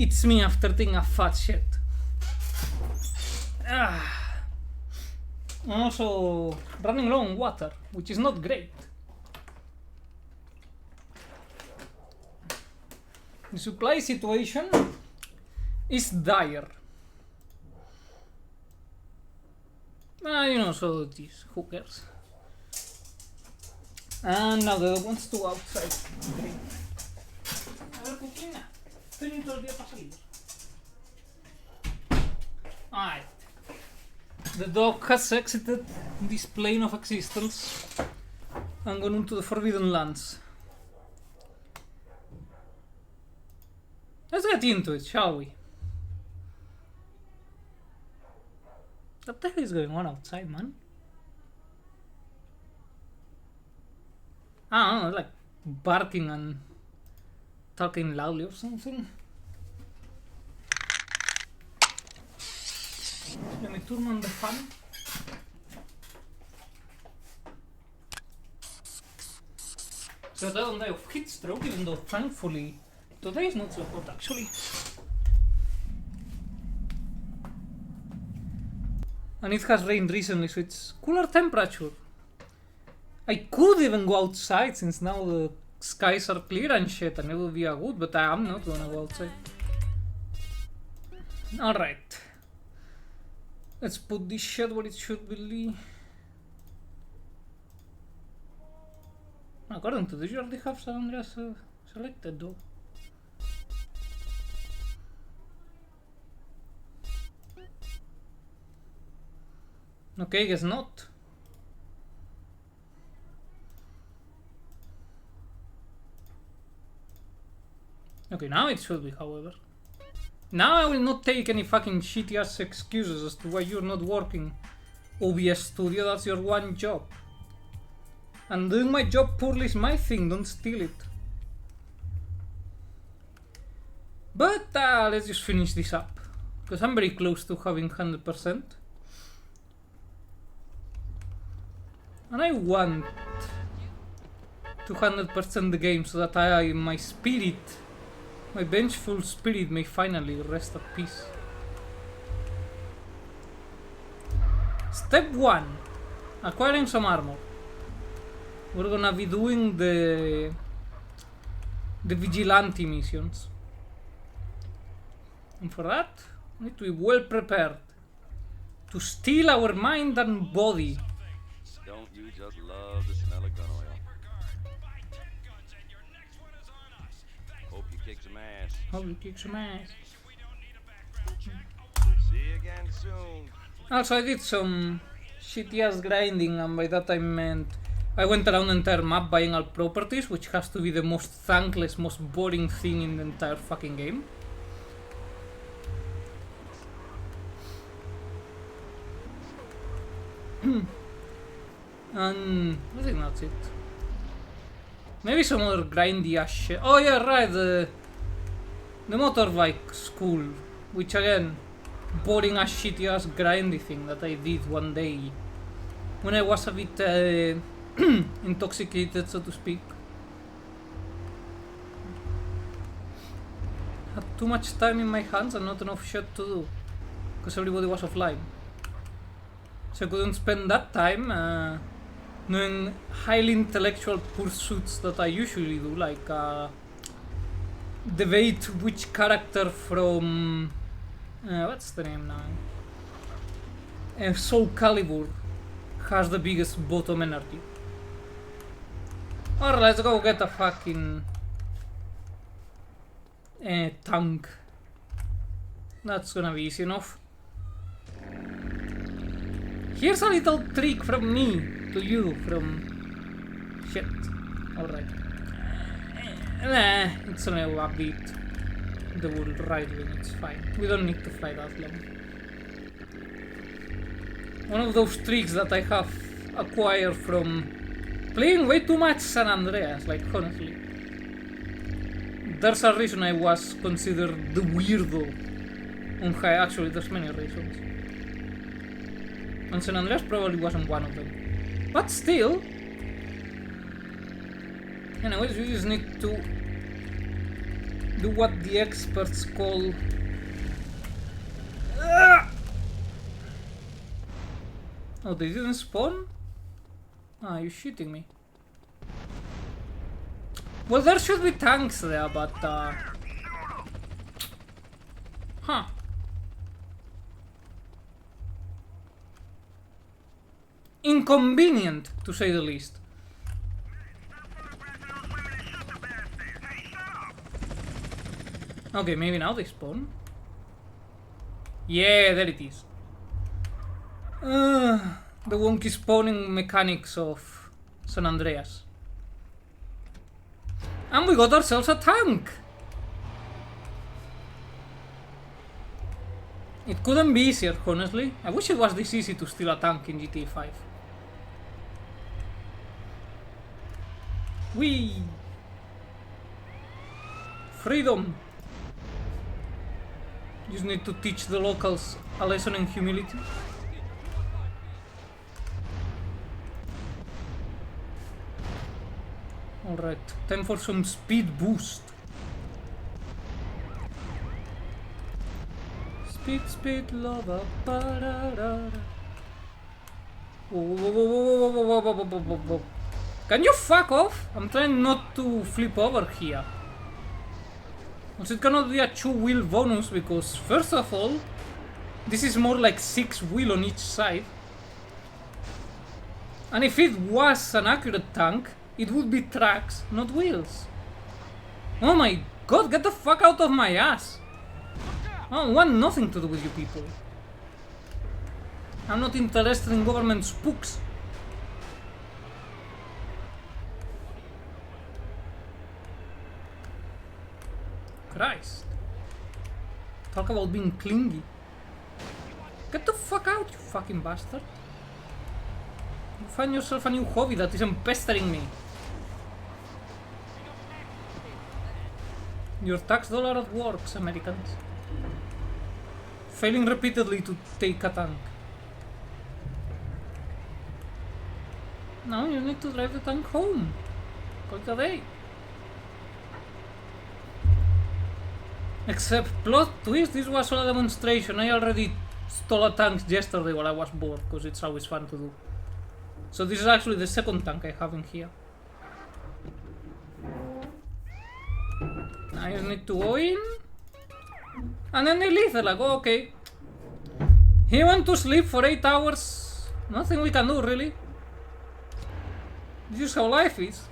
It's me after taking a fat shit. I'm also running low on water, which is not great. The supply situation is dire. You know, so it is. Who cares? And now the dog wants to go outside. Great. A ver, Cuquina. Estoy todo el día para salir. Alright. The dog has exited this plane of existence and gone into the Forbidden Lands. Let's get into it, shall we? What the hell is going on outside, man? I don't know, like barking and talking loudly or something. Let me turn on the fan. So that I don't die of heat stroke, even though thankfully today is not so hot actually. And it has rained recently, so it's cooler temperature. I could even go outside since now the skies are clear and shit and it will be a good, but I am not gonna go outside. Alright. Let's put this shit where it should be. According to this, you already have San Andreas selected though. Okay, guess not. Okay, now it should be, however. Now I will not take any fucking shitty ass excuses as to why you're not working. OBS Studio, that's your one job. And doing my job poorly is my thing, don't steal it. But let's just finish this up. Because I'm very close to having 100%. And I want 200% the game so that my spirit, my vengeful spirit may finally rest at peace. Step 1. Acquiring some armor. We're gonna be doing the vigilante missions. And for that, we need to be well prepared. To steal our mind and body. Don't you just love the smell of gun oil? Hope you kick some ass. Hope you kick some ass. See you again soon. Also, I did some shitty ass grinding, and by that I meant I went around the entire map buying all properties, which has to be the most thankless, most boring thing in the entire fucking game. And I think that's it. Maybe some other grindy ass shit. Oh yeah, right, the motorbike school, which again, boring ass shitty ass grindy thing that I did one day when I was a bit intoxicated, so to speak. Had too much time in my hands and not enough shit to do, because everybody was offline. So I couldn't spend that time doing highly intellectual pursuits that I usually do, like debate which character from what's the name now? Soul Calibur has the biggest bottom energy. Or let's go get a fucking tank. That's gonna be easy enough. Here's a little trick from me to you from shit. Alright. Nah, it's only a bit. The wool right wing, it's fine. We don't need to fly that long. One of those tricks that I have acquired from playing way too much San Andreas, like honestly. There's a reason I was considered the weirdo on high. Actually, there's many reasons. And San Andreas probably wasn't one of them. But still. Anyways, we just need to do what the experts call... Ah! Oh, they didn't spawn? Ah, you're shitting me. Well, there should be tanks there, but huh. Inconvenient, to say the least. Okay, maybe now they spawn. Yeah, there it is. The wonky spawning mechanics of San Andreas. And we got ourselves a tank! It couldn't be easier, honestly. I wish it was this easy to steal a tank in GTA 5. Whee! Freedom! Just need to teach the locals a lesson in humility. Alright, time for some speed boost. Speed, speed, lover, ba-da-da-da. Whoa, whoa, whoa, whoa, whoa, whoa, whoa, whoa, whoa, whoa. Can you fuck off? I'm trying not to flip over here. Also, it cannot be a 2-wheel bonus because, first of all, this is more like 6-wheel on each side. And if it was an accurate tank, it would be tracks, not wheels. Oh my god, get the fuck out of my ass! I want nothing to do with you people. I'm not interested in government spooks. Christ. Talk about being clingy. Get the fuck out, you fucking bastard. You find yourself a new hobby that isn't pestering me. Your tax dollar at works, Americans. Failing repeatedly to take a tank. Now you need to drive the tank home. Call it a day. Except, plot twist, this was all a demonstration. I already stole a tank yesterday while I was bored, because it's always fun to do. So this is actually the second tank I have in here. I just need to go in. And then they leave, they're like, oh, okay. He went to sleep for 8 hours. Nothing we can do, really. This is how life is.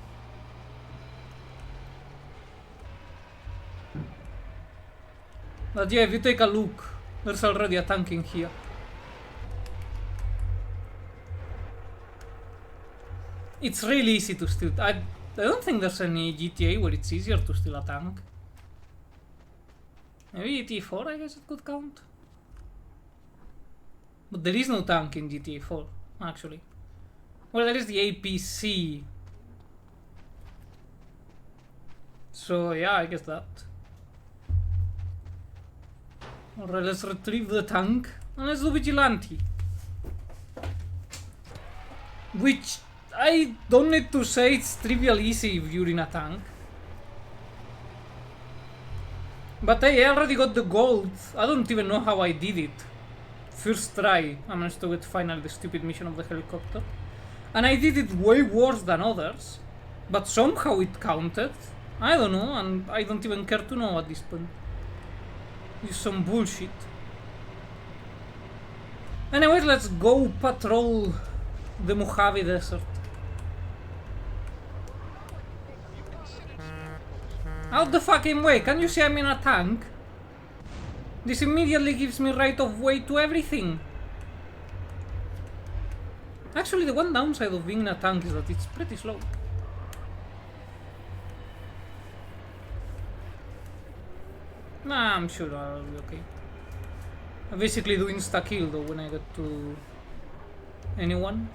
But yeah, if you take a look, there's already a tank in here. It's really easy to steal. I don't think there's any GTA where it's easier to steal a tank. Maybe GTA 4, I guess it could count. But there is no tank in GTA 4, actually. Well, there is the APC. So yeah, I guess that. Alright, let's retrieve the tank and let's do Vigilante. Which, I don't need to say it's trivial easy if you're in a tank. But I already got the gold. I don't even know how I did it. First try, I managed to get finally the stupid mission of the helicopter. And I did it way worse than others. But somehow it counted. I don't know, and I don't even care to know at this point. It's some bullshit. Anyways, let's go patrol the Mojave Desert. Out the fucking way, can you see I'm in a tank? This immediately gives me right of way to everything. Actually, the one downside of being in a tank is that it's pretty slow. Nah, I'm sure I'll be okay. I basically do insta-kill though when I get to anyone.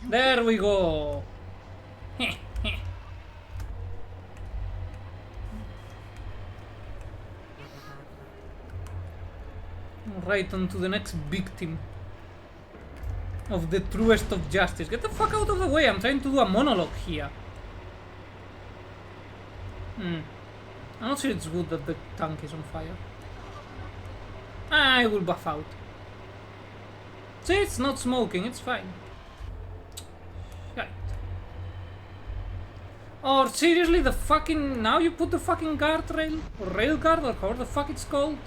There we go! Right on to the next victim. of the truest of justice. Get the fuck out of the way, I'm trying to do a monologue here. I'm not sure it's good that the tank is on fire. I will buff out. See, it's not smoking, it's fine. Right. Or seriously, the fucking... Now you put the fucking guardrail? Or rail guard, or however the fuck it's called?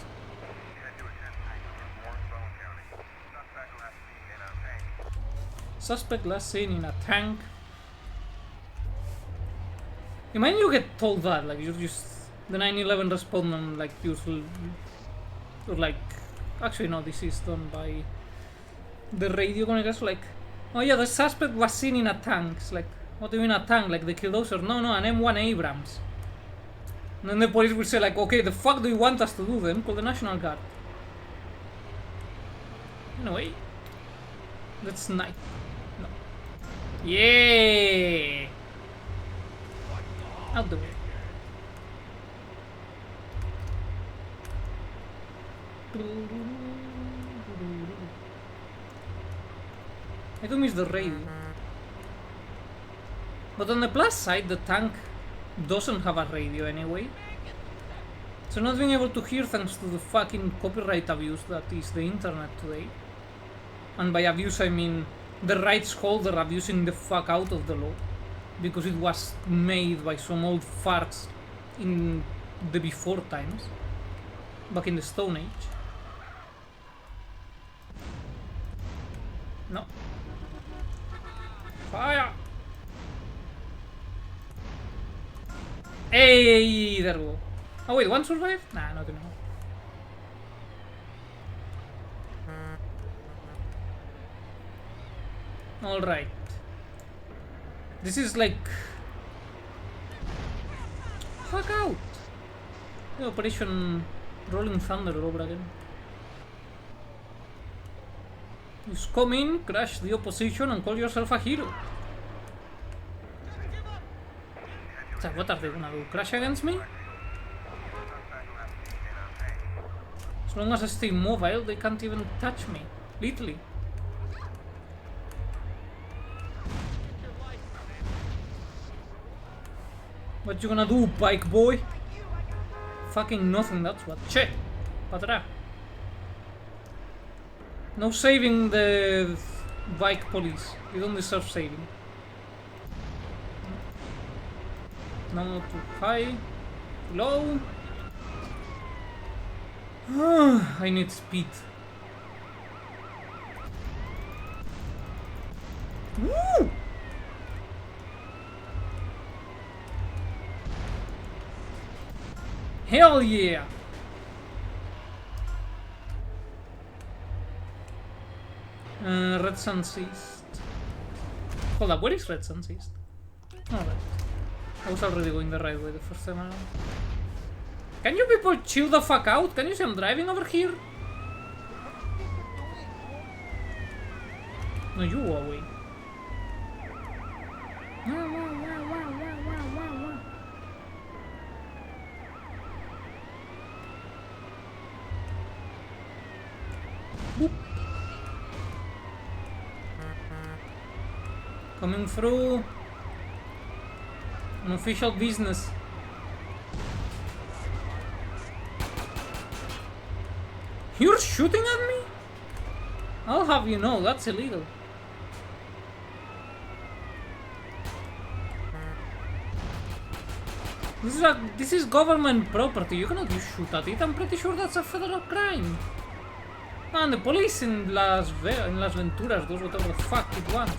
Suspect last seen in a tank. Imagine you get told that, like, you're just... The 911 respondent, like, usual... Or like... Actually, no, this is done by... The radio connectors, like... Oh yeah, the suspect was seen in a tank. It's like, what do you mean a tank? Like the Killdozer? No, an M1 Abrams. And then the police will say like, okay, the fuck do you want us to do then? Call the National Guard. Anyway. Let's snipe. No. Yeah! Out the way. I do miss the radio. But on the plus side, the tank doesn't have a radio anyway. So not being able to hear thanks to the fucking copyright abuse that is the internet today. And by abuse I mean the rights holder abusing the fuck out of the law. Because it was made by some old farts in the before times. Back in the Stone Age. No. Fire! Hey, there we go. Oh wait, one survived? Nah, not anymore. Alright. This is like... Fuck out! The Operation Rolling Thunder all over again. Just come in, crush the opposition and call yourself a hero. So what are they gonna do? Crash against me? As long as I stay mobile, they can't even touch me. Literally. What you gonna do, bike boy? Fucking nothing, that's what. Che! Patra. No saving the bike police. You don't deserve saving. No, too high. Too low. I need speed. Woo! Hell yeah! Red Sun Seized. Hold up, where is Red Sun Seized? Alright. I was already going the right way the first time around. Can you people chill the fuck out? Can you see I'm driving over here? No, you go away. Boop. Coming through. An official business. You're shooting at me? I'll have you know, that's illegal. This is government property, you cannot just shoot at it. I'm pretty sure that's a federal crime. And the police in Las Venturas does whatever the fuck it wants.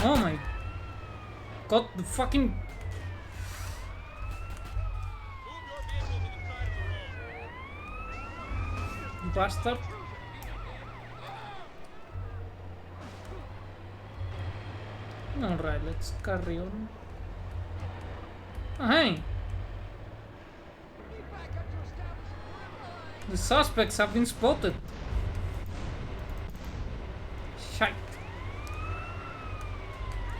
Oh my god, the fucking... Bastard. Alright, let's carry on. Oh, hey! The suspects have been spotted. Shite.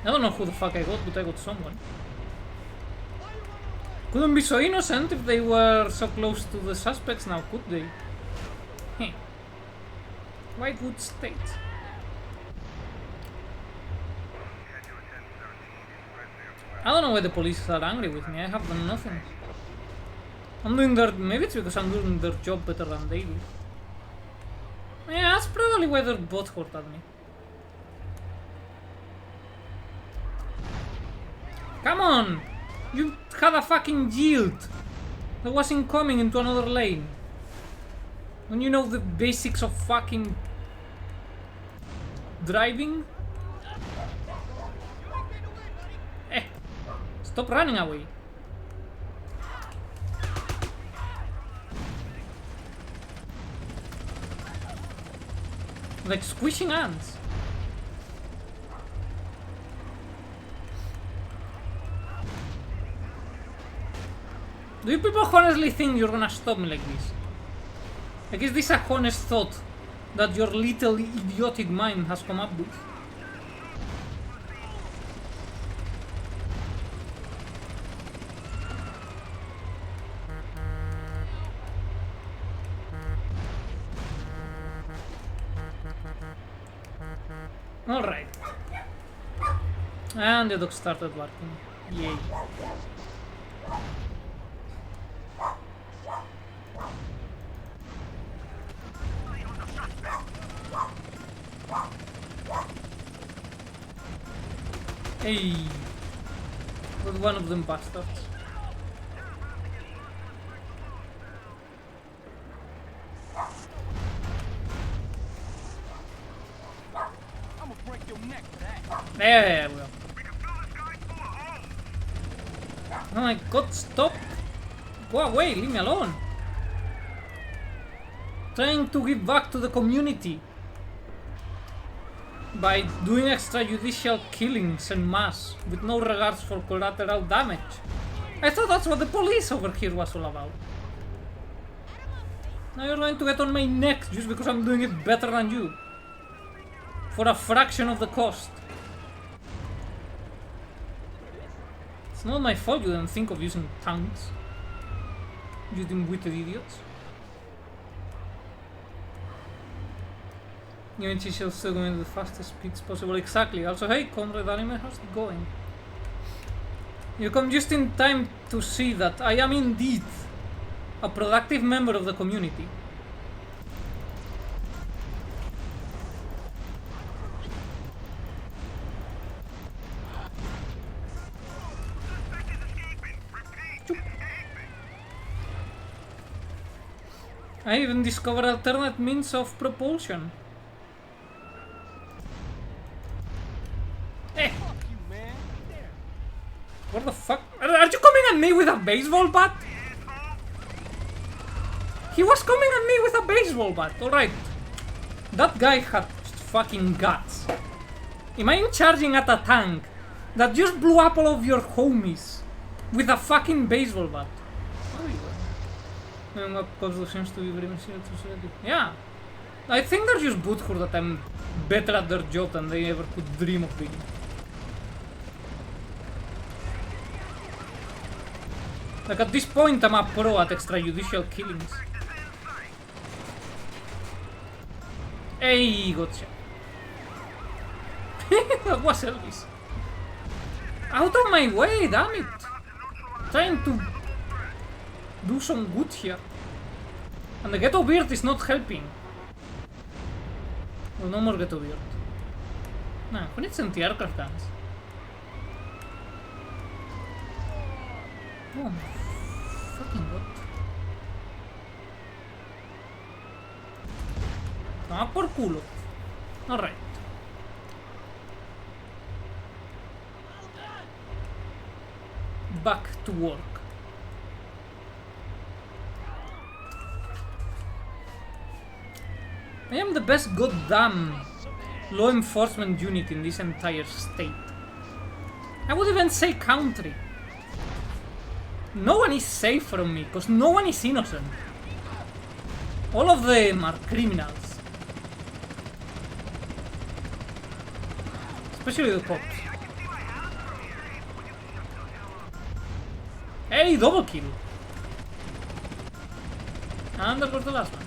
I don't know who the fuck I got, but I got someone. Couldn't be so innocent if they were so close to the suspects now, could they? Heh. Whitewood State. I don't know why the police are angry with me. I have done nothing. I'm doing their... Maybe it's because I'm doing their job better than they do. Yeah, that's probably why they're both hurt at me. Come on! You had a fucking yield that was incoming into another lane. When you know the basics of fucking driving? Eh! Stop running away. Like squishing ants. Do you people honestly think you're gonna stop me like this? Like, is this a honest thought that your little idiotic mind has come up with? Alright. And the dog started barking. Yay. Hey, with one of them bastards. I'm gonna break your neck for that. There we go. Oh my god, stop! Go away, leave me alone. Trying to give back to the community by doing extrajudicial killings en masse with no regards for collateral damage. I thought that's what the police over here was all about. Now you're going to get on my neck just because I'm doing it better than you. For a fraction of the cost. It's not my fault you didn't think of using tanks. You dim-witted idiots. UNC shall still going at the fastest speeds possible. Exactly. Also, hey, Comrade Anime, how's it going? You come just in time to see that I am indeed a productive member of the community. I even discovered alternate means of propulsion. What the fuck? Are you coming at me with a baseball bat? He was coming at me with a baseball bat, alright. That guy had fucking guts. Imagine charging at a tank that just blew up all of your homies with a fucking baseball bat. Seems to be very serious to society. Yeah. I think they're just butthurt that I'm better at their job than they ever could dream of being. Like, at this point, I'm a pro at extrajudicial killings. Hey, gotcha. That was Elvis. Out of my way, damn it! Trying to do some good here. And the ghetto beard is not helping. Well, no more ghetto beard. Nah, who needs anti-aircraft guns? Oh my fucking god. Toma por culo. Alright. Back to work. I am the best goddamn law enforcement unit in this entire state. I would even say country. No one is safe from me, because no one is innocent. All of them are criminals. Especially the cops. Hey, double kill! And there goes the last one.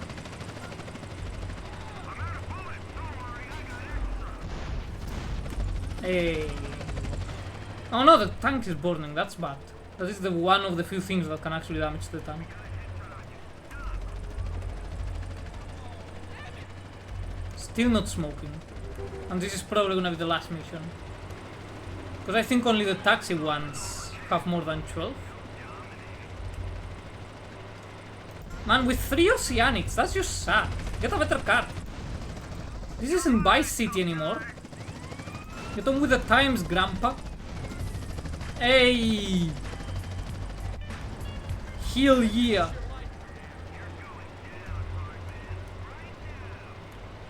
Hey. Oh no, the tank is burning, that's bad. That is the one of the few things that can actually damage the tank. Still not smoking. And this is probably gonna be the last mission. Because I think only the taxi ones have more than 12. Man, with 3 Oceanics, that's just sad. Get a better car. This isn't Vice City anymore. Get on with the times, grandpa. Hey! Hell yeah!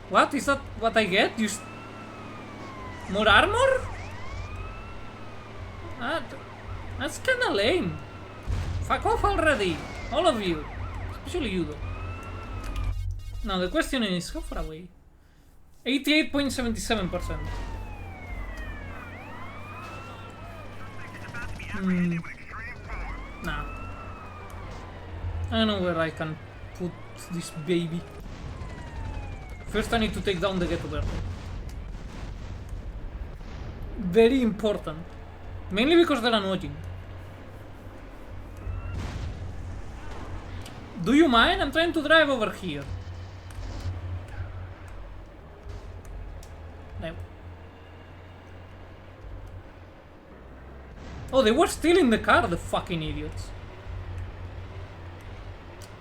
What? Is that what I get? Just more armor? That's kinda lame. Fuck off already, all of you. Especially you though. Now the question is, how far away? 88.77%. Nah. I know where I can put this baby. First I need to take down the Ghetto Verde. Very important. Mainly because they're annoying. Do you mind? I'm trying to drive over here. No. Oh, they were still in the car, the fucking idiots.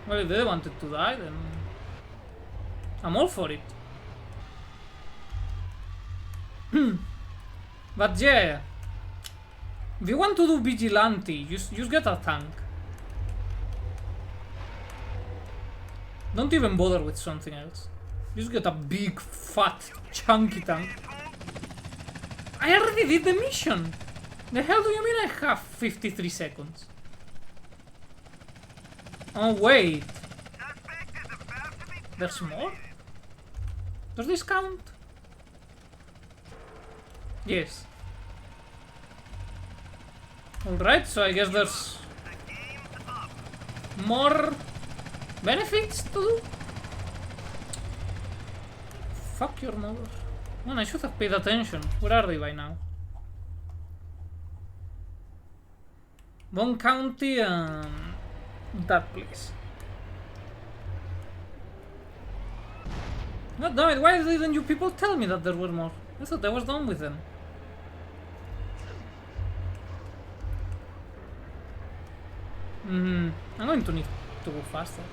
Well, if they wanted to die, then I'm all for it. But yeah, if you want to do vigilante, just get a tank. Don't even bother with something else. Just get a big, fat, chunky tank. I already did the mission! The hell do you mean I have 53 seconds? Oh wait. There's more? Does this count? Yes. Alright, so I guess there's more benefits to do? Fuck your mother. Man, I should have paid attention. Where are they by now? Bone County and that place. God damn it, why didn't you people tell me that there were more? I thought I was done with them. I'm going to need to go faster.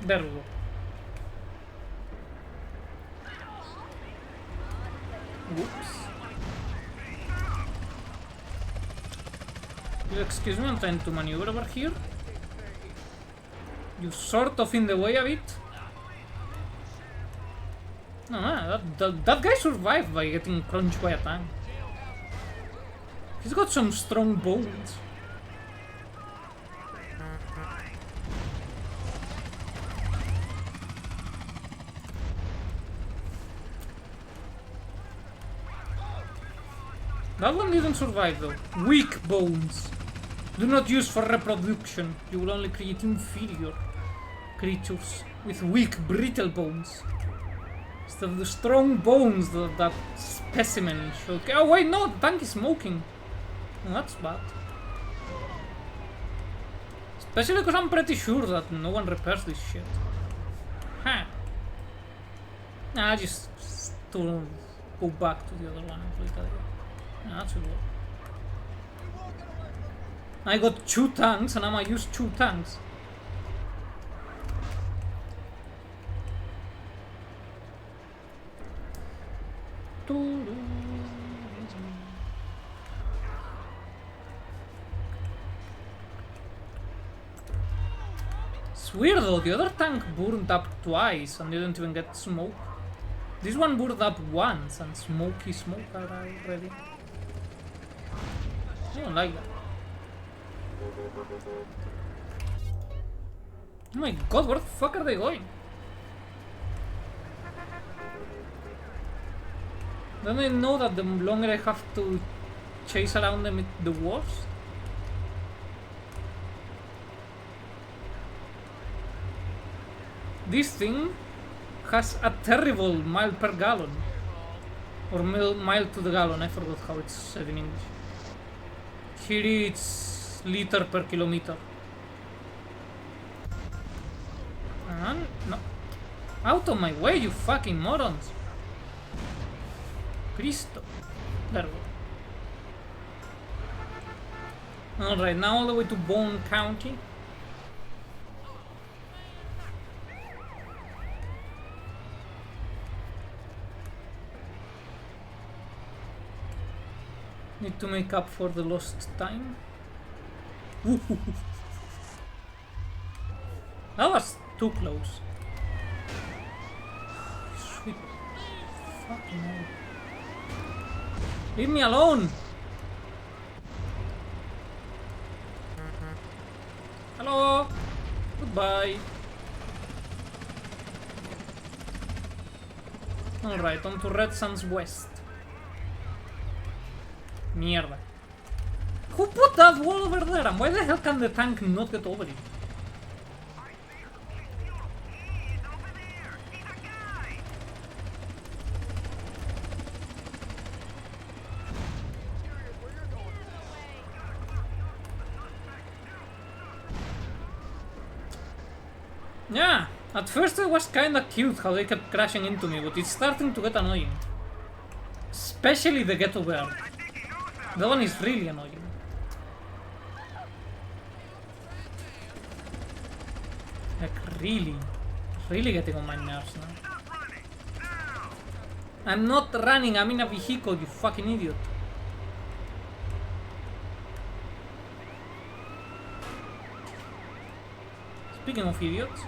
There we go. Whoops. Excuse me, I'm trying to maneuver over here. You sort of in the way a bit. No, man, that guy survived by getting crunched by a tank. He's got some strong bones. That one didn't survive though. Weak bones. Do not use for reproduction. You will only create inferior creatures with weak, brittle bones. Instead of the strong bones that specimen showed. Oh wait, no, the tank is smoking. Oh, that's bad. Especially because I'm pretty sure that no one repairs this shit. Huh. Nah, I just to go back to the other one and play that again. Yeah, that should work. I got 2 tanks and I'm gonna use 2 tanks. It's weird though, the other tank burned up twice and didn't even get smoke. This one burned up once and smoky smoke already. I don't like that. Oh my god, where the fuck are they going? Don't I know that the longer I have to chase around them, the worse? This thing has a terrible mile per gallon. Or mile to the gallon, I forgot how it's said in English. Here it's liter per kilometer. And no. Out of my way, you fucking morons! Cristo. There we go. Alright, now all the way to Bone County. Need to make up for the lost time. That was too close. Sweet fucking hell. Leave me alone! Hello! Goodbye! Alright, on to Red Sands West. Mierda. Who put that wall over there? And why the hell can the tank not get over it? Yeah, at first it was kinda cute how they kept crashing into me, but it's starting to get annoying. Especially the ghetto guard. That one is really annoying. Like really getting on my nerves now. I'm not running, I'm in a vehicle, you fucking idiot. Speaking of idiots.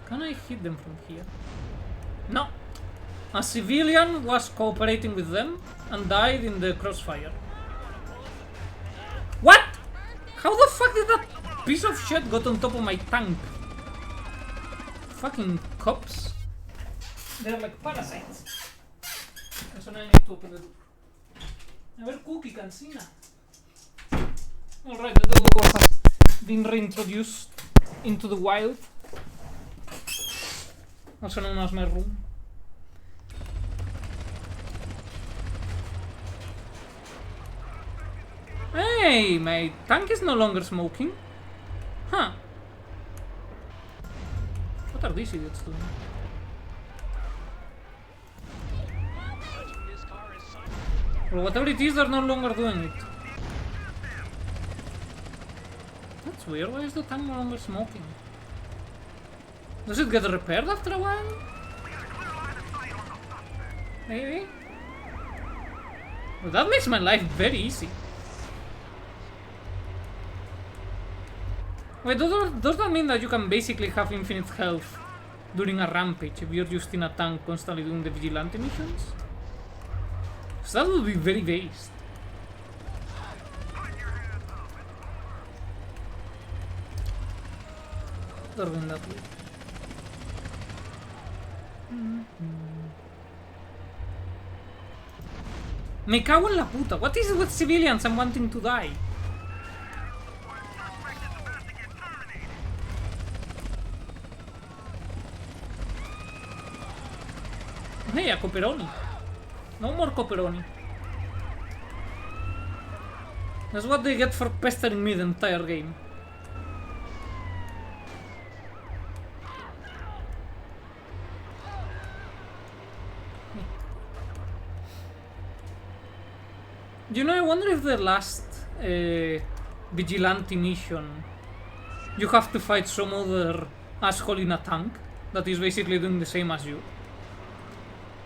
Can I hit them from here? No. A civilian was cooperating with them and died in the crossfire. What? How the fuck did that piece of shit got on top of my tank? Fucking cops. They're like parasites. So now I need to open the door. A ver, Cookie, cancina. Alright, the dog has been reintroduced into the wild. Also known as my room. Hey, my tank is no longer smoking. Huh. What are these idiots doing? Well, whatever it is, they're no longer doing it. That's weird. Why is the tank no longer smoking? Does it get repaired after a while? Maybe? Well, that makes my life very easy. Wait, does that mean that you can basically have infinite health during a rampage if you're just in a tank constantly doing the vigilante missions? So that would be very based. Better than that way. Me cago en la puta. What is it with civilians and wanting to die? Hey, a Copperoni. No more Copperoni. That's what they get for pestering me the entire game. You know, I wonder if the last vigilante mission you have to fight some other asshole in a tank that is basically doing the same as you.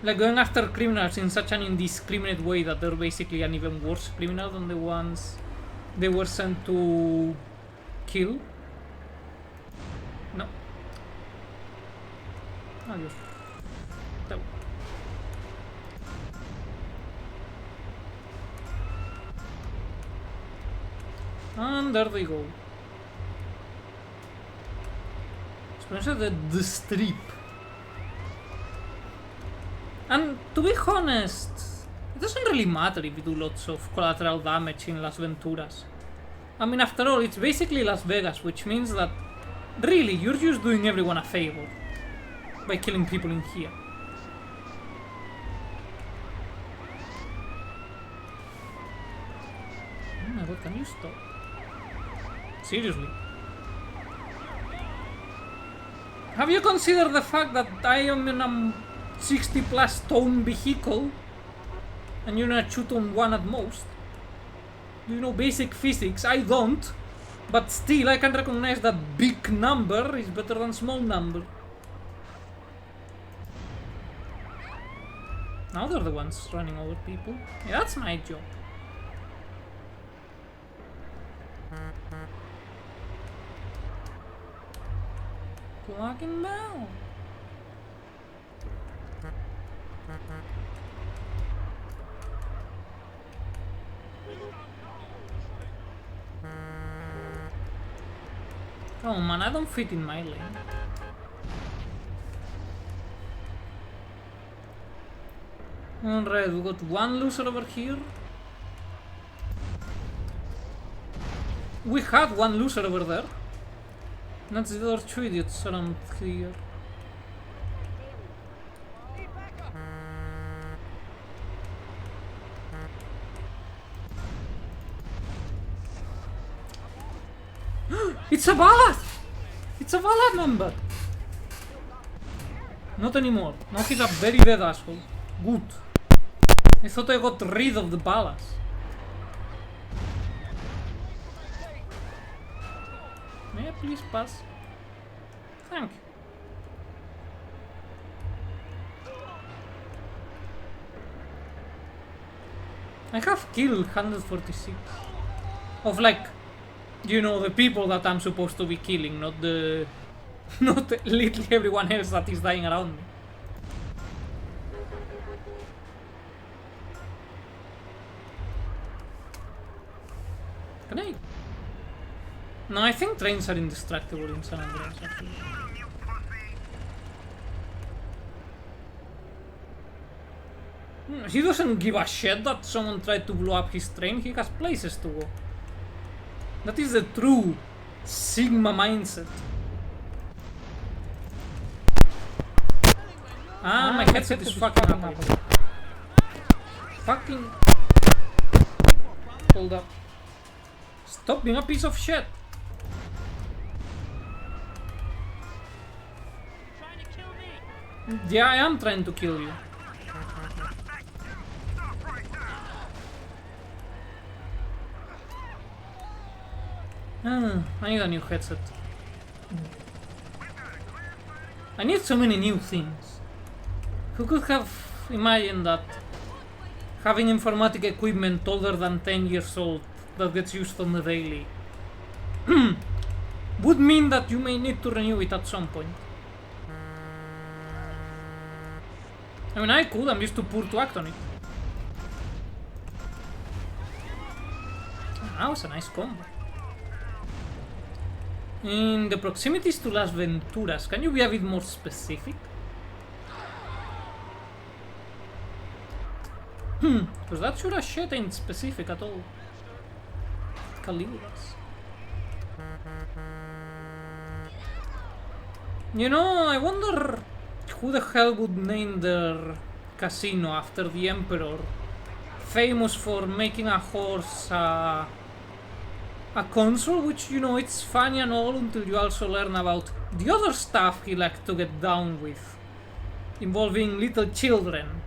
Like going after criminals in such an indiscriminate way that they're basically an even worse criminal than the ones they were sent to kill. No. Adios. There we go. And there they go. Spencer the Strip. And to be honest, it doesn't really matter if you do lots of collateral damage in Las Venturas. I mean, after all, it's basically Las Vegas, which means that really you're just doing everyone a favor by killing people in here. Oh my god, can you stop? Seriously. Have you considered the fact that I am in a 60 plus ton vehicle and you're gonna shoot on one at most? Do you know basic physics? I don't, but still I can recognize that big number is better than small number. Now they're the ones running over people. Yeah, that's my job. Fucking bell. Oh man, I don't fit in my lane. Alright, we got one loser over here. We had one loser over there. That's the other two idiots around here. It's a ballad! It's a ballad member! Not anymore. Now he's a very dead asshole. Good. I thought I got rid of the ballas. May I please pass? Thank you. I have killed 146. Of like, you know, the people that I'm supposed to be killing, not the... not literally everyone else that is dying around me. Can I? No, I think trains are indestructible in San Andreas, actually. He doesn't give a shit that someone tried to blow up his train, he has places to go. That is the true Sigma mindset. Ah, my headset is fucking up. Fucking... Hold up. Stop being a piece of shit. Yeah, I am trying to kill you. I need a new headset. I need so many new things. Who could have imagined that having informatic equipment older than 10 years old that gets used on the daily would mean that you may need to renew it at some point. I mean, I could, I'm just too poor to act on it. That was a nice combo. In the proximities to Las Venturas, can you be a bit more specific? Because that sure as shit ain't specific at all. Calibras. You know, I wonder who the hell would name their casino after the Emperor, famous for making a horse a console, which, you know, it's funny and all until you also learn about the other stuff he liked to get down with, involving little children.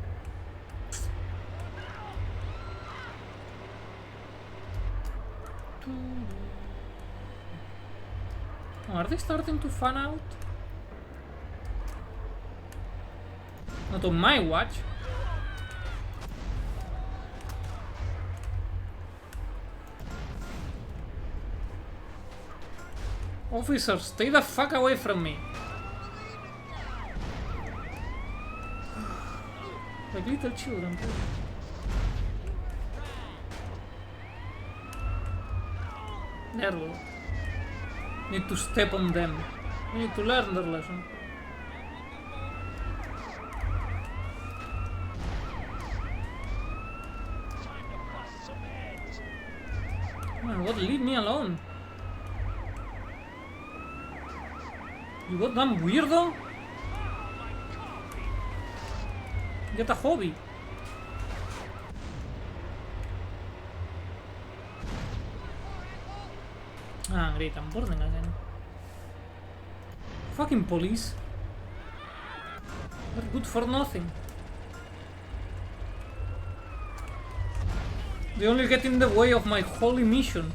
Are they starting to fan out? Not on my watch. Officer, stay the fuck away from me. Like little children, too. There we go. Need to step on them. We need to learn their lesson. Man, what? Leave me alone. You goddamn weirdo. Get a hobby. Ah, great, I'm burning again. Fucking police. They're good for nothing. They only get in the way of my holy mission.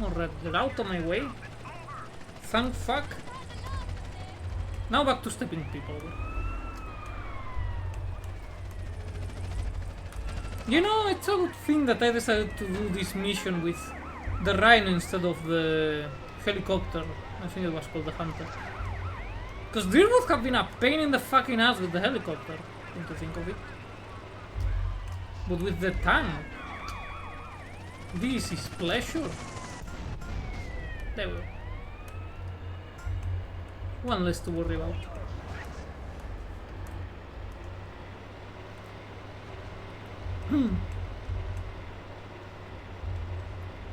Alright, get out of my way. Thank fuck. Now back to stepping people. You know, it's a good thing that I decided to do this mission with the Rhino instead of the helicopter. I think it was called the Hunter. Because there would have been a pain in the fucking ass with the helicopter, come to think of it. But with the tank, this is pleasure. There we go. One less to worry about.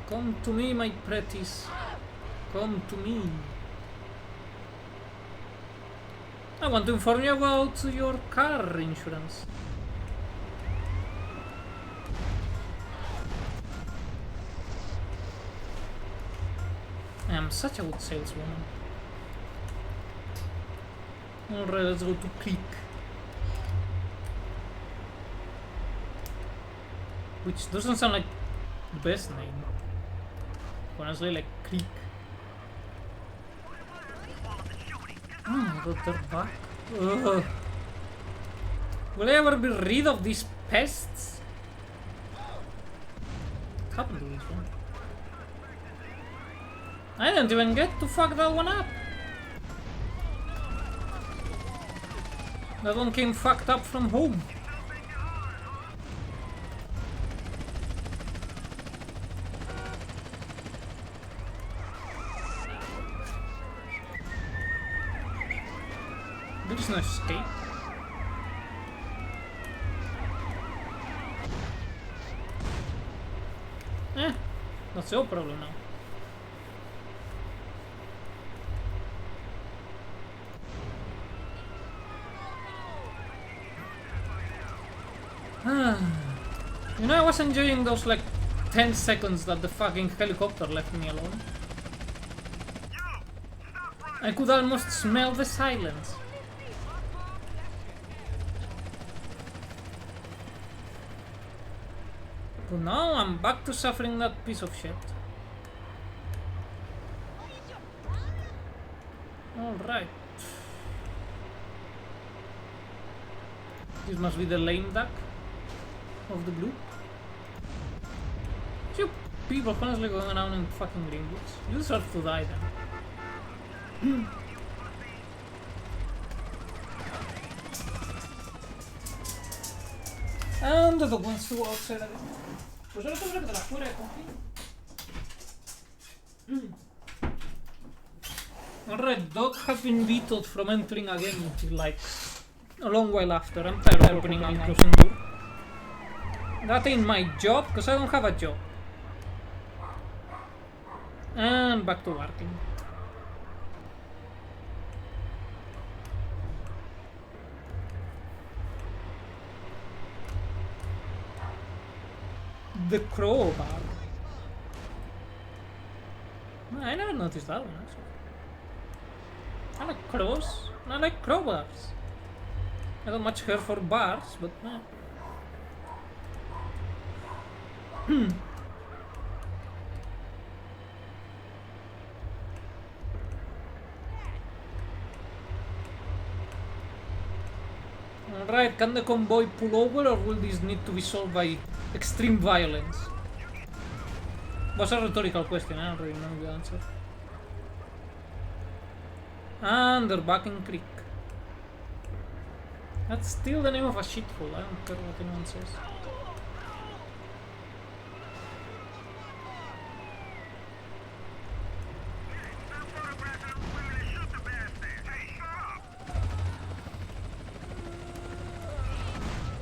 Come to me, my pretties. Come to me. I want to inform you about your car insurance. I am such a good saleswoman. Alright, let's go to Creek. Which doesn't sound like the best name. Honestly, like Creek. Oh, they're back. Ugh. Will I ever be rid of these pests? What happened to this one? I didn't even get to fuck that one up. That one came fucked up from home. There's no escape. That's your problem now. You know, I was enjoying those like 10 seconds that the fucking helicopter left me alone. I could almost smell the silence. But now I'm back to suffering that piece of shit. Alright. This must be the lame duck of the group. You people constantly going around in fucking green boots. You deserve to die then. And the dog wants to go outside again. Pues ahora tengo que meter afuera, confío. Alright, dog has been vetoed from entering again like a long while after. I'm tired of opening and closing door. That ain't my job, because I don't have a job. And back to working. The crowbar. I never noticed that one actually. I like crows. I like crowbars. I don't much care for bars, but Alright, can the convoy pull over or will this need to be solved by extreme violence? Was a rhetorical question, I don't really know the answer. And they're back in Creek. That's still the name of a shithole. I don't care what anyone says.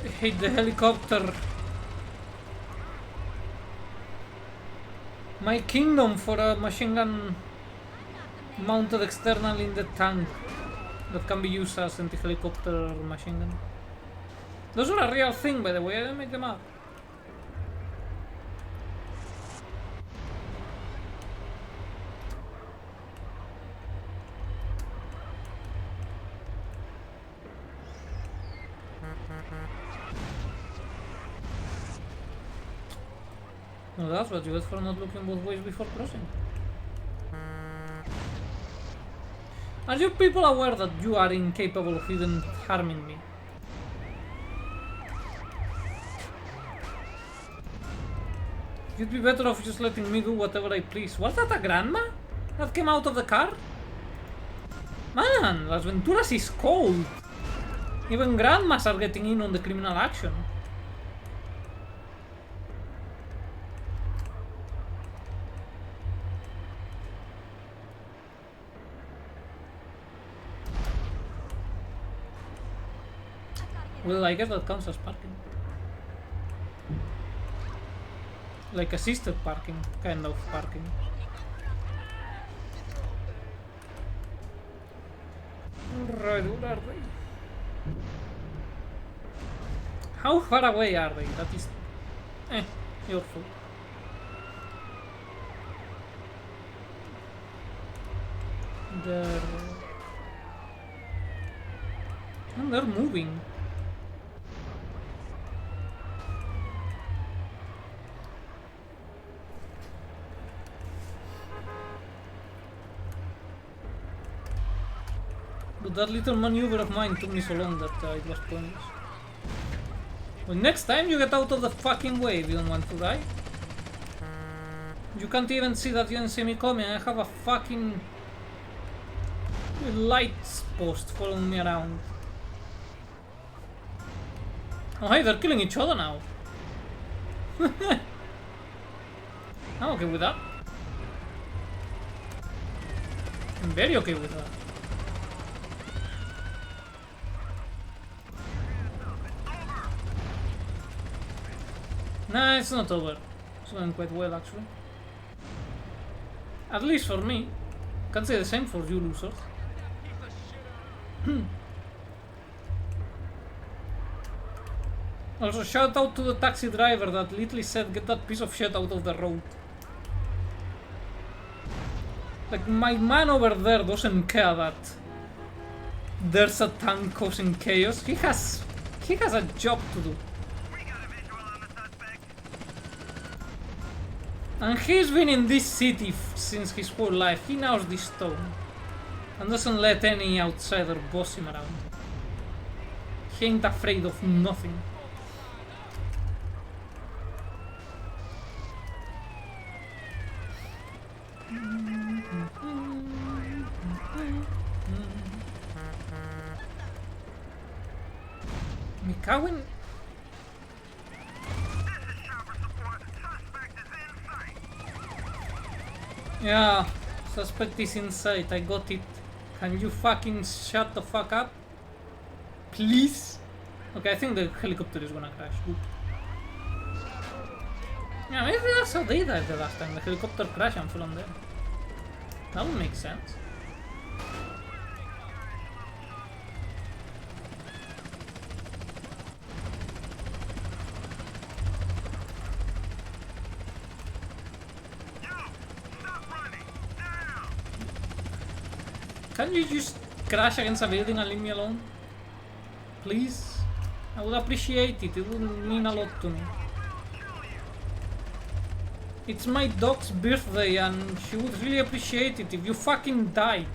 I hate the helicopter. My kingdom for a machine gun mounted externally in the tank that can be used as anti-helicopter machine gun. Those are a real thing, by the way. I didn't make them up. No, that's what you get for not looking both ways before crossing. Are you people aware that you are incapable of even harming me? You'd be better off just letting me do whatever I please. Was that a grandma that came out of the car? Man, Las Venturas is cold. Even grandmas are getting in on the criminal action. Well, I guess that counts as parking. Like assisted parking, kind of parking. Alright, where are they? How far away are they? That is... your fault. They're... and they're moving. But that little maneuver of mine took me so long that it was pointless. Well, next time you get out of the fucking way if you don't want to die. You can't even see that you didn't see me coming. I have a fucking lights post following me around. Oh hey, they're killing each other now. I'm okay with that. I'm very okay with that. Nah, it's not over. It's going quite well, actually. At least for me. Can't say the same for you losers. Also, shout out to the taxi driver that literally said, "Get that piece of shit out of the road." Like, my man over there doesn't care that there's a tank causing chaos. He has a job to do. And he's been in this city since his whole life. He knows this town. And doesn't let any outsider boss him around. He ain't afraid of nothing. Mikawin. Yeah, suspect is inside. I got it. Can you fucking shut the fuck up? Please? Okay, I think the helicopter is gonna crash. Good. Yeah, maybe that's how they died the last time. The helicopter crashed and fell on them. That would make sense. Can you just crash against a building and leave me alone? Please? I would appreciate it. It would mean a lot to me. It's my dog's birthday and she would really appreciate it if you fucking died.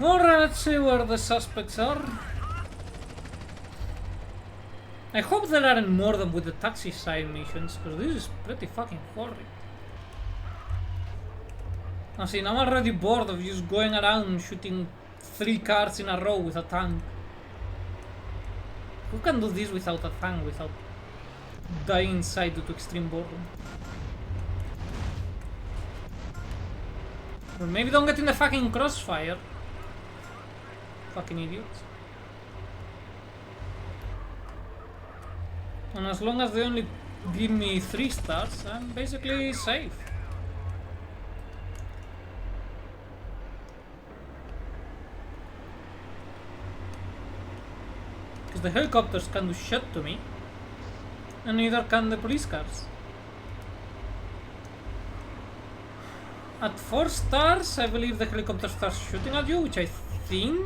Alright, let's see where the suspects are. I hope there aren't more than with the taxi side missions, because this is pretty fucking horrid. I mean, I'm already bored of just going around shooting 3 cars in a row with a tank. Who can do this without a tank, without dying inside due to extreme boredom? Or maybe don't get in the fucking crossfire. Fucking idiots. And as long as they only give me 3 stars, I'm basically safe. Because the helicopters can do shit to me, and neither can the police cars. At 4 stars, I believe the helicopter starts shooting at you, which I think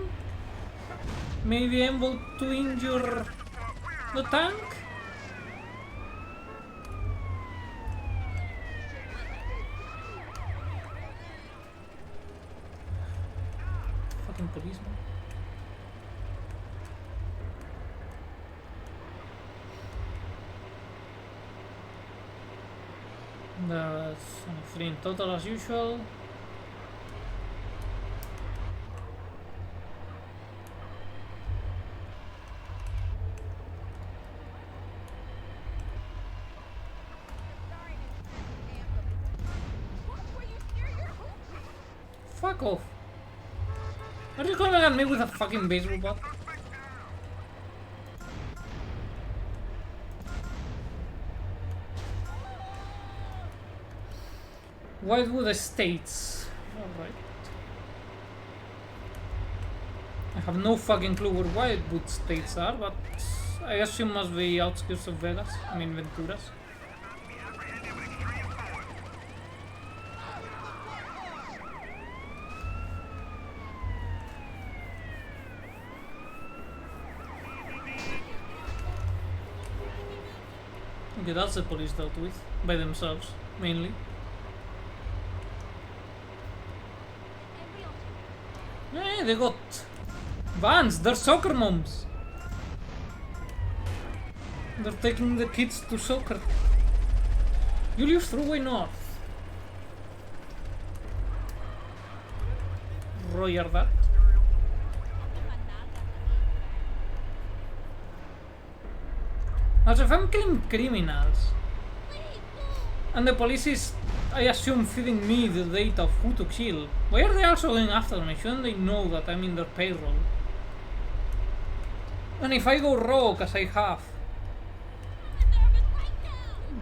may be able to injure the tank. Fucking policeman. That's 3 in total as usual. Fuck off. Are you coming at me with a fucking baseball bat? Whitewood Estates. Alright. I have no fucking clue where Whitewood Estates are, but I assume must be outskirts of Vegas. I mean Venturas. Okay, that's the police dealt with. By themselves, mainly. Hey, they got vans, they're soccer moms. They're taking the kids to soccer. Julius Thruway North. Roger that. As if I'm killing criminals, and the police is, I assume, feeding me the data of who to kill, why are they also going after me? Shouldn't they know that I'm in their payroll? And if I go rogue, as I have,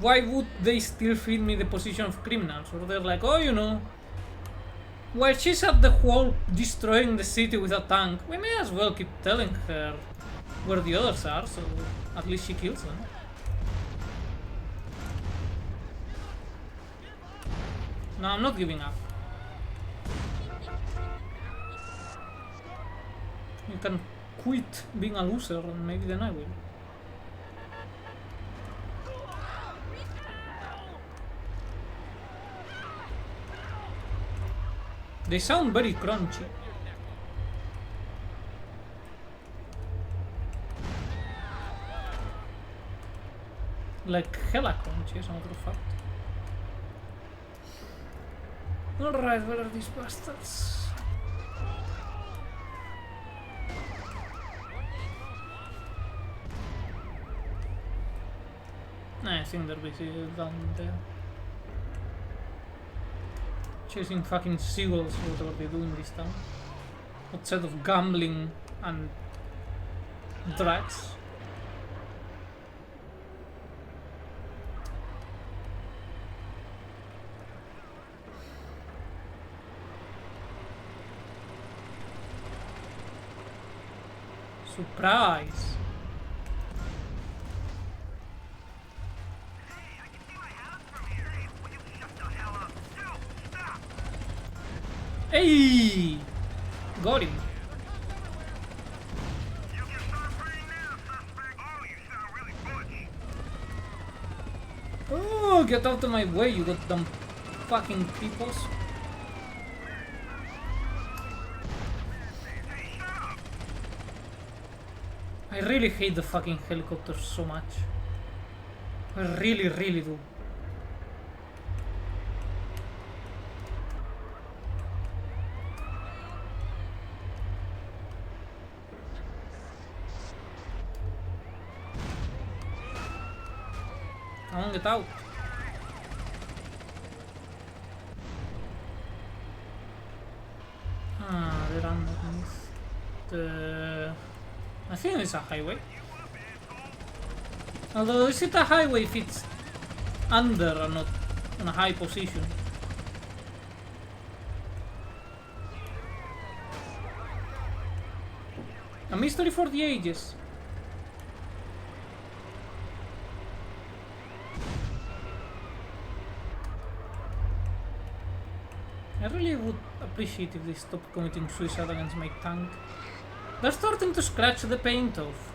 why would they still feed me the position of criminals? Or they're like, oh, you know, while she's at the wall destroying the city with a tank, we may as well keep telling her where the others are, so at least she kills them. No, I'm not giving up. You can quit being a loser and maybe then I will. They sound very crunchy. Like hella crunchy, as a matter of fact. Alright, where are these bastards? I think they're basically down there. Chasing fucking seagulls, whatever they do in this town. Outside of gambling and drugs. Surprise! Hey! Got him. Oh, get out of my way, you goddamn fucking creepos. I really hate the fucking helicopters so much. I really, really do. Come on, get out. Ah, they're underneath. I think it's a highway. Although, is it a highway if it's under and not in a high position? A mystery for the ages. I really would appreciate if they stopped committing suicide against my tank. They're starting to scratch the paint off.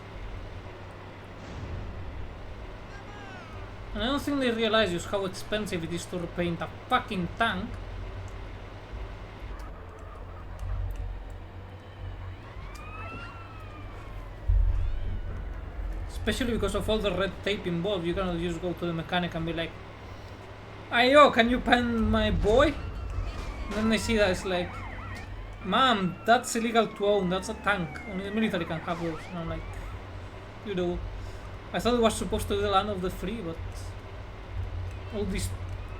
And I don't think they realize just how expensive it is to repaint a fucking tank. Especially because of all the red tape involved, you cannot just go to the mechanic and be like, "Ayo, can you paint my boy?" And then they see that it's like, "Ma'am, that's illegal to own, that's a tank. Only the military can have those." And I'm like, you know, I thought it was supposed to be the land of the free, but all these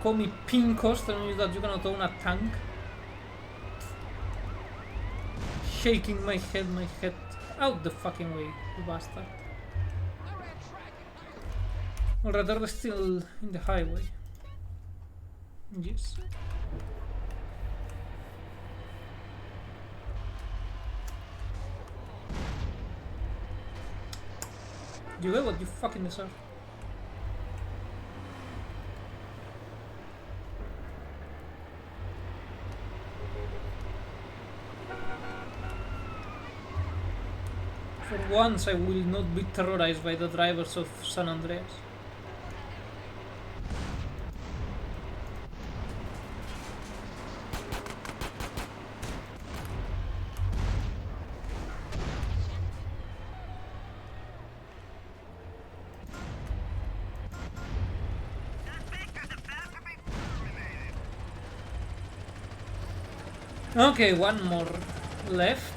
call me pinkos telling you that you cannot own a tank. Shaking my head out the fucking way, you bastard. Or rather, they're still in the highway. Yes. You get what you fucking deserve. For once, I will not be terrorized by the drivers of San Andreas. Okay, one more left.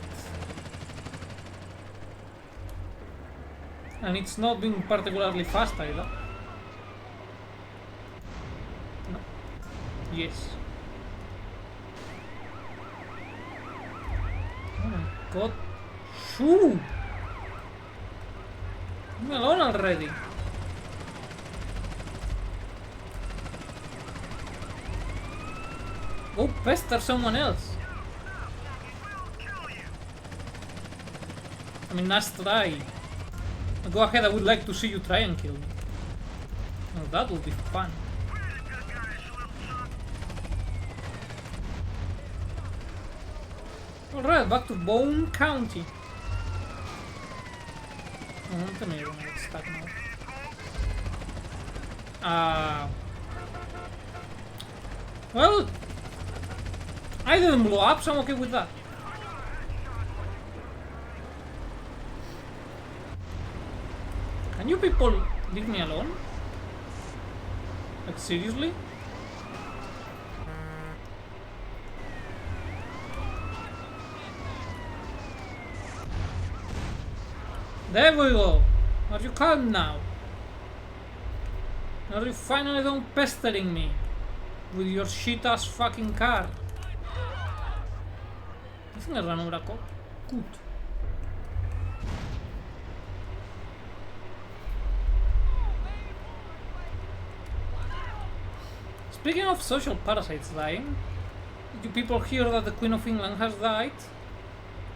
And it's not being particularly fast either. No. Yes. Oh my god. Shoo! Leave me alone already. Go pester someone else. I mean, nice try. Go ahead, I would like to see you try and kill me. Oh, that would be fun. Alright, back to Bone County. Oh, don't tell me you're gonna get stuck now. Well, I didn't blow up, so I'm okay with that. Can you people leave me alone? Like, seriously? There we go. Are you calm now? Are you finally done pestering me with your shit ass fucking car? I think I ran over a cop. Good. Speaking of social parasites dying, did you people hear that the Queen of England has died?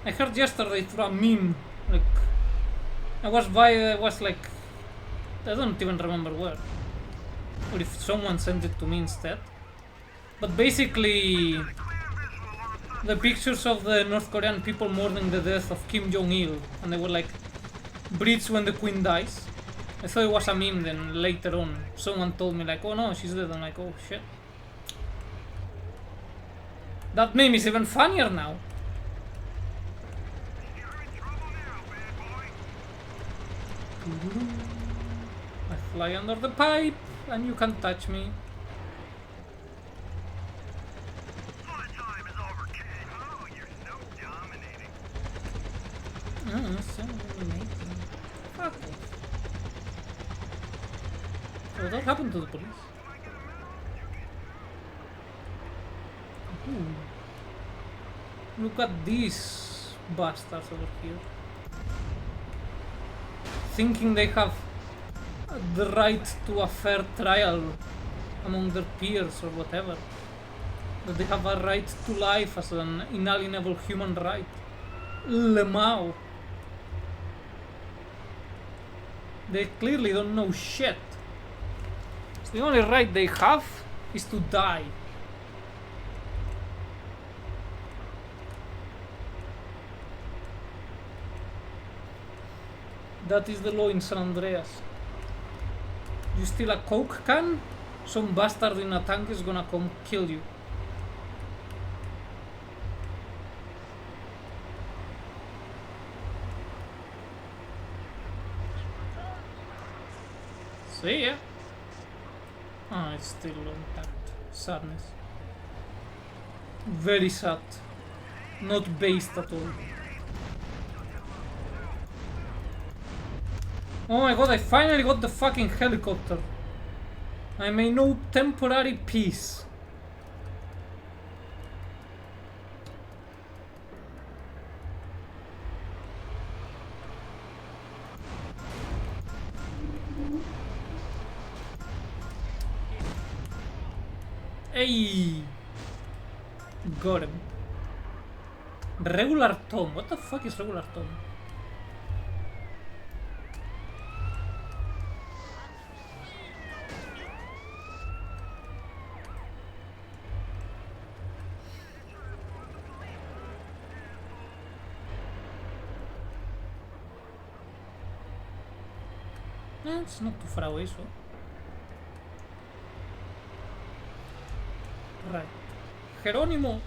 I heard yesterday through a meme, like, I was like, I don't even remember where, or if someone sent it to me instead, but basically, the pictures of the North Korean people mourning the death of Kim Jong-il, and they were like, breeds when the Queen dies. I thought it was a meme, then later on someone told me like, oh no, she's dead. I'm like, oh shit. That meme is even funnier now. I fly under the pipe and you can't touch me. So dominating. Fuck off. So what happened to the police? Ooh. Look at these bastards over here. Thinking they have the right to a fair trial among their peers or whatever. That they have a right to life as an inalienable human right. Lemao. They clearly don't know shit. So the only right they have is to die. That is the law in San Andreas. You steal a Coke can, some bastard in a tank is gonna come kill you. See ya. Ah, it's still intact. Sadness. Very sad. Not based at all. Oh my god, I finally got the fucking helicopter. I may know temporary peace. Hey! Got him. Regular Tom. What the fuck is regular Tom? It's not too far away, so. Right. Jerónimo!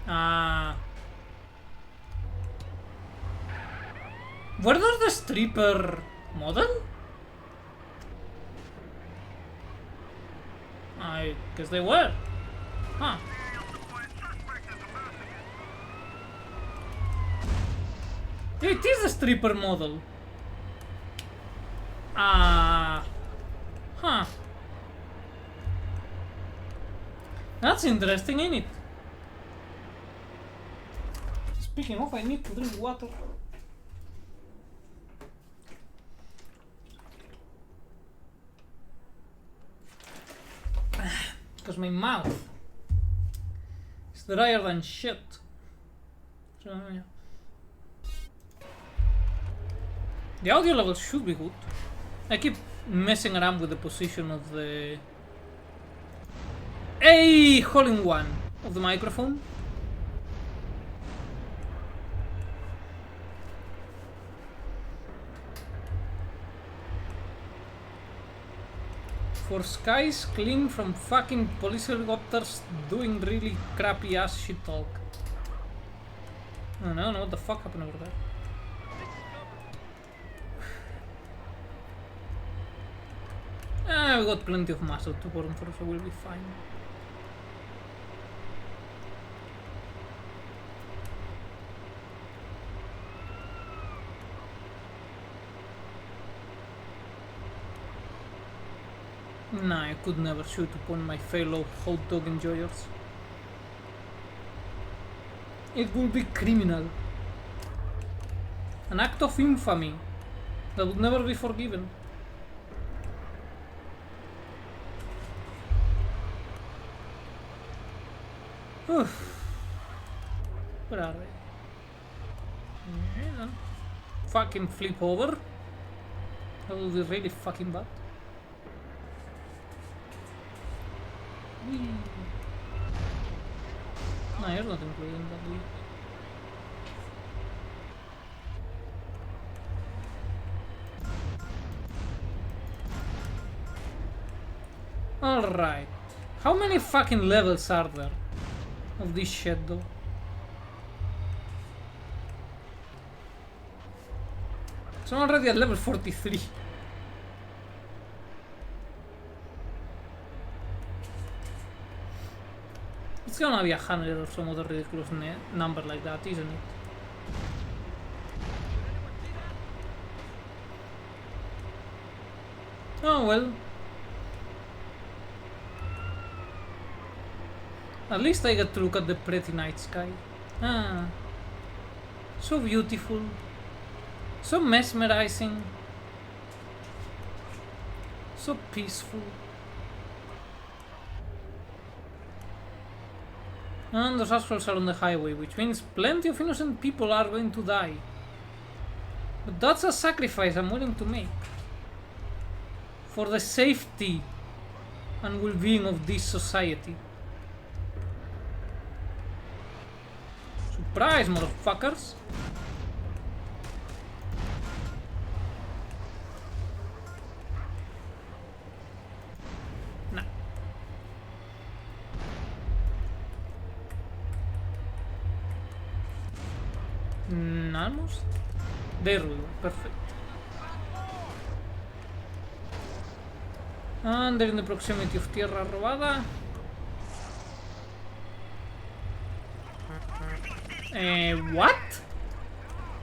Ah. Were those the stripper model? I guess they were. Huh. It is a stripper model. Ah. Huh. That's interesting, ain't it? Speaking of, I need to drink water. Because my mouth is drier than shit. So, yeah. The audio level should be good. I keep messing around with the position of the hole-in-one of the microphone. For skies clean from fucking police helicopters doing really crappy ass shit talk. I don't know what the fuck happened over there. We got plenty of muscle to burn for, so we'll be fine. Nah, I could never shoot upon my fellow hot dog enjoyers. It would be criminal. An act of infamy that would never be forgiven. Oof. Where are they? Yeah. Fucking flip over. That would be really fucking bad. No, you're not included in that lead. Alright. How many fucking levels are there of this shit though? So I'm already at level 43. It's gonna be 100 or some other ridiculous number like that, isn't it? Oh well. At least I get to look at the pretty night sky. Ah. So beautiful. So mesmerizing. So peaceful. And those assholes are on the highway, which means plenty of innocent people are going to die. But that's a sacrifice I'm willing to make. For the safety and well-being of this society. Surprise, motherfuckers! Nah. Almost? There we go, perfect. And they're in the proximity of Tierra Robada. What?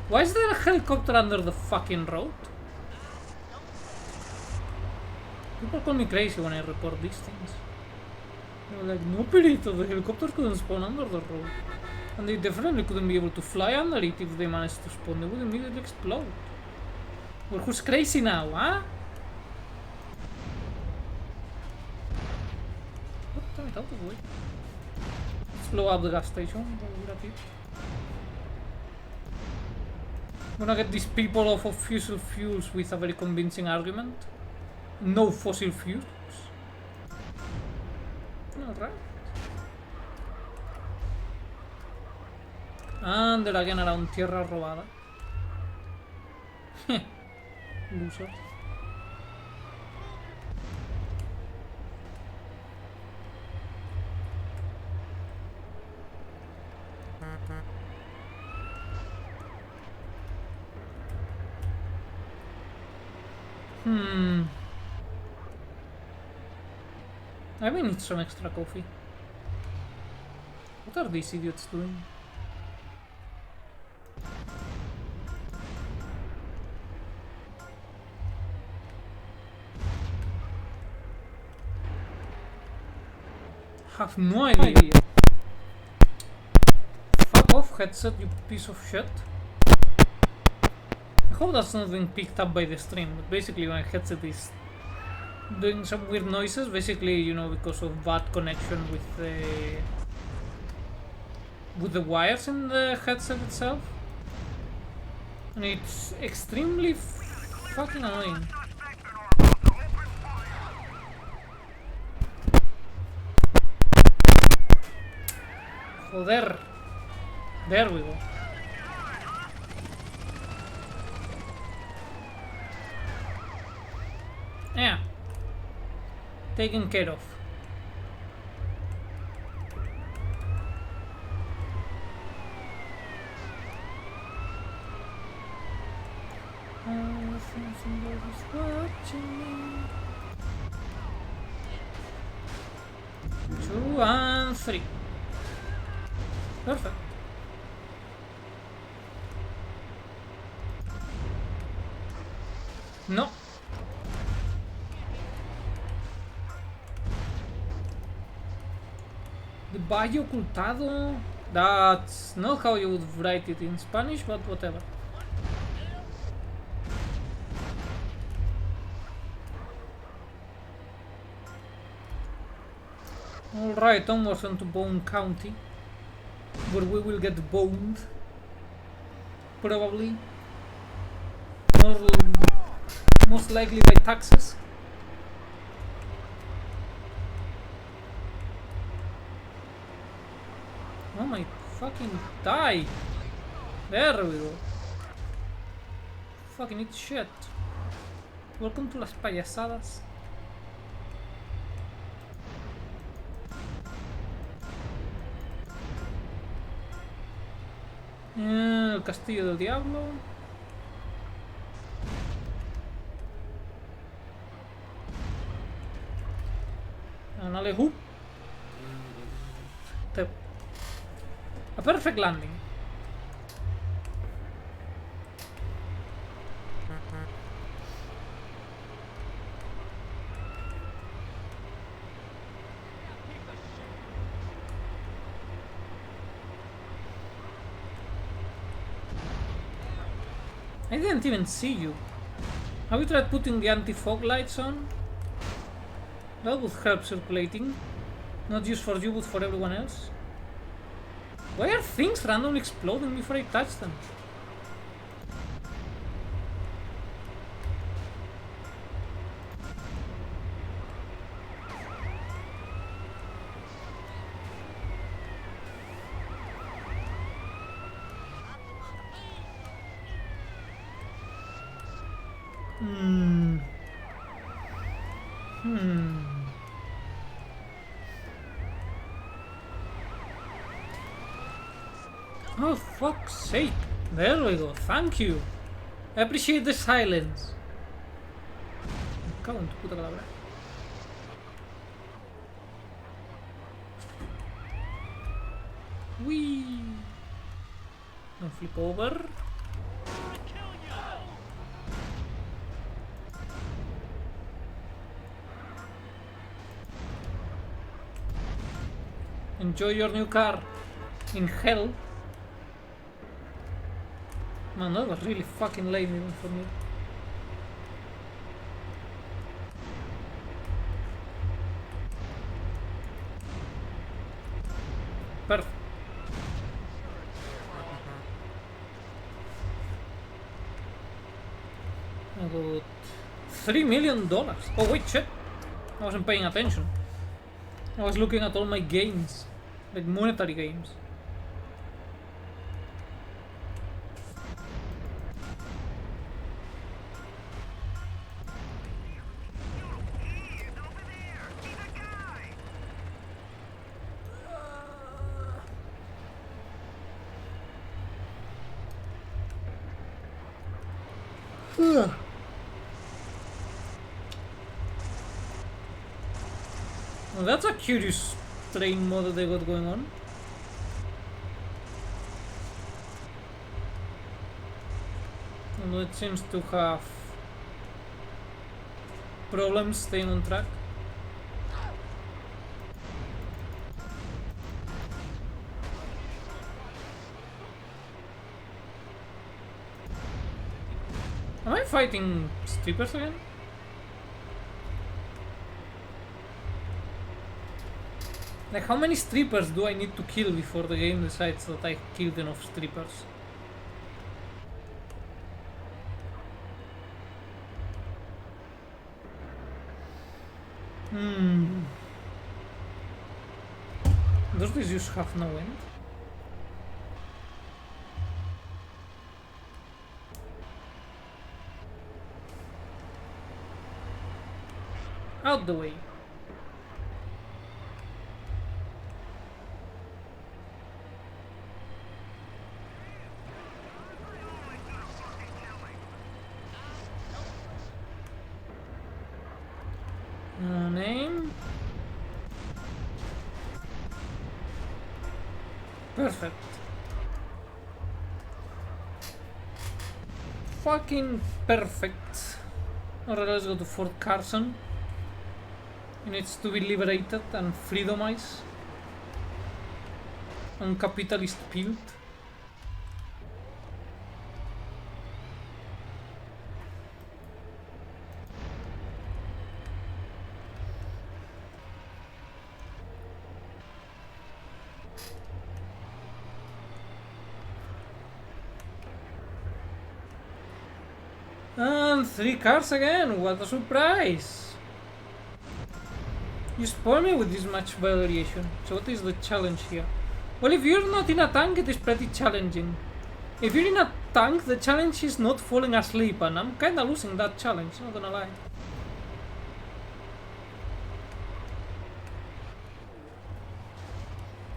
Why is there a helicopter under the fucking road? People call me crazy when I report these things. They're like, no, Perito, the helicopters couldn't spawn under the road. And they definitely couldn't be able to fly under it if they managed to spawn. They would immediately explode. Well, who's crazy now, huh? Oh, damn it, out of the way. Let's blow up the gas station. While we're at it. Gonna get these people off of fossil fuels with a very convincing argument. No fossil fuels. Alright. And they're again around Tierra Robada. Losers. I may need some extra coffee. What are these idiots doing? Have no idea. Fuck off, headset, you piece of shit. I hope that's not being picked up by the stream, but basically my headset is doing some weird noises, basically, you know, because of bad connection with the wires in the headset itself. And it's extremely fucking annoying. Joder. There we go. Yeah. Taken care of. Somebody's watching me. 2 and 3. Perfect. No. The Valle Ocultado? That's not how you would write it in Spanish, but whatever. Alright, onwards onto Bone County, where we will get boned. Probably. Most likely by taxes. Oh my fucking die! There we go. Fucking eat shit. Welcome to las payasadas. El Castillo del Diablo. An alley-oop. A perfect landing. I didn't even see you. Have you tried putting the anti-fog lights on? That would help circulating. Not just for you, but for everyone else. Why are things randomly exploding before I touch them? Oh, fuck's sake. There we go. Thank you. I appreciate the silence. Me cago en tu puta palabra. Whee! Don't flip over. Enjoy your new car. In hell. Man, that was really fucking lame even for me. Perfect. I got $3 million. Oh wait, shit. I wasn't paying attention. I was looking at all my gains, like monetary gains. Well, that's a curious train mode that they got going on. Although it seems to have problems staying on track. Am I fighting strippers again? Like, how many strippers do I need to kill before the game decides that I killed enough strippers? Does this use have no end? Out the way. Name. Perfect. Fucking perfect. Alright, let's go to Fort Carson. It needs to be liberated and freedomized. On capitalist build. And 3 cars again, what a surprise! You spoil me with this much variation, so what is the challenge here? Well, if you're not in a tank, it is pretty challenging. If you're in a tank, the challenge is not falling asleep, and I'm kinda losing that challenge, not gonna lie.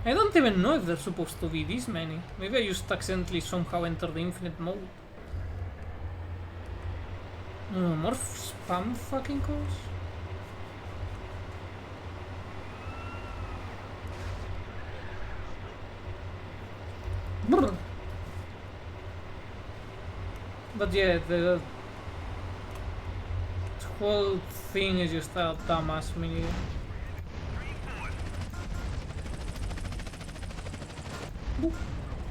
I don't even know if there's supposed to be this many. Maybe I just accidentally somehow entered the infinite mode. More spam fucking calls? Brr. But yeah, the whole thing is just a dumbass mini. Boop.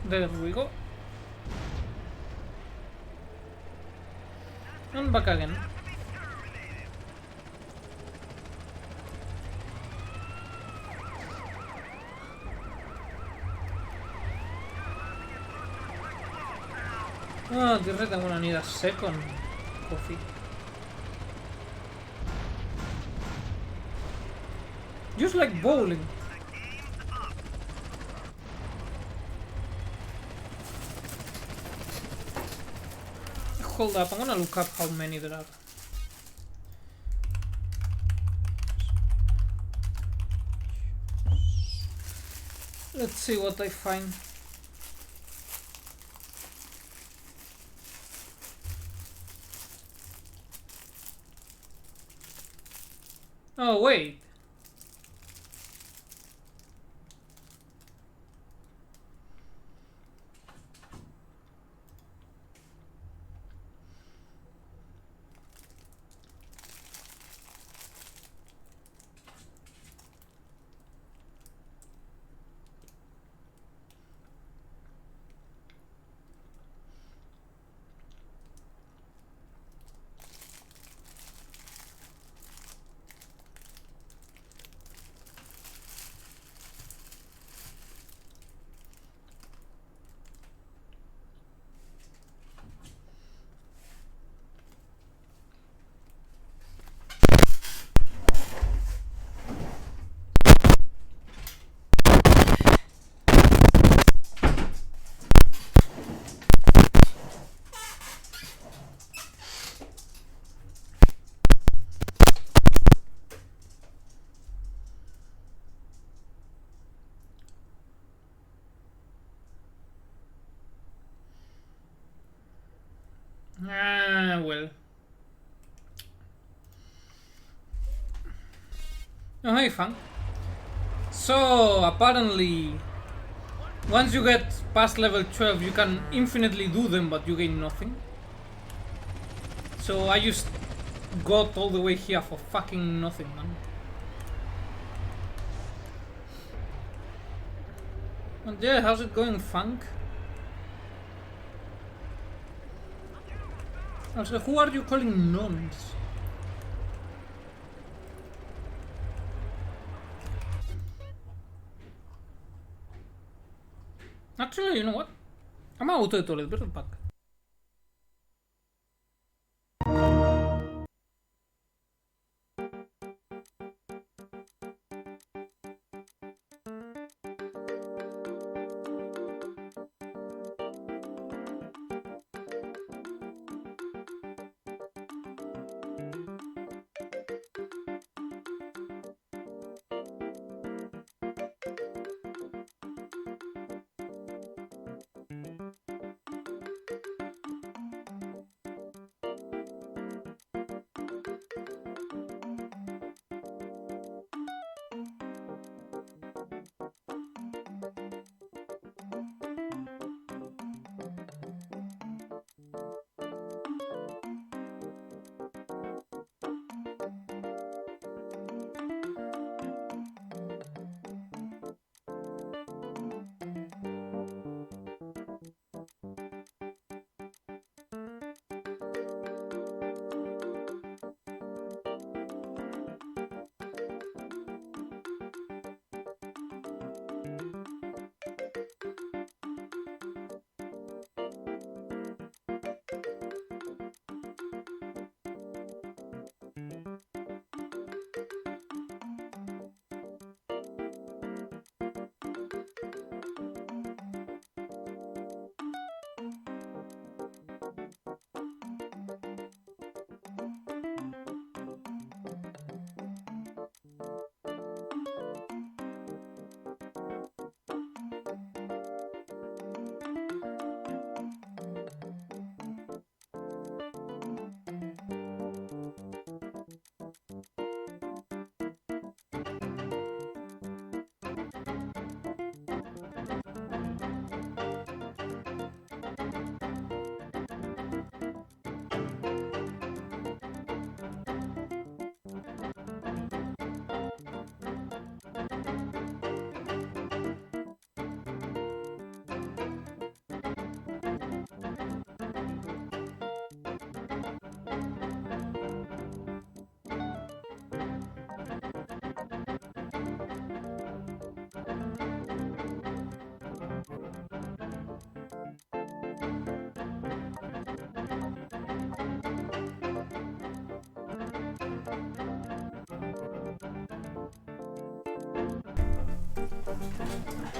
There we go. And back again. Oh, this rate I'm gonna need a second coffee. Just like bowling. Hold up, I'm gonna look up how many there are. Let's see what I find. Oh, wait. Well. Oh, hey, fun. So, apparently, once you get past level 12, you can infinitely do them, but you gain nothing. So, I just got all the way here for fucking nothing, man. And yeah, how's it going, Funk? Also, who are you calling nuns? Actually, you know what? I'm out of the toilet, be right back.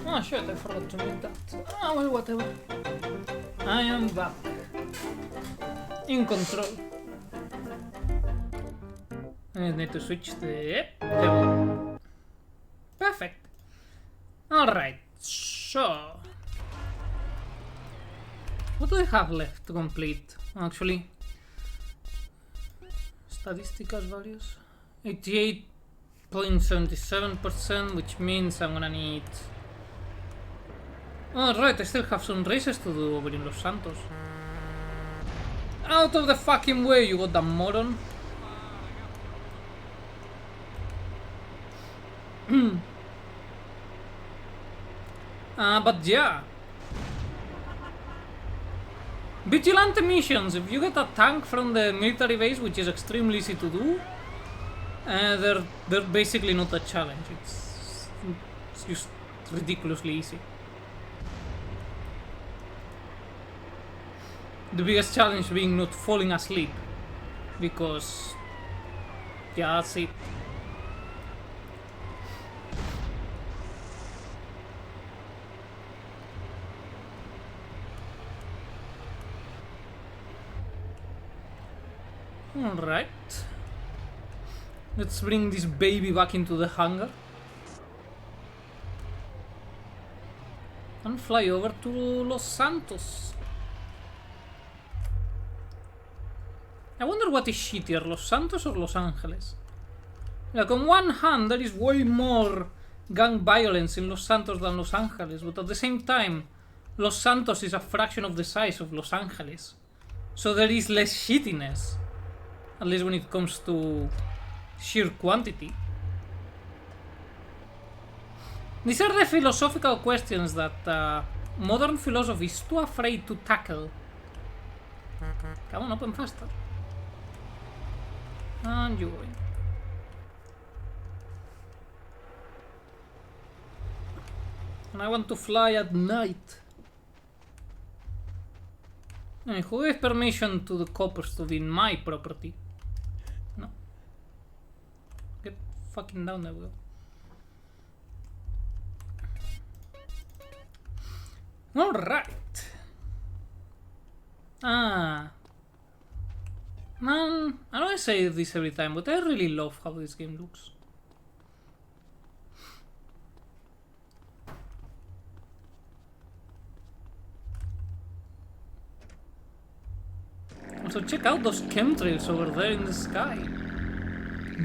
Oh shit, I forgot to make that. Ah, well, whatever. I am back. In control. I need to switch the... There. Perfect. Alright, so... What do I have left to complete? Actually... Statistical values... 88.77%, which means I'm gonna need... Oh, right, I still have some races to do over in Los Santos. Out of the fucking way, you goddamn moron. But yeah. Vigilante missions. If you get a tank from the military base, which is extremely easy to do, they're basically not a challenge. It's just ridiculously easy. The biggest challenge being not falling asleep, because yeah, that's it. Alright. Let's bring this baby back into the hangar. And fly over to Los Santos. I wonder what is shittier, Los Santos or Los Angeles? Like, on one hand, there is way more gang violence in Los Santos than Los Angeles, but at the same time, Los Santos is a fraction of the size of Los Angeles. So there is less shittiness. At least when it comes to sheer quantity. These are the philosophical questions that modern philosophy is too afraid to tackle. Come on, open faster. And you go in. And I want to fly at night. And who gave permission to the coppers to be in my property? No. Get fucking down there, Will. Alright. Man, I know I say this every time, but I really love how this game looks. Also, check out those chemtrails over there in the sky.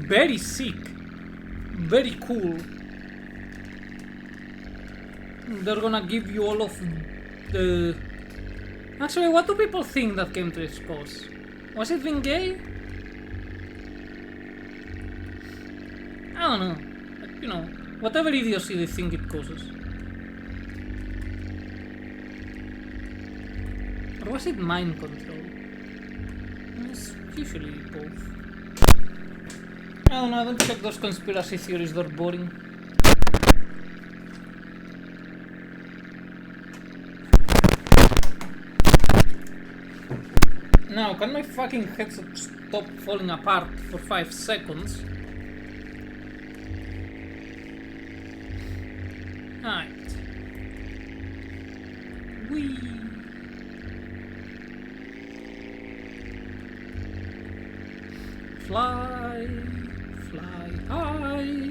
Very sick. Very cool. They're gonna give you all of the... Actually, what do people think that chemtrails cause? Was it being gay? I don't know. You know, whatever idiocy they think it causes. Or was it mind control? It's usually both. I don't know, I don't check those conspiracy theories, they're boring. Now, can my fucking headset stop falling apart for 5 seconds? Alright. Whee! Fly, fly high.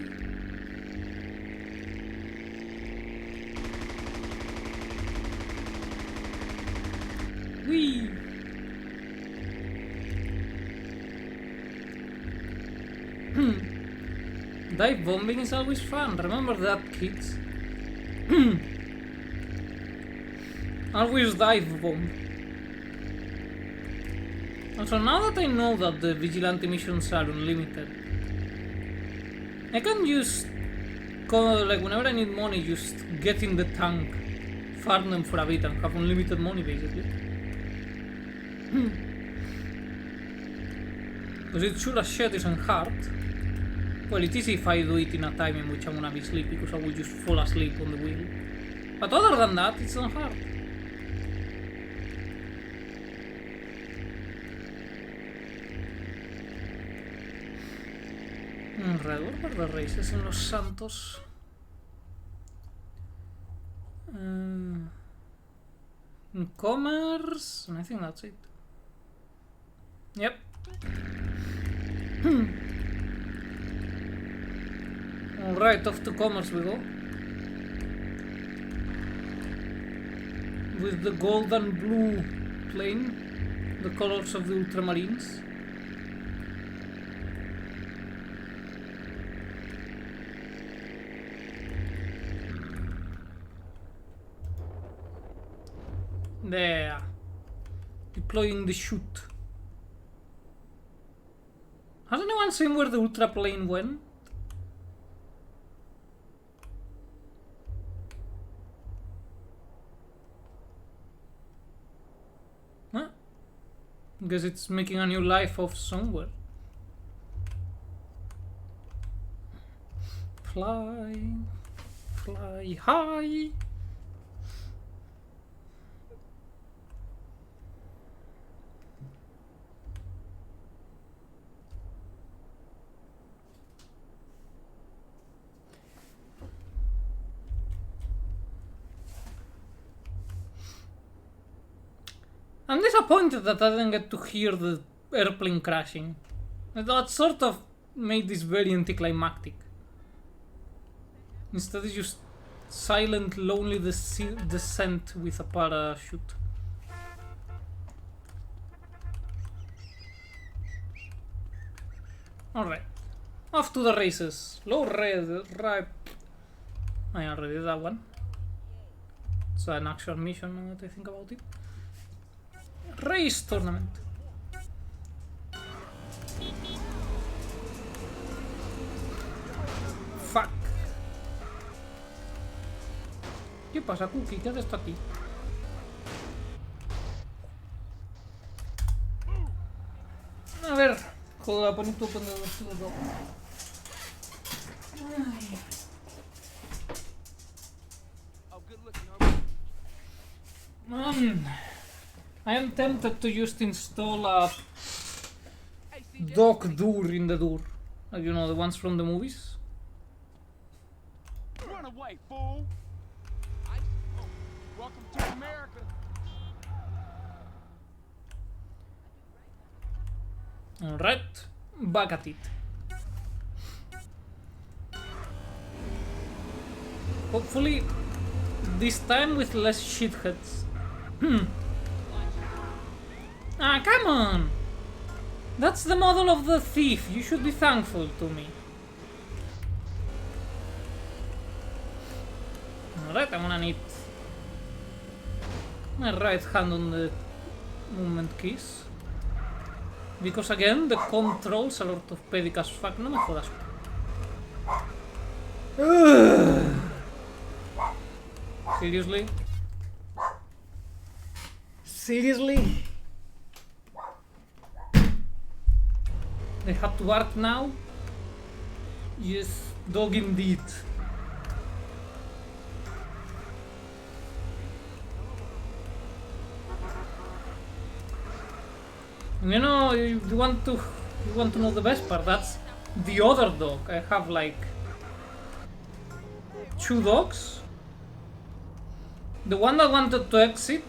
Whee! Dive bombing is always fun, remember that, kids? Always dive bomb. Also, now that I know that the vigilante missions are unlimited, I can just, like, whenever I need money, just get in the tank, farm them for a bit and have unlimited money, basically. Because it sure as shit isn't hard. Well, it is if I do it in a time in which I'm gonna be asleep, because I will just fall asleep on the wheel. But other than that, it's not hard. Alright, what were the races in Los Santos? In Commerce, and I think that's it. Yep. Alright, off to Commerce we go. With the gold and blue plane, the colors of the Ultramarines. There. Deploying the chute. Has anyone seen where the Ultra plane went? Huh? Guess it's making a new life of somewhere. Fly. Fly high. I'm disappointed that I didn't get to hear the airplane crashing. That sort of made this very anticlimactic. Instead it's just silent, lonely descent with a parachute. Alright. Off to the races. Low red, right. I already did that one. It's an actual mission now that I think about it. Race tournament. Fuck. ¿Qué pasa, Cookie? ¿Qué haces aquí? A ver. Joder, pon tu open the door. I am tempted to just install a dog door in the door. Like, you know, the ones from the movies. Run away, fool! Welcome to America. Alright, back at it. Hopefully, this time with less shitheads. Ah, come on! That's the model of the thief. You should be thankful to me. Alright, I'm gonna need my right hand on the movement keys. Because again, the controls are orthopedic as fuck. No me jodas. Seriously? Seriously? They have to work now? Yes, dog indeed. You know, you want to know the best part? That's the other dog. I have like 2 dogs. The one that wanted to exit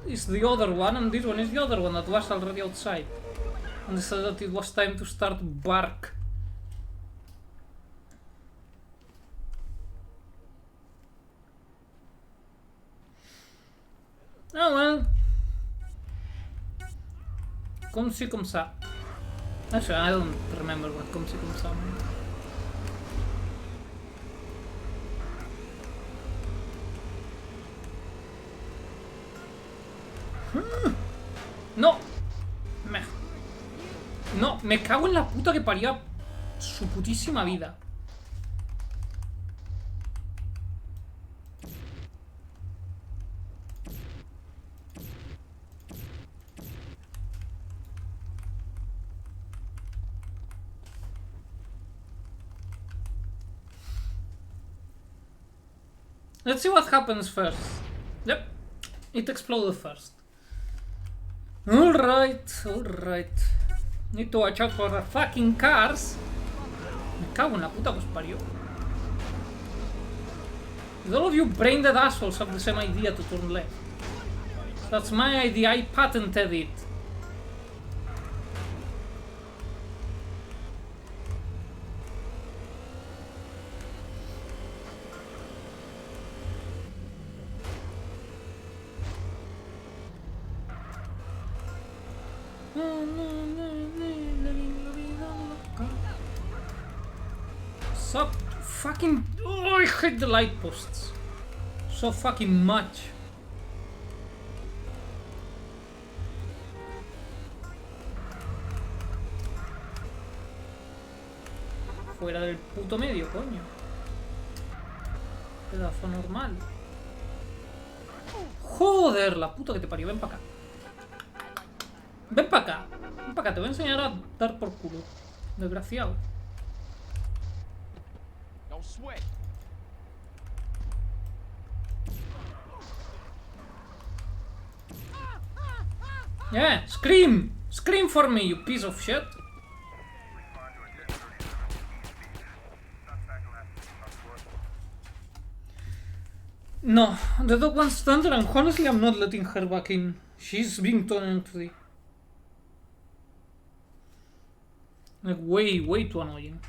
is the other one, and this one is the other one that was already outside. And they said that it was time to start bark. Oh well. Comme ci, comme ça. Actually, I don't remember what comme ci, comme ça meant. No. No, me cago en la puta que paría su putísima vida. Let's see what happens first. Yep, it exploded first. Alright, alright. Need to watch out for the fucking cars. Me cago en la puta que os parió. With all of you brain dead assholes have the same idea to turn left. That's my idea, I patented it. Stop fucking... Oh, I hate the light posts so fucking much. Fuera del puto medio, coño. Pedazo normal. Joder, la puta que te parió. Ven para acá. Ven para acá. Ven para acá. Te voy a enseñar a dar por culo. Desgraciado. Don't sweat. Yeah, scream! Scream for me, you piece of shit. No, the dog wants thunder and honestly I'm not letting her back in. She's being too angry. Like way too annoying.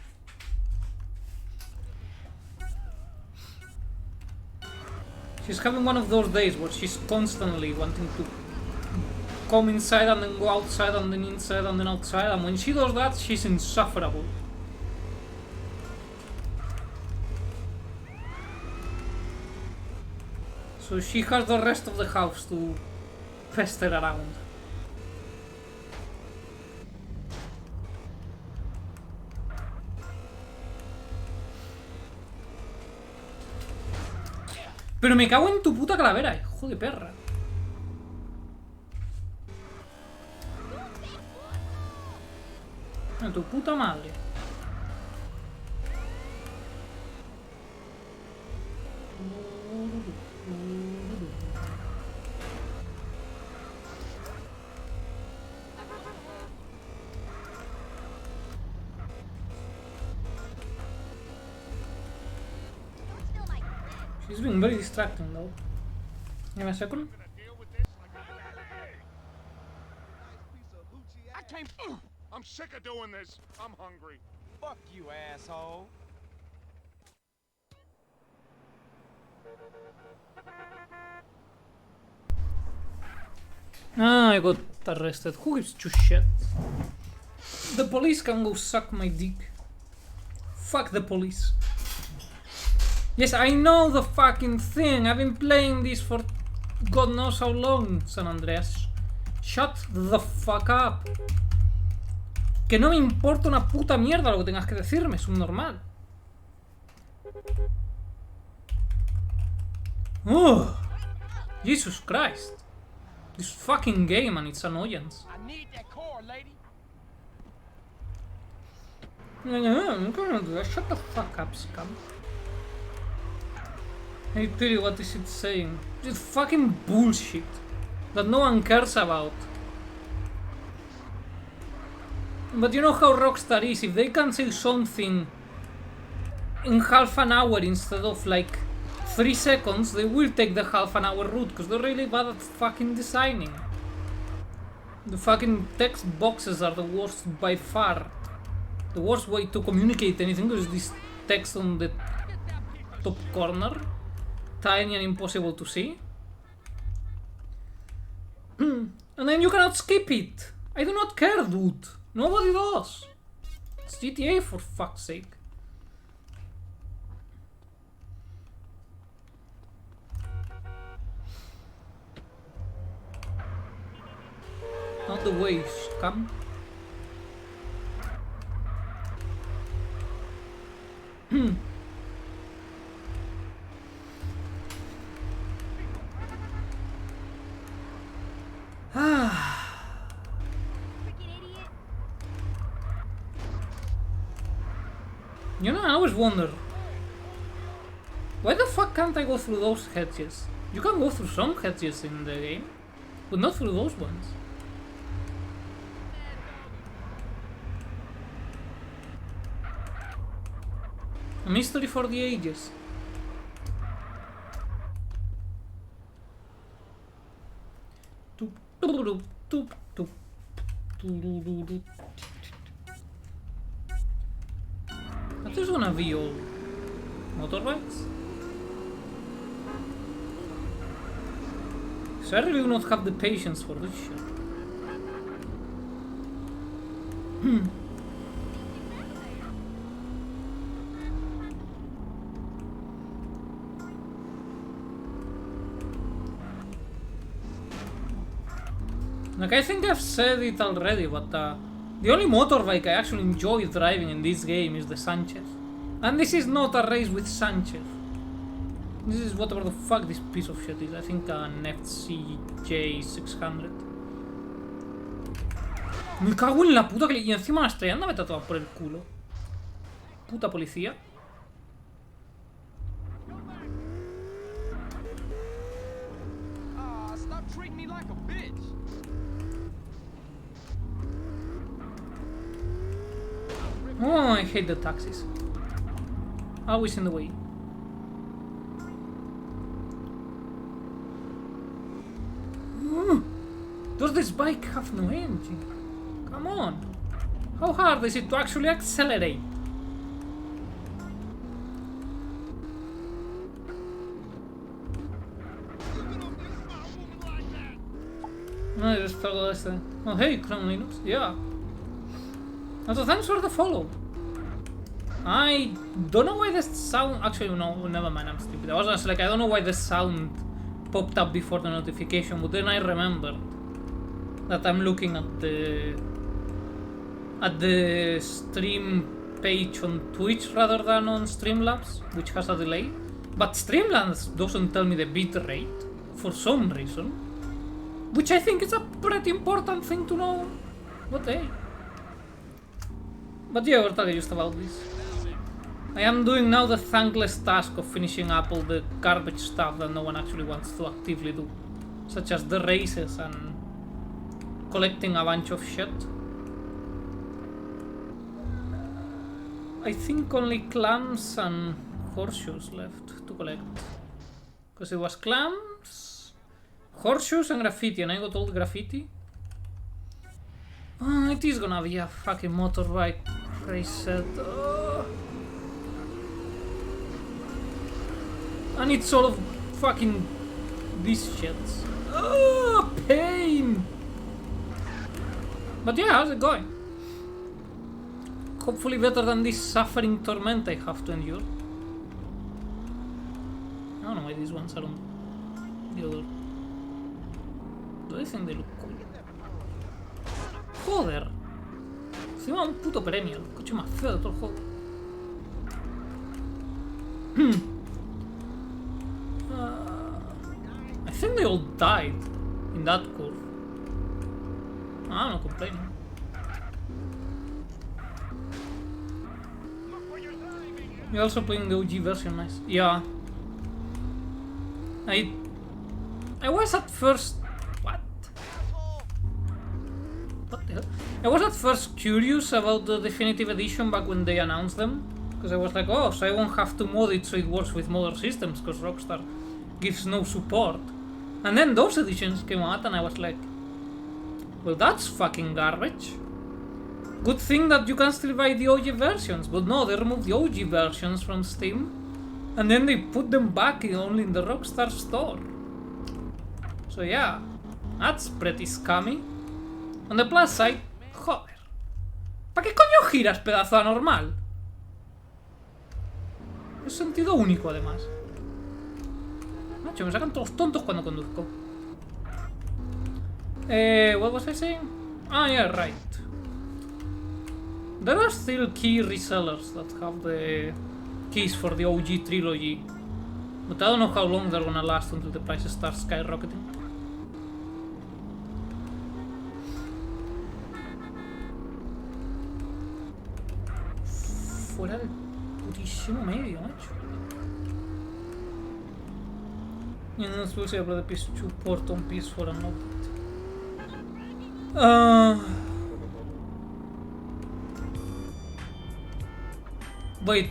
She's having one of those days where she's constantly wanting to come inside and then go outside and then inside and then outside, and when she does that, she's insufferable. So she has the rest of the house to pester around. Pero me cago en tu puta calavera, hijo de perra. A tu puta madre. She's being very distracting though. Give me a second. I can't. I'm sick of doing this. I'm hungry. Fuck you, asshole. Ah, I got arrested. Who gives two shit? The police can go suck my dick. Fuck the police. Yes, I know the fucking thing. I've been playing this for God knows how long, San Andreas. Shut the fuck up. Que no me importa una puta mierda lo que tengas que decirme, es un normal. Oh, Jesus Christ. This fucking game and its annoyance. I need that core, lady. Shut the fuck up, scum. I tell you what is it saying. It's fucking bullshit that no one cares about. But you know how Rockstar is, if they can say something in half an hour instead of like 3 seconds, they will take the half an hour route, because they're really bad at fucking designing. The fucking text boxes are the worst by far. The worst way to communicate anything is this text on the top corner. Tiny and impossible to see. And then you cannot skip it. I do not care, dude. Nobody does. It's GTA for fuck's sake. Not the way, scum. You know, I always wonder, why the fuck can't I go through those hedges? You can go through some hedges in the game, but not through those ones. A mystery for the ages. Are these gonna be all motorbikes? So I really do not have the patience for this shit. Like, I think I've said it already, but the only motorbike I actually enjoy driving in this game is the Sanchez. And this is not a race with Sanchez. This is whatever the fuck this piece of shit is. I think an FCJ600. Me cago en la puta que... Y encima la estrellando me tatuan por el culo. Puta policía. Stop treating me like a bitch. Oh, I hate the taxis. Always in the way. Does this bike have no engine? Come on. How hard is it to actually accelerate? No, just throw this thing. Oh, hey, Chrome Linux. Yeah. Also, thanks for the follow. I don't know why the sound... Actually, no, never mind, I'm stupid. I was just like, I don't know why the sound popped up before the notification, but then I remembered that I'm looking at the stream page on Twitch rather than on Streamlabs, which has a delay. But Streamlabs doesn't tell me the bitrate for some reason, which I think is a pretty important thing to know. But hey. But yeah, we're talking just about this. I am doing now the thankless task of finishing up all the garbage stuff that no one actually wants to actively do, such as the races and collecting a bunch of shit. I think only clams and horseshoes left to collect. Because it was clams, horseshoes and graffiti, and I got all the graffiti. Oh, it is gonna be a fucking motorbike race set. Oh. And it's all of fucking these shits. Oh, pain! But yeah, how's it going? Hopefully better than this suffering torment I have to endure. I don't know why these ones are on the other. Do I think they look cool? Joder. Encima un puto premio, el coche más feo de todo el juego. I think they all died in that curve. I'm not complaining. You're also playing the OG version, nice. Yeah. I was at first... What? What the hell? I was at first curious about the definitive edition back when they announced them. Because I was like, oh, so I won't have to mod it so it works with modern systems, because Rockstar gives no support. And then those editions came out and I was like, well, that's fucking garbage. Good thing that you can still buy the OG versions, but no, they removed the OG versions from Steam and then they put them back only in the Rockstar store. So yeah, that's pretty scummy. On the plus side, joder. ¿Para qué coño giras, pedazo anormal? Es sentido único, además. Macho, me sacan todos tontos cuando conduzco. What was I saying? Ah, yeah, right. There are still key resellers that have the keys for the OG trilogy, but I don't know how long they're gonna last until the prices start skyrocketing. Fuera del putísimo medio, macho. Y no es posible hablar de PS2 port on PS4 and not that. Wait,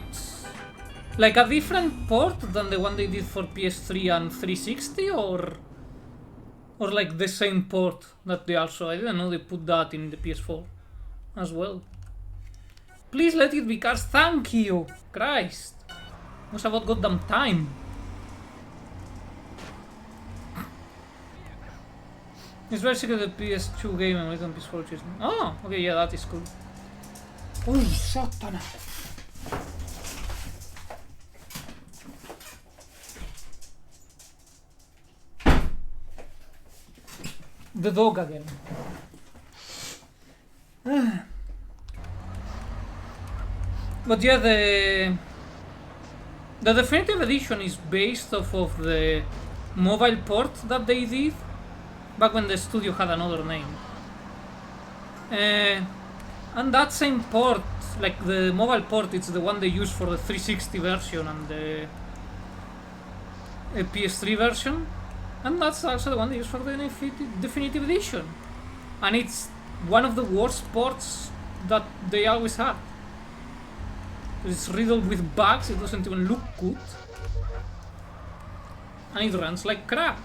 Like a different port than the one they did for PS3 and 360, or like the same port that they also, I didn't know they put that in the PS4 as well. Please let it be cars, thank you! Christ! What's about goddamn time? It's basically the PS2 game and on PS4 choosing. Oh, okay, yeah, that is cool. Oh, satana! The dog again. But yeah, the definitive edition is based off of the mobile port that they did back when the studio had another name. And that same port, like the mobile port, it's the one they use for the 360 version and the PS3 version. And that's also the one they use for the definitive edition. And it's one of the worst ports that they always had. It's riddled with bugs, it doesn't even look good. And it runs like crap.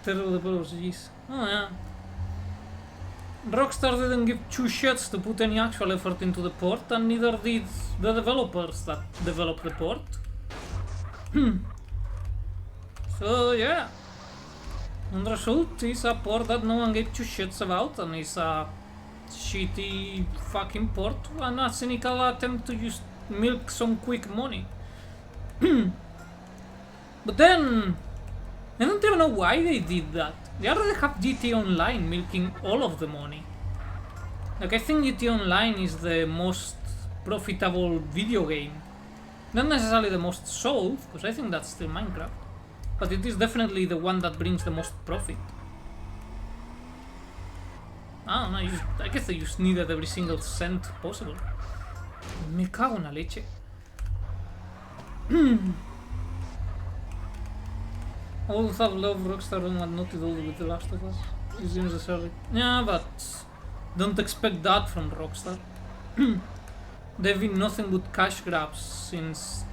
Terrible developers, jeez. Oh yeah. Rockstar didn't give two shits to put any actual effort into the port, and neither did the developers that developed the port. So yeah. And the result is a port that no one gave two shits about, and it's a shitty fucking port and a cynical attempt to just milk some quick money. But then I don't even know why they did that. They already have GTA Online milking all of the money. Like, I think GTA Online is the most profitable video game. Not necessarily the most sold, because I think that's still Minecraft. But it is definitely the one that brings the most profit. I don't know, I guess they just needed every single cent possible. Me cago en la leche. I would have loved Rockstar doing what Naughty Dog with The Last of Us. It seems necessarily. Yeah, but don't expect that from Rockstar. They've been nothing but cash grabs since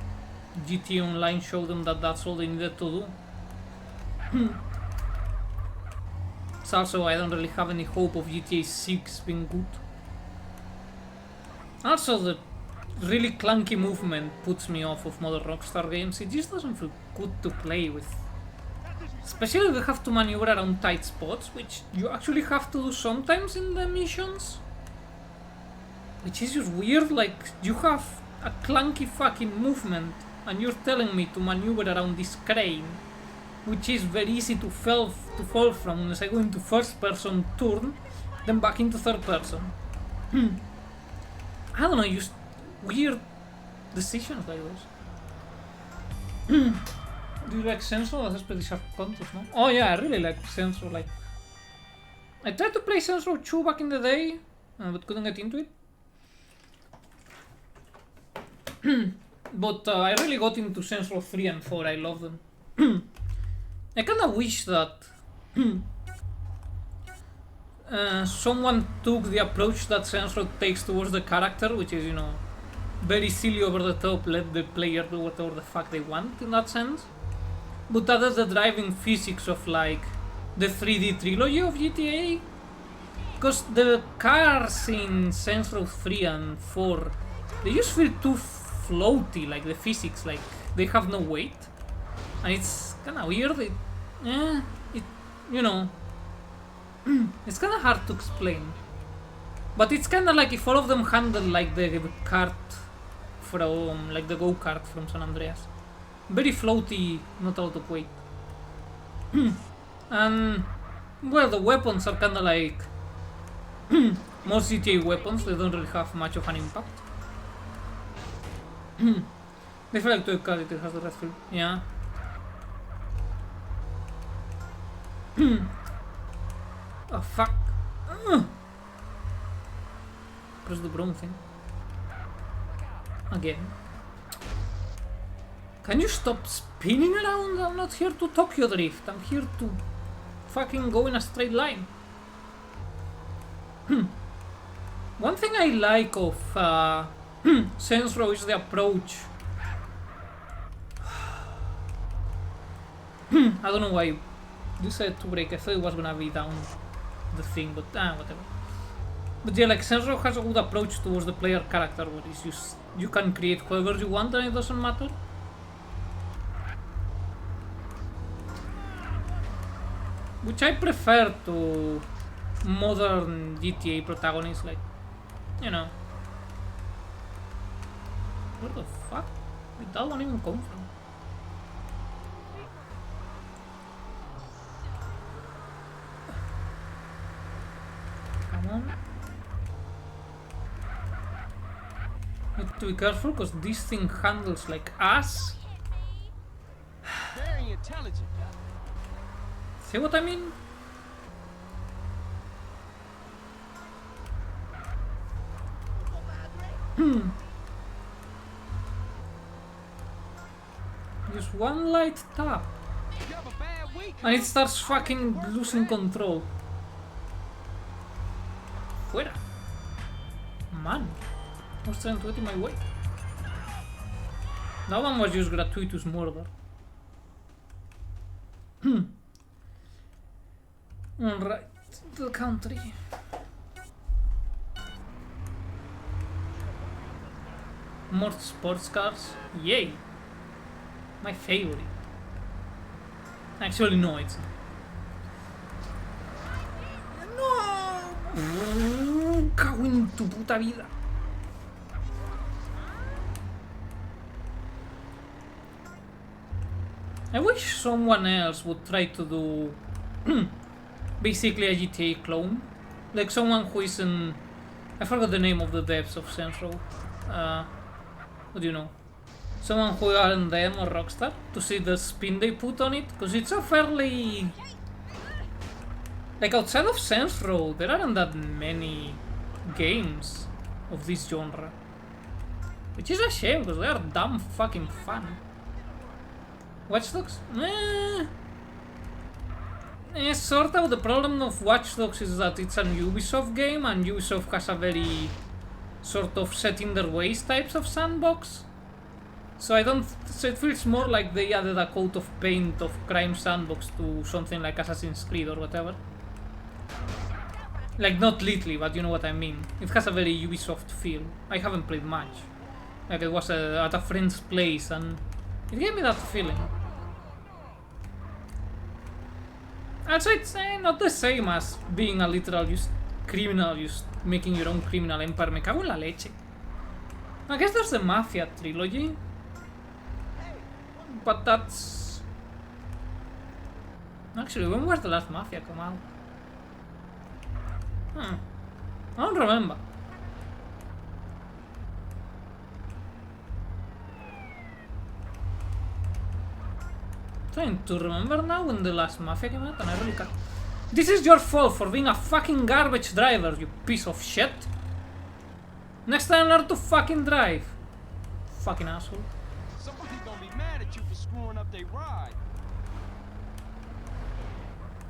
GTA Online showed them that that's all they needed to do. It's also, I don't really have any hope of GTA 6 being good. Also, the really clunky movement puts me off of modern Rockstar games. It just doesn't feel good to play with. Especially if you have to maneuver around tight spots, which you actually have to do sometimes in the missions. Which is just weird, like, you have a clunky fucking movement and you're telling me to maneuver around this crane, which is very easy to fall from unless I go into first person turn, then back into third person. I don't know, just weird decisions like those. Do you like Sensor? That has pretty sharp contours, no? Oh yeah, I really like Sensor, like... I tried to play Sensor 2 back in the day, but couldn't get into it. But I really got into Sensor 3 and 4, I love them. I kinda wish that someone took the approach that Sensor takes towards the character, which is, you know, very silly, over the top, let the player do whatever the fuck they want in that sense. But added the driving physics of, like, the 3D trilogy of GTA. Because the cars in Saints Row 3 and 4, they just feel too floaty, like the physics, like they have no weight. And it's kinda weird, you know, it's kinda hard to explain. But it's kinda like if all of them handle like the kart from, like the go-kart from San Andreas. Very floaty, not a lot of weight. And, well, the weapons are kinda like most GTA weapons, they don't really have much of an impact. They feel like Toy Cat, it has the red field, yeah. Oh fuck. Press the broom thing. Again. Can you stop spinning around? I'm not here to Tokyo Drift. I'm here to fucking go in a straight line. One thing I like of Saints Row is the approach. I don't know why you said to break. I thought it was gonna be down the thing, but whatever. But yeah, like Saints Row has a good approach towards the player character, where it's just you can create whoever you want and it doesn't matter. Which I prefer to modern GTA protagonists, like, you know. Where the fuck did that one even come from? Come on. Need to be careful because this thing handles like ass. Very intelligent. See what I mean? Just one light tap You have a bad week. and it starts fucking losing control. Fuera. Man. I was trying to get in my way. That one was just gratuitous murder. Alright, to the country. More sports cars? Yay! My favorite. Actually, no, it's not. No! Cago en tu puta vida. I wish someone else would try to do basically a GTA clone. Like someone who is in... I forgot the name of the devs of Saints Row. What do you know? Someone who aren't them or Rockstar to see the spin they put on it, because it's a fairly... Like outside of Saints Row, there aren't that many games of this genre. Which is a shame, because they are damn fucking fun. Watch Dogs? Sort of. The problem of Watch Dogs is that it's an Ubisoft game, and Ubisoft has a very sort of set in their ways types of sandbox. So it feels more like they added a coat of paint of crime sandbox to something like Assassin's Creed or whatever. Like not literally, but you know what I mean. It has a very Ubisoft feel. I haven't played much. Like it was at a friend's place and it gave me that feeling. Also, it's not the same as being a literal criminal, just making your own criminal empire. Me cago en la leche. I guess there's the Mafia trilogy. But that's... Actually, when was the last Mafia come out? I don't remember. Trying to remember now when the last Mafia came out and I really can't. This is your fault for being a fucking garbage driver, you piece of shit. Next time learn to fucking drive. Fucking asshole. Somebody's gonna be mad at you for screwing up their ride.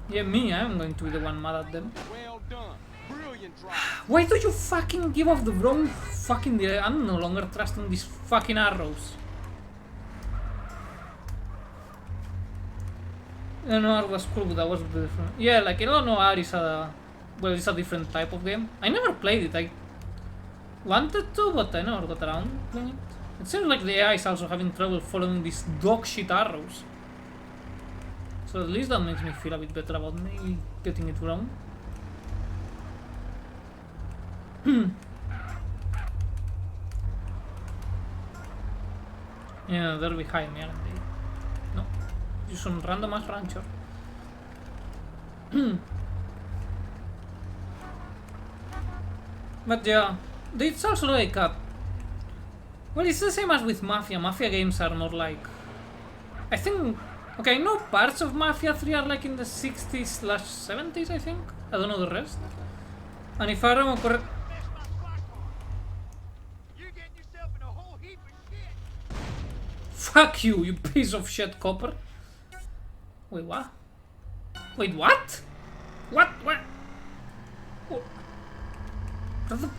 Yeah, me, I'm going to be the one mad at them. Well done. Brilliant drive. Why do you fucking give off the wrong fucking... I'm no longer trusting these fucking arrows. Noir was cool, but that was different. Yeah, like Noir is a... Well, it's a different type of game. I never played it. I wanted to, but I never got around playing it. It seems like the AI is also having trouble following these dog shit arrows. So at least that makes me feel a bit better about me getting it wrong. Yeah, they're behind me, aren't they? No. Just some random ass rancher. But yeah, it's also like a... Well, it's the same as with Mafia. Mafia games are more like... I think... Okay, I know parts of Mafia 3 are like in the 60s/70s, I think. I don't know the rest. And if I remember correct... You're getting yourself in a whole heap of shit. Fuck you, you piece of shit copper. Wait, what? Wait, what? What? What? What the...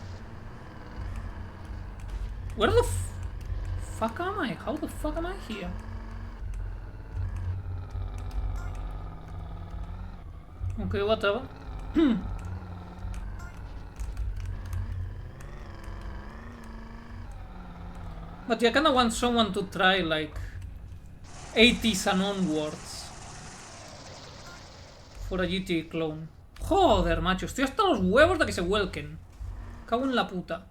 Where the fuck am I? How the fuck am I here? Okay, whatever. But yeah, I kinda want someone to try like 80s and onwards for a GTA clone. Joder, macho, estoy hasta los huevos de que se vuelquen. Cago en la puta.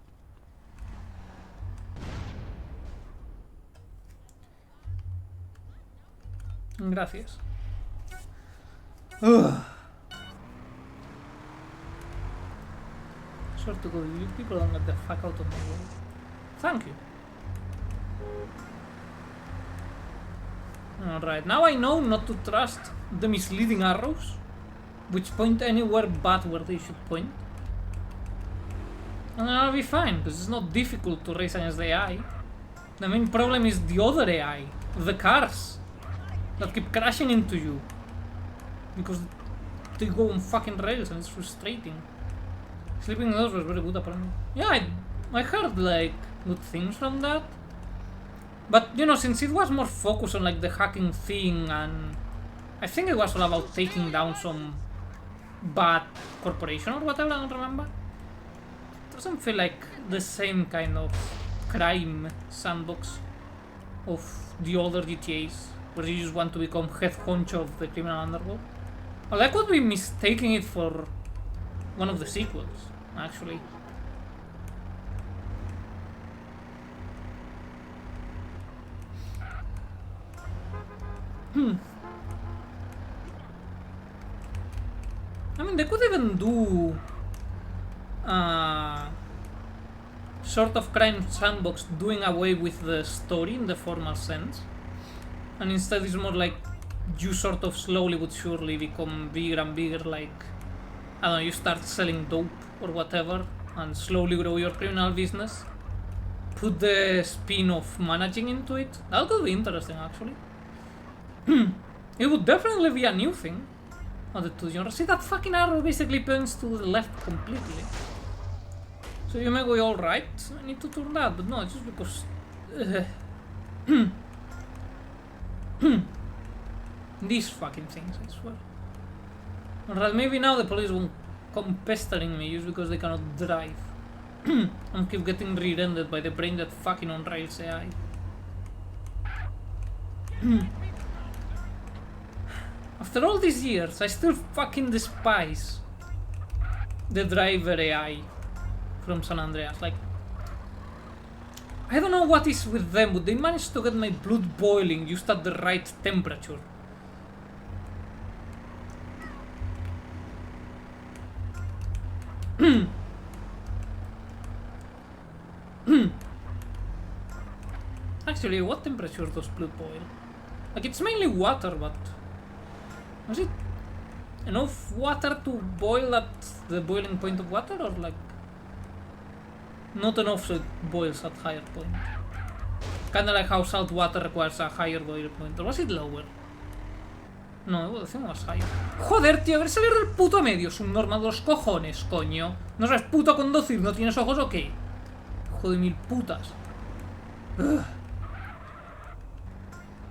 Gracias. Swear to God, you people don't get the fuck out of my way. Thank you. Alright, now I know not to trust the misleading arrows, which point anywhere but where they should point. And I'll be fine, because it's not difficult to race against the AI. The main problem is the other AI, the cars, that keep crashing into you. Because they go on fucking rails and it's frustrating. Sleeping Dogs was very good apparently. Yeah, I heard like good things from that. But you know, since it was more focused on like the hacking thing, and I think it was all about taking down some bad corporation or whatever, I don't remember. It doesn't feel like the same kind of crime sandbox of the other GTAs, where you just want to become head honcho of the criminal underworld. Well, I could be mistaking it for one of the sequels, actually. I mean, they could even do sort of crime sandbox doing away with the story in the formal sense, and instead it's more like you sort of slowly but surely become bigger and bigger, like, I don't know, you start selling dope or whatever and slowly grow your criminal business. Put the spin of managing into it. That could be interesting, actually. It would definitely be a new thing added to the genre. See, that fucking arrow basically points to the left completely. So you may go, alright, I need to turn that, but no, it's just because... these fucking things, I swear. Alright, maybe now the police won't come pestering me just because they cannot drive. And keep getting re-rendered by the brain that fucking on rails AI. After all these years, I still fucking despise the driver AI from San Andreas. Like, I don't know what is with them, but they managed to get my blood boiling just at the right temperature. Actually, what temperature does blood boil? Like, it's mainly water, but... Was it enough water to boil at the boiling point of water, or like... not enough so it boils at higher point? Kinda like how salt water requires a higher boiling point, or was it lower? No, the thing was higher. Joder, tío, a ver salir del puto medio, subnormal, los cojones, coño. ¿No sabes puto conducir? ¿No tienes ojos o qué? Joder, mil putas. Ugh.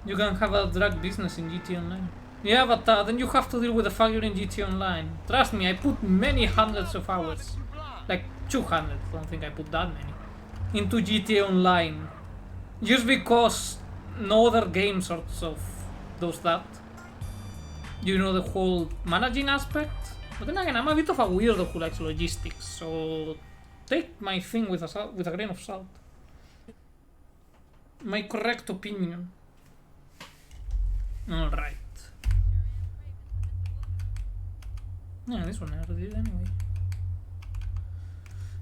You can have a drug business in GTA Online. Yeah, but then you have to deal with the failure in GTA Online. Trust me, I put many hundreds of hours. Like 200, I don't think I put that many. Into GTA Online. Just because no other game sorts of does that. You know, the whole managing aspect. But then again, I'm a bit of a weirdo who likes logistics, so take my thing with a grain of salt. My correct opinion. Alright. Yeah, this one I already did anyway.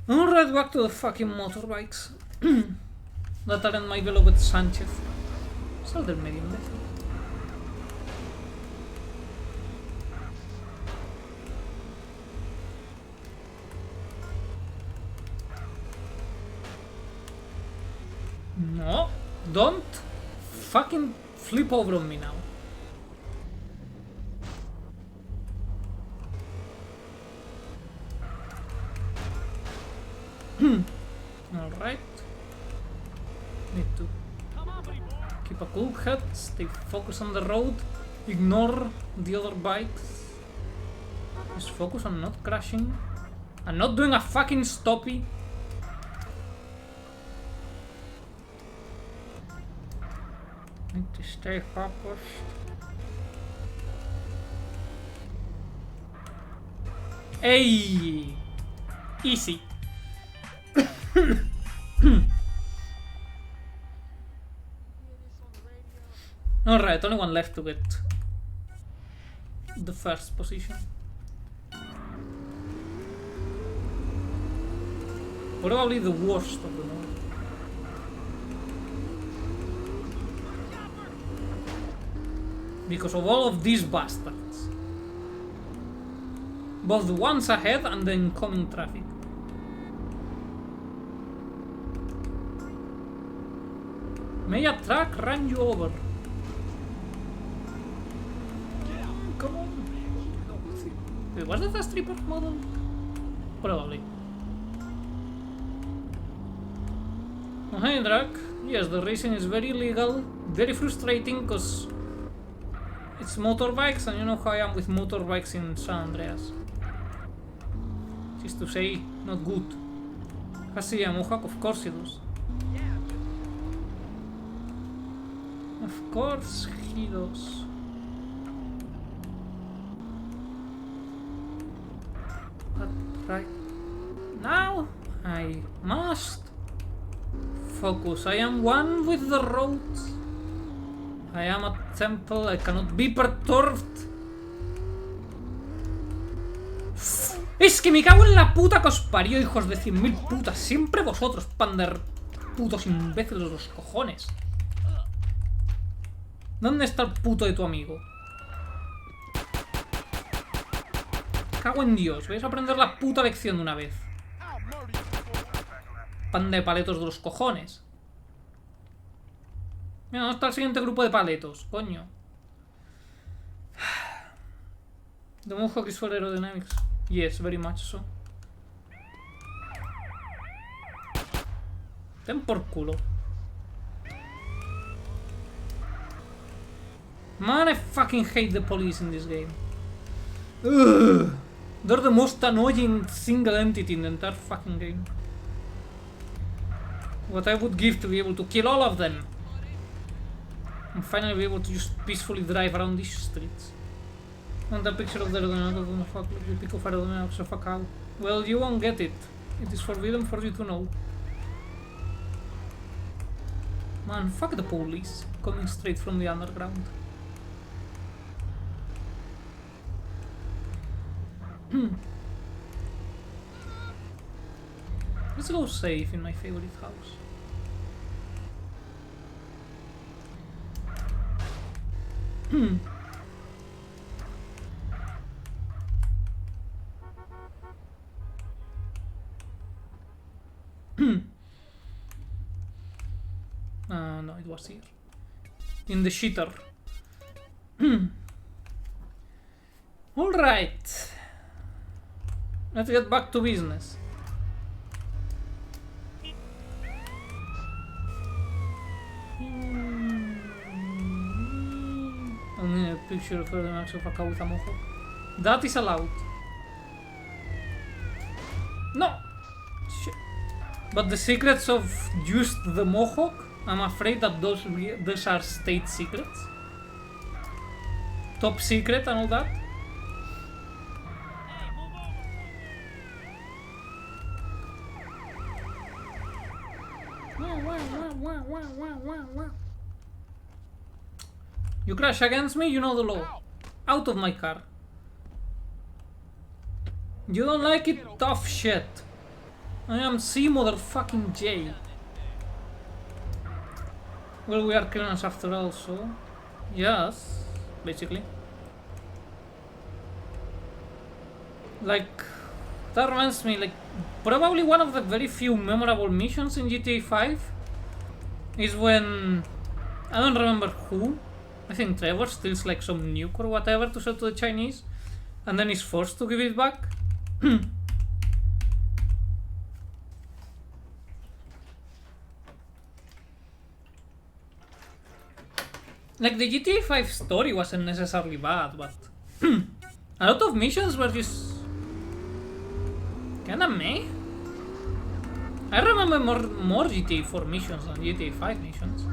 Alright, back to the fucking motorbikes. That aren't my beloved Sanchez. Sal del medio, imbécil. No, don't fucking flip over on me now. Alright. Keep a cool head, stay focused on the road, ignore the other bikes. Just focus on not crashing and not doing a fucking stoppie. Need to stay focused. Hey! Easy. Alright, only one left to get the first position. Probably the worst of them all. Because of all of these bastards. Both the ones ahead and the incoming traffic. May a truck run you over? Come on. Wait, was that a stripper model? Probably. Oh, hey, Drac. Yes, the racing is very illegal, very frustrating because it's motorbikes, and you know how I am with motorbikes in San Andreas. Which is to say, not good. Has he a mohawk? Of course he does. Of course he does. But right now, I must focus. I am one with the road. I am a temple. I cannot be perturbed. Es que me cago en la puta que os parió, hijos de 100.000 putas. Siempre vosotros, pander putos imbéciles de los cojones. ¿Dónde está el puto de tu amigo? Cago en Dios. ¿Vais a aprender la puta lección de una vez? Pan de paletos de los cojones. Mira, ¿dónde está el siguiente grupo de paletos? Coño. The Mohawk is for aerodynamics. Yes, very much so. Ten por culo. Man, I fucking hate the police in this game. Ugh. They're the most annoying single entity in the entire fucking game. What I would give to be able to kill all of them. And finally be able to just peacefully drive around these streets. Want a picture of the aerodynamics? Fuck, look, the pick of aerodynamics of a cow. Well, you won't get it. It is forbidden for you to know. Man, fuck the police. Coming straight from the underground. Let's go safe in my favorite house. No, it was here. In the shitter. Alright. Let's get back to business. I need a picture of the max of a cow with a mohawk. That is allowed. No! Shit. But the secrets of just the mohawk? I'm afraid that those are state secrets. Top secret and all that. You crash against me, you know the law. Out of my car. You don't like it? Tough shit. I am C motherfucking J. Well, we are criminals after all, so... Yes, basically. Like, that reminds me, like, probably one of the very few memorable missions in GTA 5 is when... I don't remember who. I think Trevor steals like some nuke or whatever to sell to the Chinese, and then is forced to give it back. Like, the GTA 5 story wasn't necessarily bad, but a lot of missions were just kinda meh. I remember more GTA 4 missions than GTA 5 missions.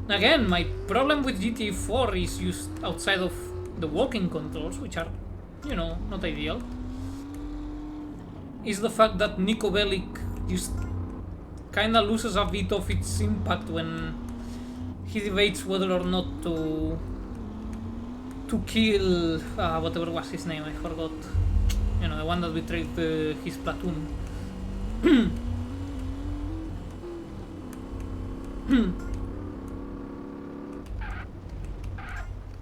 Again, my problem with GTA 4 is used outside of the walking controls, which are, you know, not ideal, is the fact that Niko Bellic just kinda loses a bit of its impact when he debates whether or not to kill whatever was his name, I forgot. You know, the one that betrayed his platoon.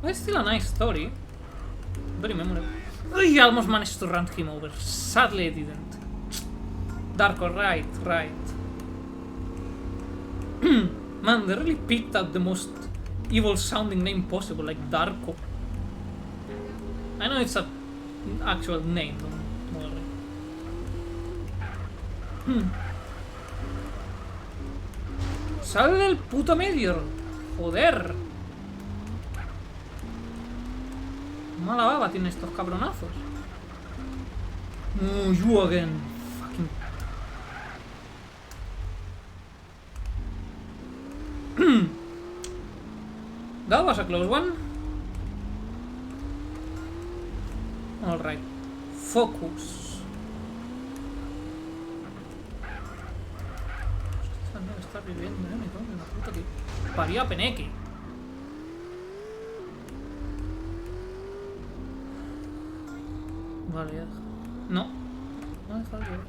Well, it's still a nice story. Very memorable. I almost managed to run him over. Sadly I didn't. Darko, right. Man, they really picked out the most evil sounding name possible, like Darko. I know it's an actual name, don't worry. ¡Sal del puto medio! ¡Joder! Mala baba tienen estos cabronazos. Oh, you again. Fucking... That was a close one. Alright. Focus. No está viviendo, me cago en la puta que parió a Peneque. Vale, ya. No. No deja de ver.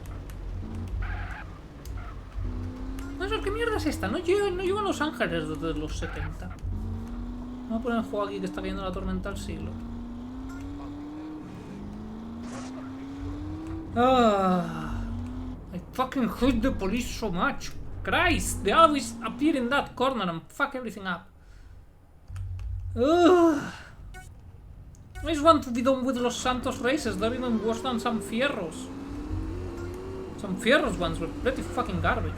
No sé qué mierda es esta. No llego a Los Ángeles desde los 70. Vamos a poner el juego aquí que está cayendo la tormenta del siglo. I fucking hate the police so much. Christ, they always appear in that corner and fuck everything up. I just want to be done with Los Santos races. They're even worse than some Fierros. Some Fierros ones were pretty fucking garbage.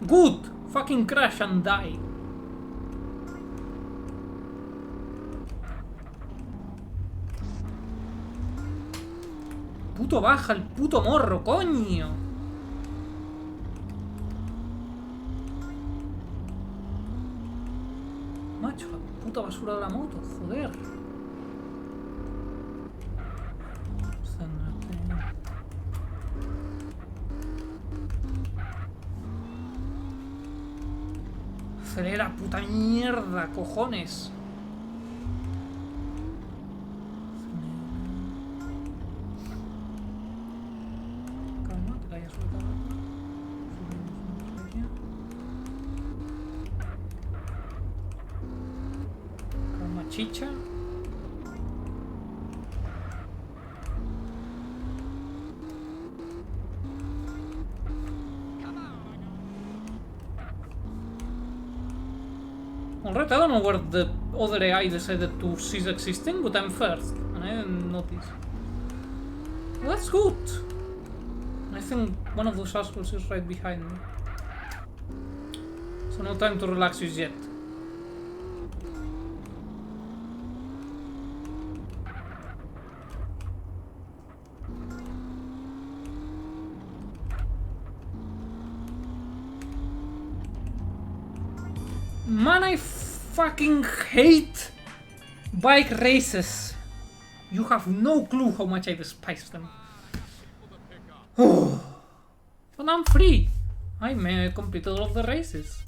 Good! Fucking crash and die. Puto baja el puto morro, coño. Macho, la puta basura de la moto, joder. Acelera, puta mierda, cojones. Calma, te caigas suelta. Calma, chicha. Alright, I don't know where the other AI decided to cease existing, but I'm first, and I didn't notice. Well, that's good. I think one of those assholes is right behind me. So no time to relax just yet. Man, I fucking hate bike races. You have no clue how much I despise them. But I'm free. I may complete all of the races.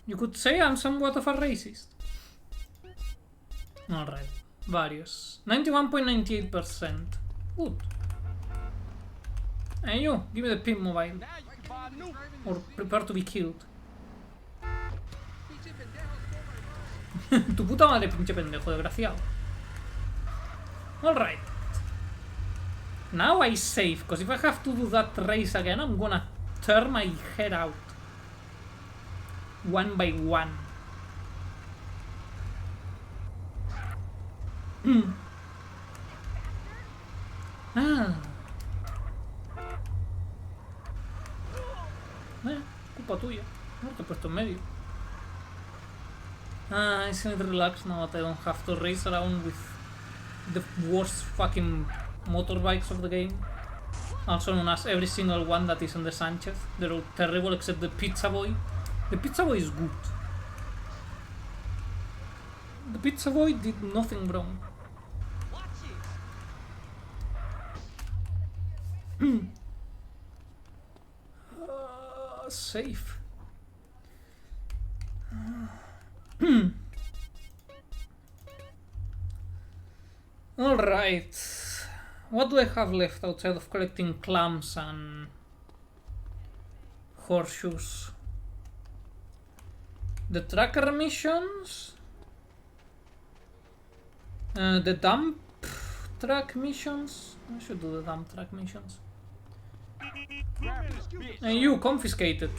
You could say I'm somewhat of a racist. Alright, varios. 91.98%. Good. Hey you, give me the pin mobile. Or prepare to be killed. Tu puta madre, pinche pendejo, desgraciado. Alright. Now I save, because if I have to do that race again, I'm gonna tear my head out. One by one. Puerto Medio. I seem relaxed now that I don't have to race around with the worst fucking motorbikes of the game. Also known as every single one that is on the Sanchez. They're all terrible except the Pizza Boy. The Pizza Boy is good. The Pizza Boy did nothing wrong. Safe. Alright. What do I have left outside of collecting clams and horseshoes? The tracker missions? The dump truck missions? I should do the dump truck missions. And you confiscated.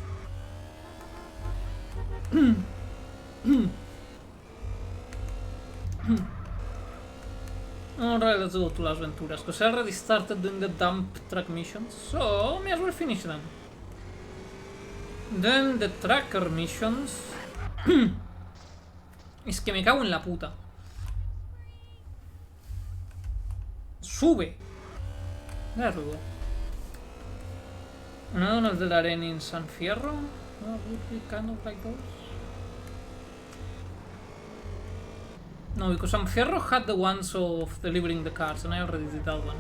Alright, let's go to Las Venturas, because I already started doing the dump truck missions, so may as well finish them. Then the tracker missions. Es que me cago en la puta. Sube. There we go. Another one of the arena in San Fierro. No, would be kind of like those. No, because San Fierro had the ones of delivering the cars, and I already did that one.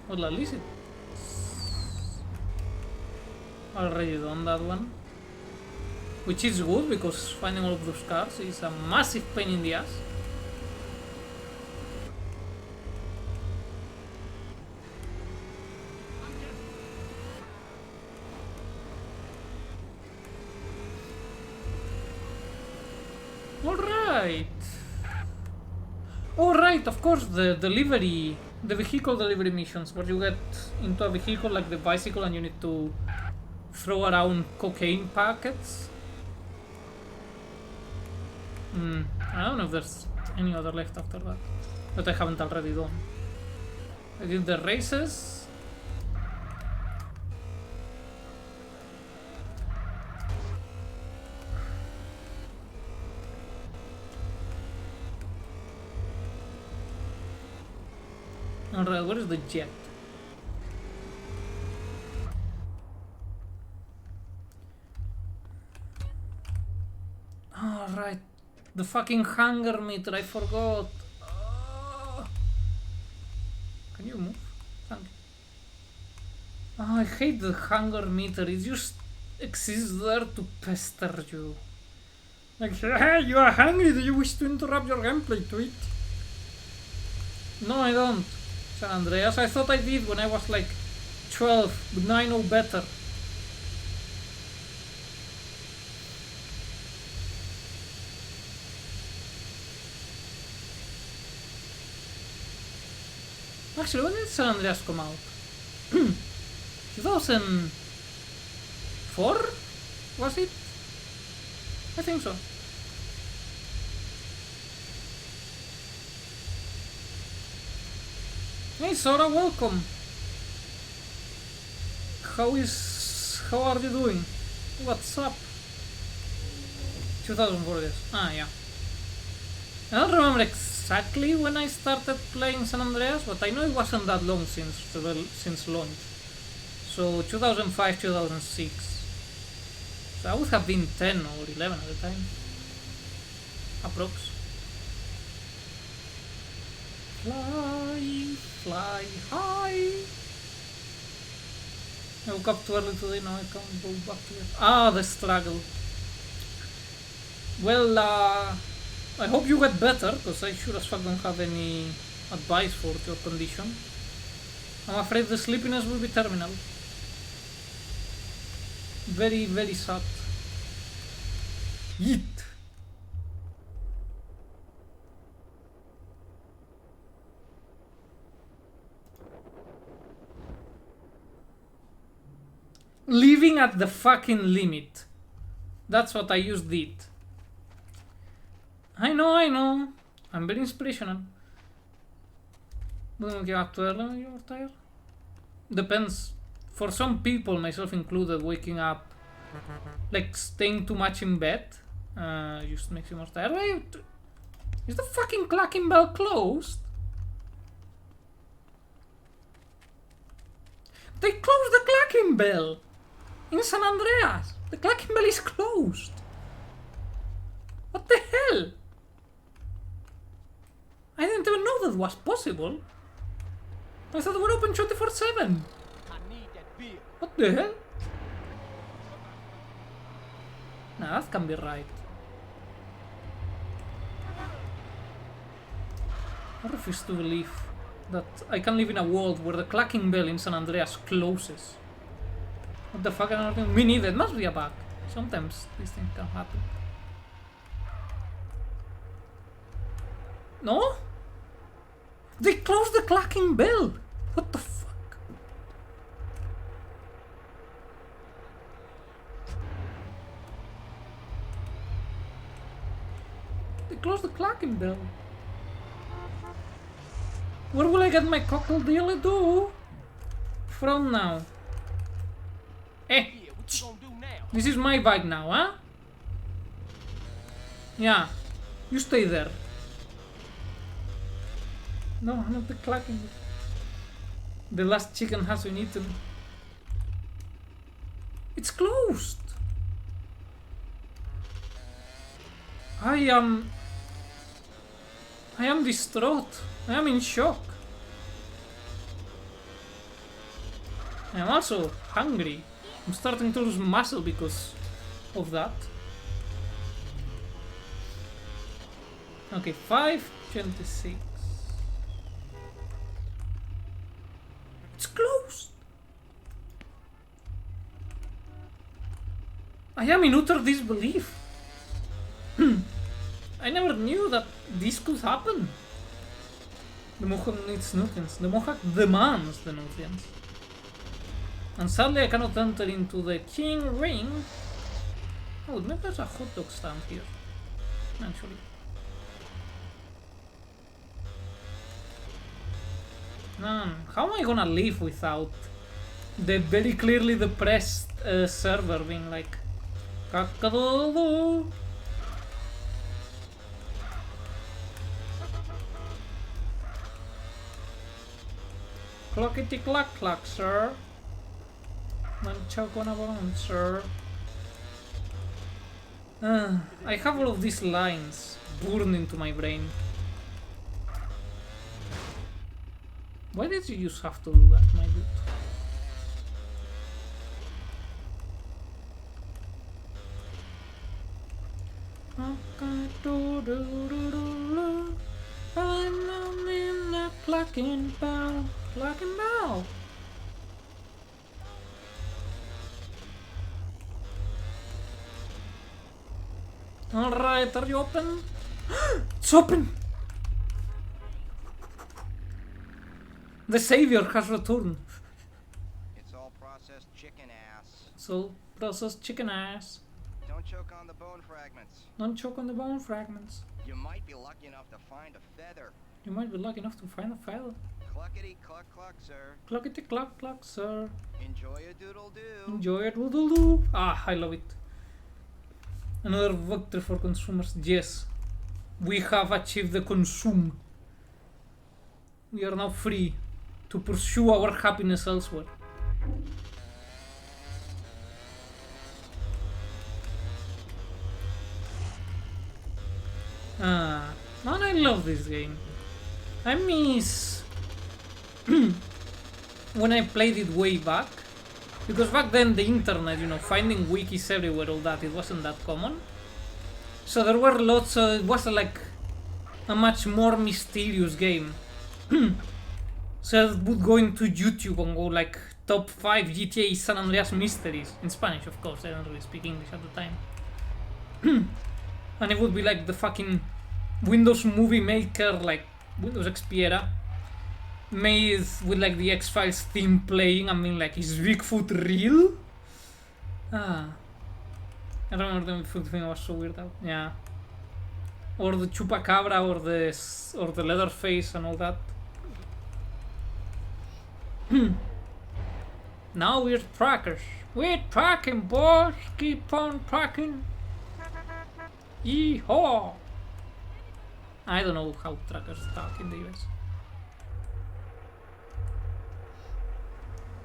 Well, at least it's already done that one. Which is good, because finding all of those cars is a massive pain in the ass. Alright. Alright, of course, the vehicle delivery missions, where you get into a vehicle like the bicycle and you need to throw around cocaine packets. I don't know if there's any other left after that, that I haven't already done. I did the races. Alright, where is the jet? Alright, the fucking hunger meter, I forgot. Can you move? Thank you. Oh, I hate the hunger meter, it just exists there to pester you. Like, hey, you are hungry, do you wish to interrupt your gameplay to eat? No, I don't. San Andreas, I thought I did when I was like 12, but now I know better. Actually, when did San Andreas come out? 2004? Was it? I think so. Hey Sora, welcome. How are you doing? What's up? 2004 yes. Ah, yeah. I don't remember exactly when I started playing San Andreas, but I know it wasn't that long since launch. So 2005, 2006. So I would have been 10 or 11 at the time. Approx. Fly high. I woke up too early today, now I can't go back to it. Ah, the struggle. Well, I hope you get better, because I sure as fuck don't have any advice for your condition. I'm afraid the sleepiness will be terminal. Very, very sad. Yeet. Living at the fucking limit. That's what I just did. I know. I'm very inspirational. Wouldn't get up too early when you were tired? Depends for some people, myself included, waking up, like staying too much in bed, just makes you more tired. Wait, is the fucking clacking bell closed? They closed the clacking bell in San Andreas. The clacking bell is closed. What the hell? I didn't even know that was possible. I thought they were open 24/7. I need that beer. What the hell? Nah, that can be right. I refuse to believe that I can live in a world where the clacking bell in San Andreas closes. What the fuck? I don't know. Me neither. It must be a bug. Sometimes these things can happen. No? They closed the clacking bell! What the fuck? They closed the clacking bell. Where will I get my cocktail dildo from now? Eh! Yeah, what you gonna do now? This is my bike now, huh? Yeah. You stay there. No, not the clacking. The last chicken has been eaten. It's closed. I am distraught. I am in shock. I am also hungry. I'm starting to lose muscle because of that. Okay, 5:26. It's closed. I am in utter disbelief. I never knew that this could happen. The Mohawk needs nutrients. The Mohawk demands the nutrients. And sadly I cannot enter into the King Ring. Oh, maybe there's a hot dog stand here. Actually. Man, how am I gonna live without the very clearly depressed server being like Kakadodo? Clockety clack clack, sir. Man choke on a bone, sir. I have all of these lines burned into my brain. Why did you just have to do that, my dude? I'm in the clacking bell, clacking bell. Alright, are you open? It's open! The savior has returned. It's all processed chicken ass. So, processed chicken ass. Don't choke on the bone fragments. Don't choke on the bone fragments. You might be lucky enough to find a feather. You might be lucky enough to find a feather. Cluckety cluck cluck, sir. Cluckety cluck cluck, sir. Enjoy a doodle doo. Enjoy it, doodle doo. Ah, I love it. Another victory for consumers. Yes, we have achieved the consume. We are now free to pursue our happiness elsewhere. Ah, man, I love this game. I miss when I played it way back. Because back then the internet, you know, finding wikis everywhere, all that, it wasn't that common. So there were lots of, it was like a much more mysterious game. So I would go into YouTube and go like top 5 GTA San Andreas mysteries. In Spanish, of course, I don't really speak English at the time. And it would be like the fucking Windows Movie Maker, like Windows XP era, made with like the X-Files theme playing. I mean, like, is Bigfoot real? Ah, I remember the Bigfoot thing was so weird out. Yeah, or the Chupacabra, or the Leatherface and all that. Now we're trackers. We're tracking, boys. Keep on tracking. Yeehaw! I don't know how trackers talk in the US.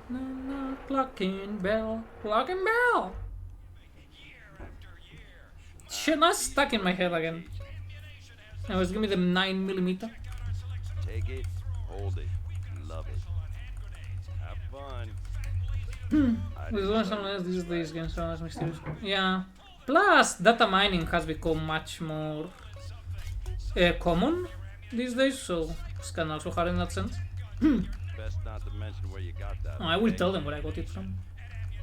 No, no, plucking bell. Plucking bell! Shit, now it's stuck in my head again. Now it's give me the 9mm. Take it, hold it, love it. Have fun. With one someone these days games are less mysterious. Yeah. Plus, data mining has become much more common these days, so it's kind of also hard in that sense. Best not to mention where you got that. I will tell them where I got it from.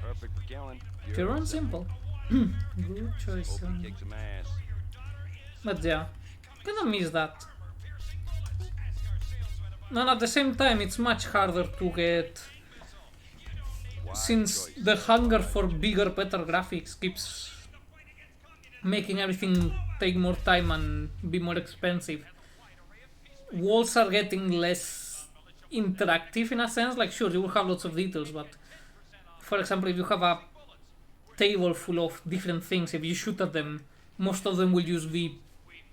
Perfect for killing. Pure and simple. Good choice. Hope you kick some ass. But yeah, kinda miss that. And at the same time, it's much harder to get, since the hunger for bigger, better graphics keeps making everything take more time and be more expensive. Walls are getting less interactive in a sense. Like, sure, you will have lots of details, but for example, if you have a table full of different things, if you shoot at them, most of them will just be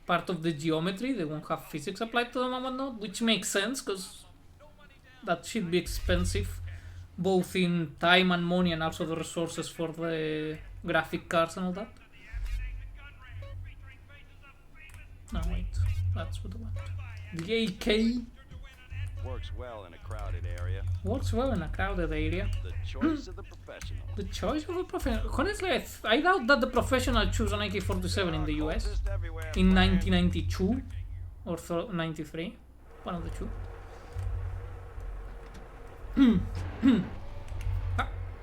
part of the geometry. They won't have physics applied to them and whatnot, which makes sense because that should be expensive, both in time and money, and also the resources for the graphic cards and all that. No, wait, that's what I want. The AK Works well in a crowded area. works well in a crowded area. The choice of the professional. The choice of the professional. Honestly, I doubt that the professional chose an AK-47 in the US Just everywhere. in 1992 or 93, one of the two.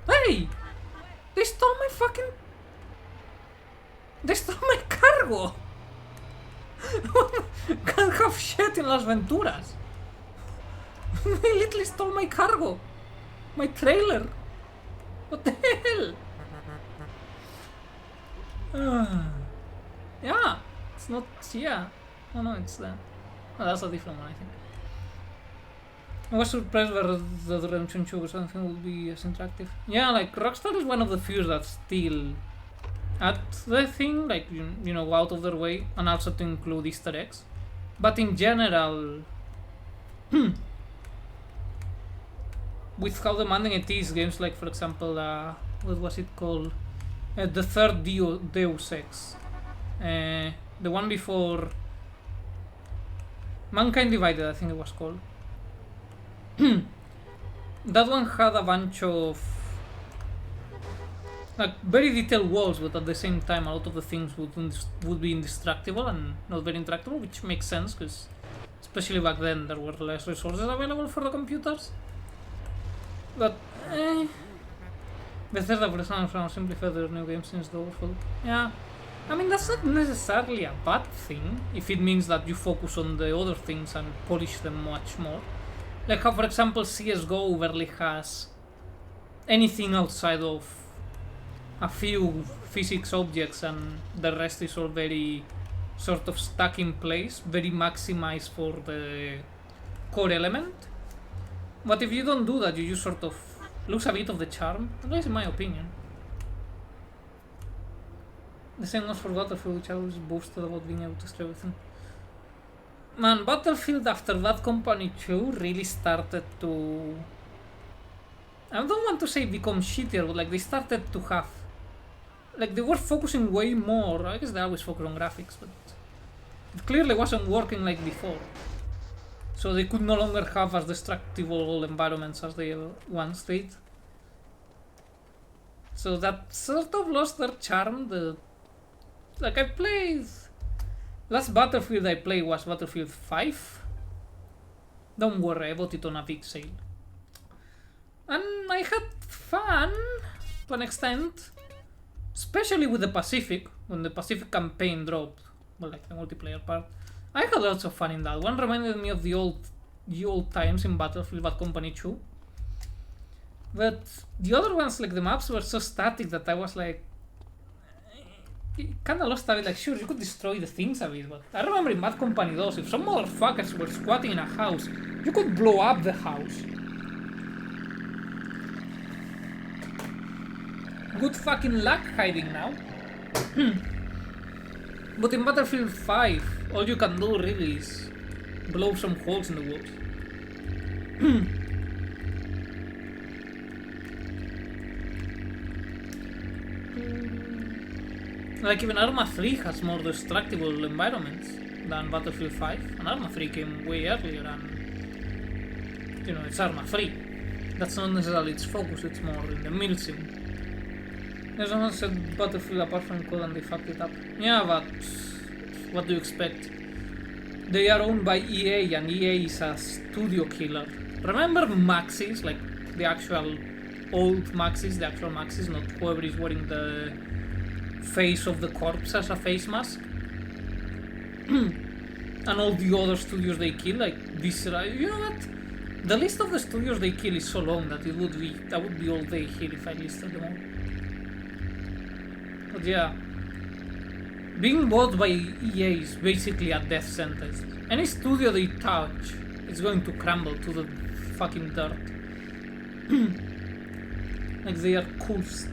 Hey! They stole my fucking... They stole my cargo! Can't have shit in Las Venturas. They literally stole my cargo. My trailer. What the hell? Yeah, it's not here. Oh no, it's there. Oh, that's a different one, I think. I was surprised where the Redemption 2 or something would be as interactive. Yeah, like Rockstar is one of the few that still add the thing, like you know, out of their way, and also to include Easter eggs. But in general, with how demanding it is, games like, for example, what was it called? The third Deus Ex. The one before Mankind Divided, I think it was called. That one had a bunch of like very detailed walls, but at the same time a lot of the things would be indestructible and not very interactable, which makes sense because especially back then there were less resources available for the computers. But Bethesda, for example, simplify their new games since the awful. Yeah, I mean that's not necessarily a bad thing if it means that you focus on the other things and polish them much more. Like how, for example, CSGO barely has anything outside of a few physics objects, and the rest is all very sort of stuck in place, very maximized for the core element. But if you don't do that, you just sort of lose a bit of the charm, at least in my opinion. The same was for Battlefield, which I always boasted about being able to stream everything. Man, Battlefield after Bad Company 2 really started to... I don't want to say become shittier, but like they started to have... Like they were focusing way more, I guess they always focus on graphics, but it clearly wasn't working like before. So they could no longer have as destructible environments as they once did. So that sort of lost their charm. Like I played... Last Battlefield I played was Battlefield 5. Don't worry, I bought it on a big sale. And I had fun, to an extent. Especially with the Pacific, when the Pacific campaign dropped. Well, like the multiplayer part. I had lots of fun in that. One reminded me of the old times in Battlefield Bad Company 2. But the other ones, like the maps were so static that I was like... Kinda lost a bit, like sure, you could destroy the things a bit, but I remember in Bad Company 2, if some motherfuckers were squatting in a house, you could blow up the house. good fucking luck hiding now. But in Battlefield 5, all you can do really is blow some holes in the walls. Like even Arma 3 has more destructible environments than Battlefield 5, and Arma 3 came way earlier, and you know, it's Arma 3. That's not necessarily its focus, it's more in the milsim. There's someone said Battlefield apart from code and they fucked it up. Yeah, but what do you expect? They are owned by EA, and EA is a studio killer. Remember Maxis, like the actual old Maxis, the actual Maxis, not whoever is wearing the face of the corpse as a face mask? And all the other studios they kill, like Viscera. You know what? The list of the studios they kill is so long that that would be all day here if I listed them all. But yeah, being bought by EA is basically a death sentence. Any studio they touch is going to crumble to the fucking dirt. Like they are cursed.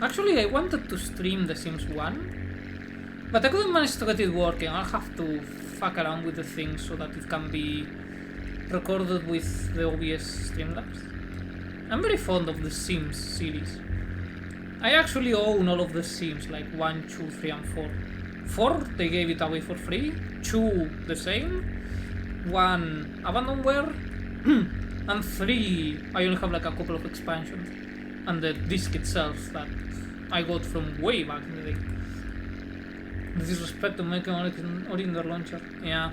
Actually, I wanted to stream The Sims 1, but I couldn't manage to get it working. I'll have to fuck around with the thing so that it can be recorded with the OBS Streamlabs. I'm very fond of the Sims series. I actually own all of the Sims, like 1, 2, 3 and 4. 4, they gave it away for free. 2, the same. 1, Abandonware. And 3, I only have like a couple of expansions. And the disc itself that I got from way back in the day. The disrespect to making Orinder launcher. Yeah.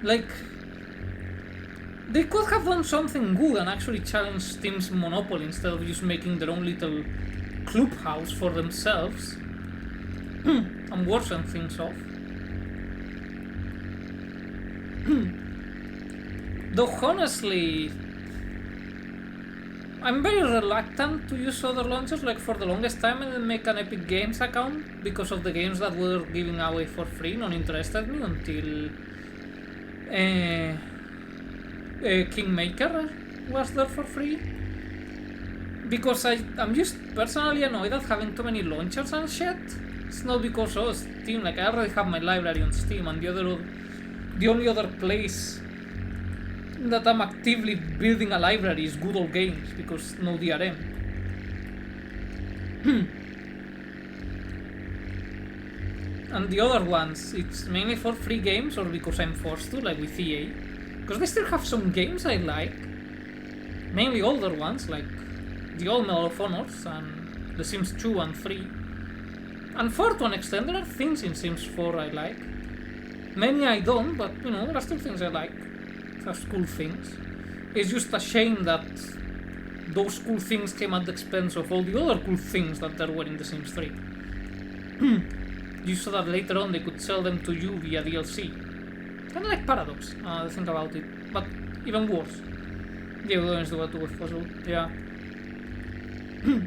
Like, they could have done something good and actually challenged Steam's monopoly instead of just making their own little clubhouse for themselves and worsen things off. Though honestly, I'm very reluctant to use other launchers. Like for the longest time I didn't make an Epic Games account because of the games that were giving away for free. None interested me until Kingmaker was there for free. Because I'm just personally annoyed at having too many launchers and shit. It's not because of Steam, like I already have my library on Steam, and the only other place that I'm actively building a library is Good Old Games, because no DRM. And the other ones, it's mainly for free games or because I'm forced to, like with EA. Because they still have some games I like. Mainly older ones, like the old Medal of Honors and The Sims 2 and 3. And 4 to an extent, there are things in Sims 4 I like. Many I don't, but you know, there are still things I like. There's cool things. It's just a shame that those cool things came at the expense of all the other cool things that there were in The Sims 3. Just so that later on they could sell them to you via DLC. Kinda like Paradox, think about it. But even worse. Yeah, yeah.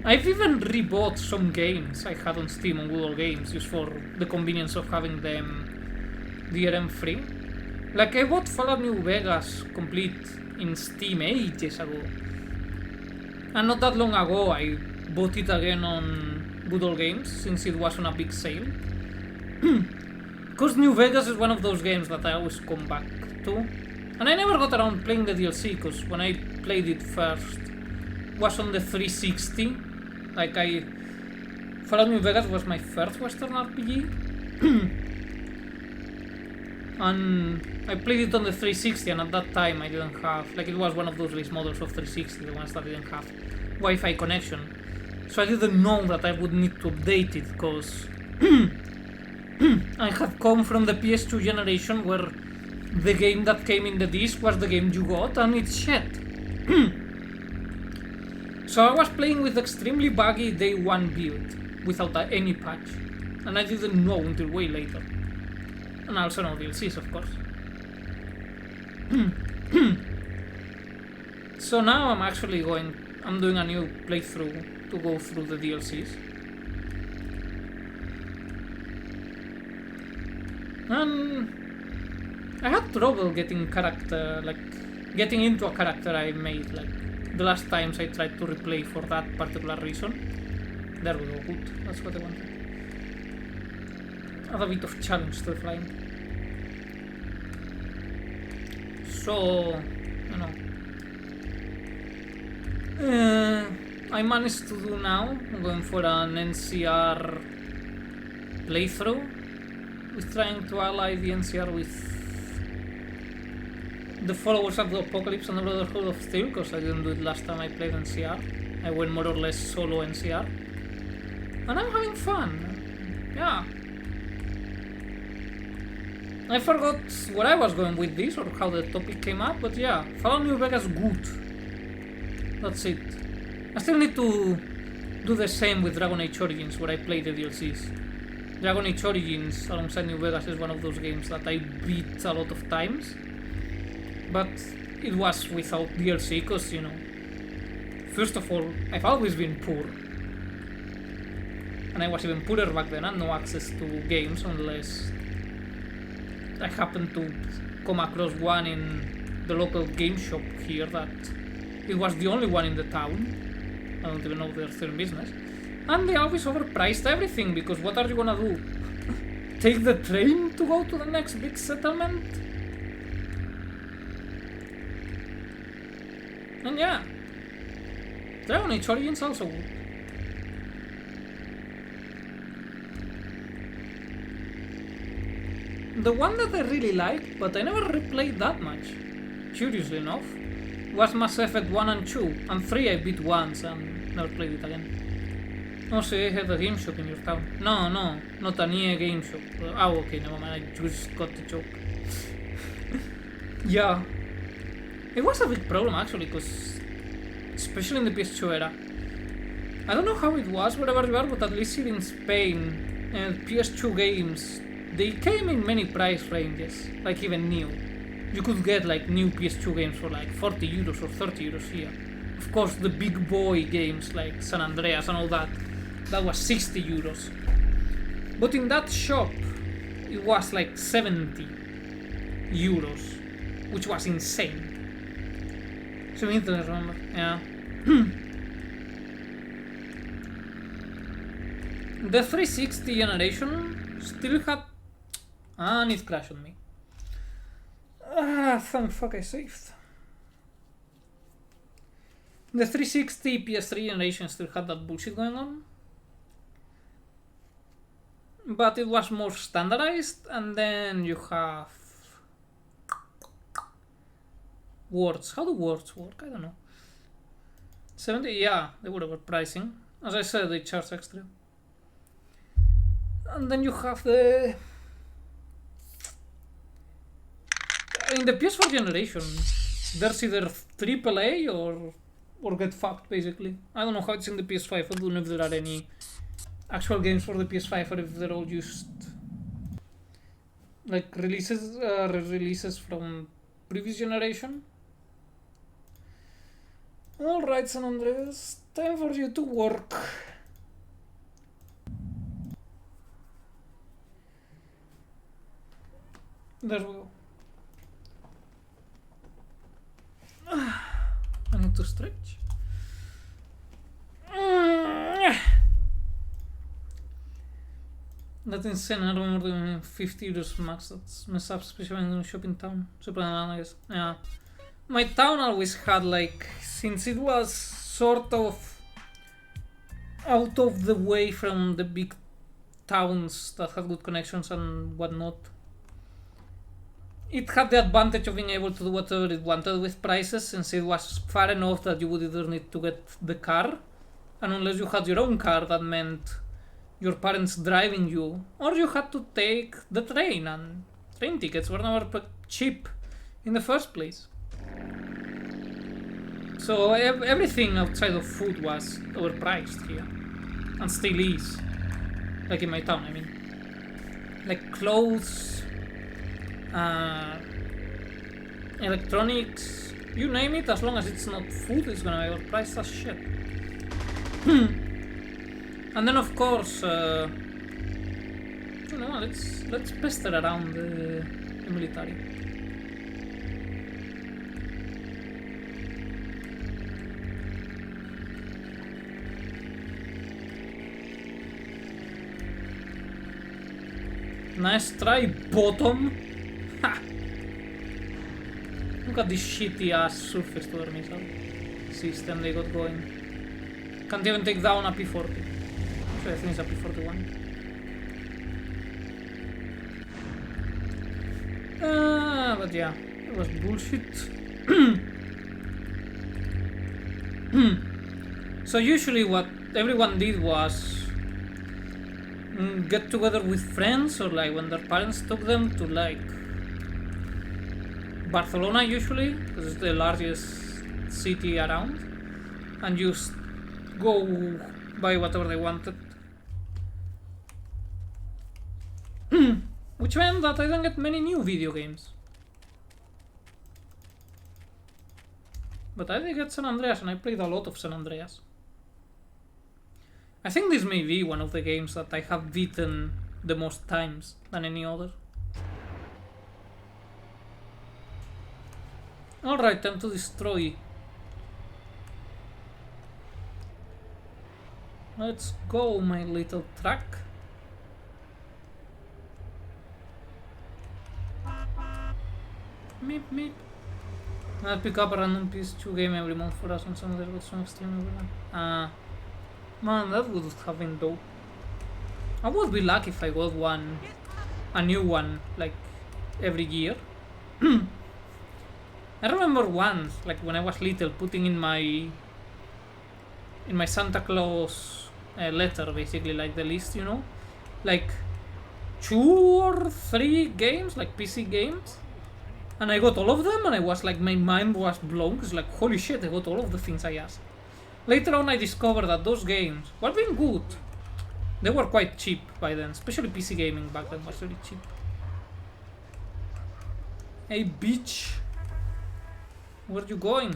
I've even rebought some games I had on Steam on Google Games just for the convenience of having them DRM free. Like I bought Fallout New Vegas complete in Steam ages ago. And not that long ago I bought it again on Good Old Games since it was on a big sale. Because New Vegas is one of those games that I always come back to. And I never got around playing the DLC because when I played it first was on the 360. Like Fallout New Vegas was my first Western RPG. And I played it on the 360, and at that time I didn't have, like it was one of those release models of 360, the ones that didn't have Wi-Fi connection. So I didn't know that I would need to update it, because I had come from the PS2 generation where the game that came in the disc was the game you got, and it's shit. So I was playing with extremely buggy day 1 build, without any patch, and I didn't know until way later. And also no DLCs, of course. So now I'm doing a new playthrough to go through the DLCs. And I had trouble getting character, like getting into a character I made, like the last times I tried to replay for that particular reason. There we go, good. That's what I wanted. Add a bit of challenge to the flying. So, you know. I managed to do now. I'm going for an NCR playthrough. With trying to ally the NCR with the followers of the Apocalypse and the Brotherhood of Steel, because I didn't do it last time I played NCR. I went more or less solo NCR. And I'm having fun. Yeah. I forgot where I was going with this or how the topic came up, but yeah, Fallout New Vegas good. That's it. I still need to do the same with Dragon Age Origins, where I play the DLCs. Dragon Age Origins alongside New Vegas is one of those games that I beat a lot of times. But it was without DLC, because, you know, first of all, I've always been poor. And I was even poorer back then, and no access to games unless I happened to come across one in the local game shop here that it was the only one in the town. I don't even know if they're still in business. And they always overpriced everything, because what are you gonna do? Take the train to go to the next big settlement? And yeah, Dragon Age Origins also good. The one that I really liked, but I never replayed that much, curiously enough, was Mass Effect 1 and 2, and 3 I beat once and never played it again. Oh, so you have a game shop in your town. No, not an EA game shop. Oh, okay, never mind, I just got the joke. Yeah. It was a big problem actually, because especially in the PS2 era. I don't know how it was wherever you are, but at least here in Spain, PS2 games, they came in many price ranges, like even new. You could get like new PS2 games for like 40 euros or 30 euros here. Of course, the big boy games like San Andreas and all that, that was 60 euros. But in that shop, it was like 70 euros, which was insane. So I remember, yeah. The 360 generation still had... and it crashed on me. Thank fuck I saved. The 360 PS3 generation still had that bullshit going on. But it was more standardized, and then you have... words. How do words work? I don't know. 70, yeah, they were overpricing. As I said, they charge extra. And then you have the... in the PS4 generation, there's either AAA or get fucked, basically. I don't know how it's in the PS5. I don't know if there are any actual games for the PS5 or if they're all just like releases from previous generation. Alright, San Andreas, time for you to work. There we go. I need to stretch. That's insane. I remember doing 50 euros max. That's messed up, especially when in a shop in town. Super, I guess. Yeah. My town always had, like, since it was sort of out of the way from the big towns that had good connections and whatnot, it had the advantage of being able to do whatever it wanted with prices, since it was far enough that you would either need to get the car, and unless you had your own car, that meant your parents driving you, or you had to take the train, and train tickets were never cheap in the first place. So everything outside of food was overpriced here, and still is, like in my town, I mean. Like clothes, electronics, you name it, as long as it's not food, it's gonna be overpriced as shit. And then of course, you know, let's pester around the military. Nice try, bottom. Ha! Look at this shitty ass surface to their missile system they got going. Can't even take down a P-40. Actually, I think it's a P-41. But yeah, it was bullshit. So usually what everyone did was get together with friends, or like when their parents took them to like Barcelona usually, because it's the largest city around, and just go buy whatever they wanted. Which meant that I didn't get many new video games. But I did get San Andreas, and I played a lot of San Andreas. I think this may be one of the games that I have beaten the most times than any other. Alright, time to destroy. Let's go, my little truck. Meep meep. I'll pick up a random PS2 game every month for us on some other with some extreme overlap. Man, that would have been dope. I would be lucky if I got a new one, like, every year. I remember once, like when I was little, putting in my Santa Claus letter, basically, like the list, you know, like 2 or 3 games, like PC games, and I got all of them, and I was like, my mind was blown, because like, holy shit, I got all of the things I asked. Later on I discovered that those games were being good. They were quite cheap by then, especially PC gaming back then was really cheap. Hey bitch, where you going?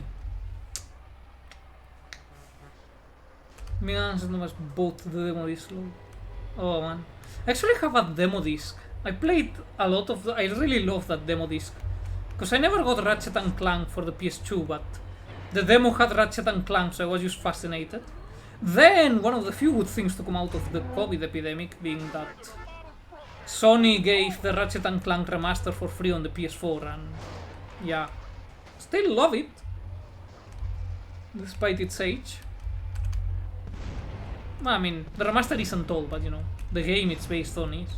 Man, no más bought the demo disc. Oh man, I actually have a demo disc. I played a lot of I really love that demo disc, because I never got Ratchet and Clank for the PS2, but the demo had Ratchet and Clank, so I was just fascinated. Then, one of the few good things to come out of the COVID epidemic being that Sony gave the Ratchet and Clank remaster for free on the PS4, and yeah, still love it, despite its age. I mean, the remaster isn't all, but you know, the game it's based on is.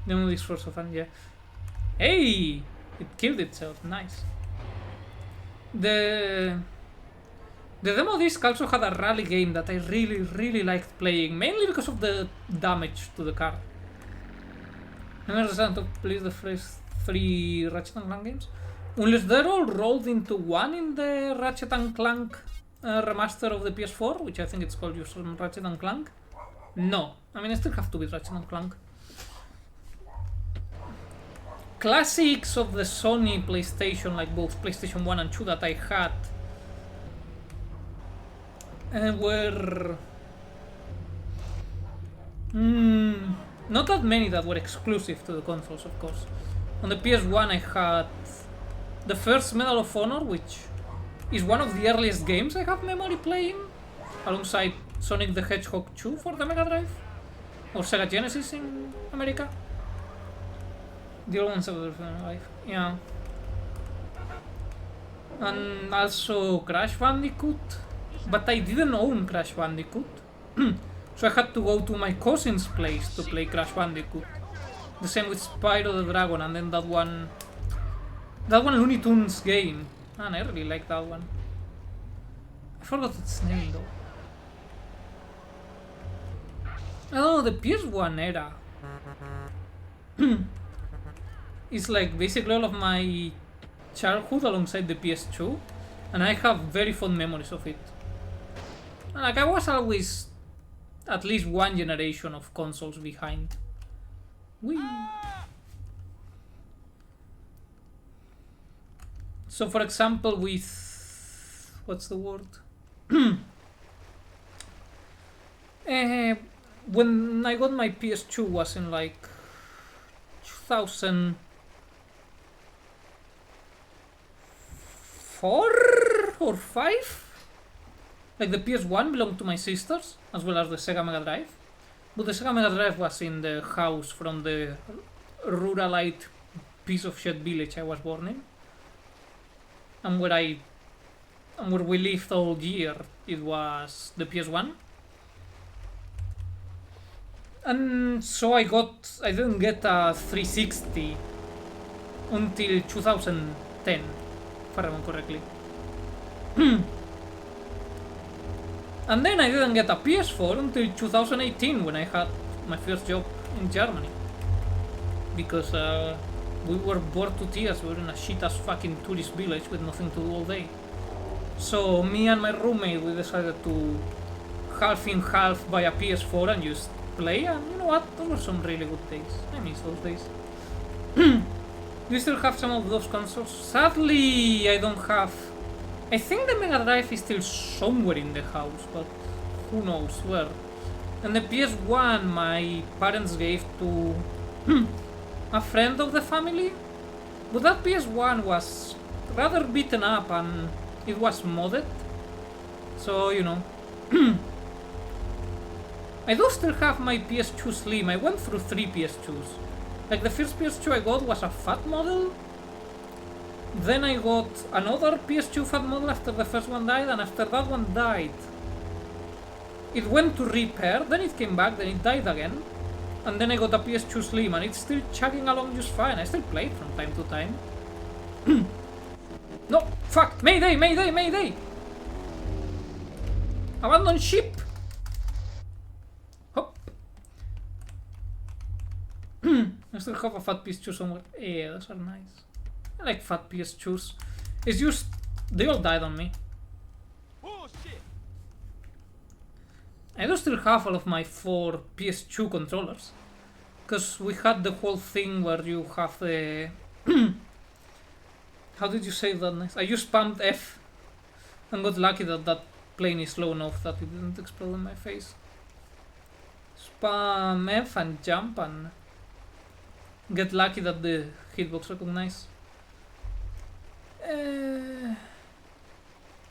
Demo disc for so fun, yeah. Hey! It killed itself, nice. The demo disc also had a rally game that I really liked playing, mainly because of the damage to the car. I never decided to play the first 3 Ratchet and Clank games, unless they're all rolled into one in the Ratchet and Clank remaster of the PS4, which I think it's called just Ratchet and Clank. No, I mean, I still have to be Ratchet and Clank. Classics of the Sony PlayStation, like both PlayStation 1 and 2 that I had, were not that many that were exclusive to the consoles, of course. On the PS1 I had the first Medal of Honor, which is one of the earliest games I have memory playing, alongside Sonic the Hedgehog 2 for the Mega Drive, or Sega Genesis in America. The old ones of the life, yeah. And also Crash Bandicoot, but I didn't own Crash Bandicoot, so I had to go to my cousin's place to play Crash Bandicoot. The same with Spyro the Dragon, and then that one Looney Tunes game, man, I really like that one. I forgot its name though. I don't know, the PS1 era. It's like basically all of my childhood alongside the PS2, and I have very fond memories of it. Like, I was always at least one generation of consoles behind. Whee! So for example with... what's the word? When I got my PS2 was in like 2004 or 5. Like the PS1 belonged to my sisters, as well as the Sega Mega Drive. But the Sega Mega Drive was in the house from the ruralite piece of shit village I was born in. And where we lived all year, it was the PS1. And so I didn't get a 360 until 2010, if I remember correctly. And then I didn't get a PS4 until 2018 when I had my first job in Germany. Because we were bored to tears, we were in a shit-ass fucking tourist village with nothing to do all day. So me and my roommate, we decided to half in half buy a PS4 and just play, and you know what, those were some really good days. I miss those days. Do you still have some of those consoles? Sadly, I don't have. I think the Mega Drive is still somewhere in the house, but who knows where. And the PS1 my parents gave to a friend of the family, but that PS1 was rather beaten up and it was modded, so you know. I do still have my PS2 Slim. I went through 3 PS2s. Like the first PS2 I got was a fat model. Then I got another PS2 fat model after the first one died, and after that one died, it went to repair, then it came back, then it died again. And then I got a PS2 Slim and it's still chugging along just fine. I still play it from time to time. No! Fuck! Mayday! Mayday! Mayday! Abandon ship! Hop! I still have a fat PS2 somewhere. Yeah, those are nice. I like fat PS2s. It's just... they all died on me. Bullshit. I do still have all of my 4 PS2 controllers. Because we had the whole thing where you have the... How did you say that nice? I just spammed F and got lucky that that plane is low enough that it didn't explode in my face. Spam F and jump and get lucky that the hitbox recognized.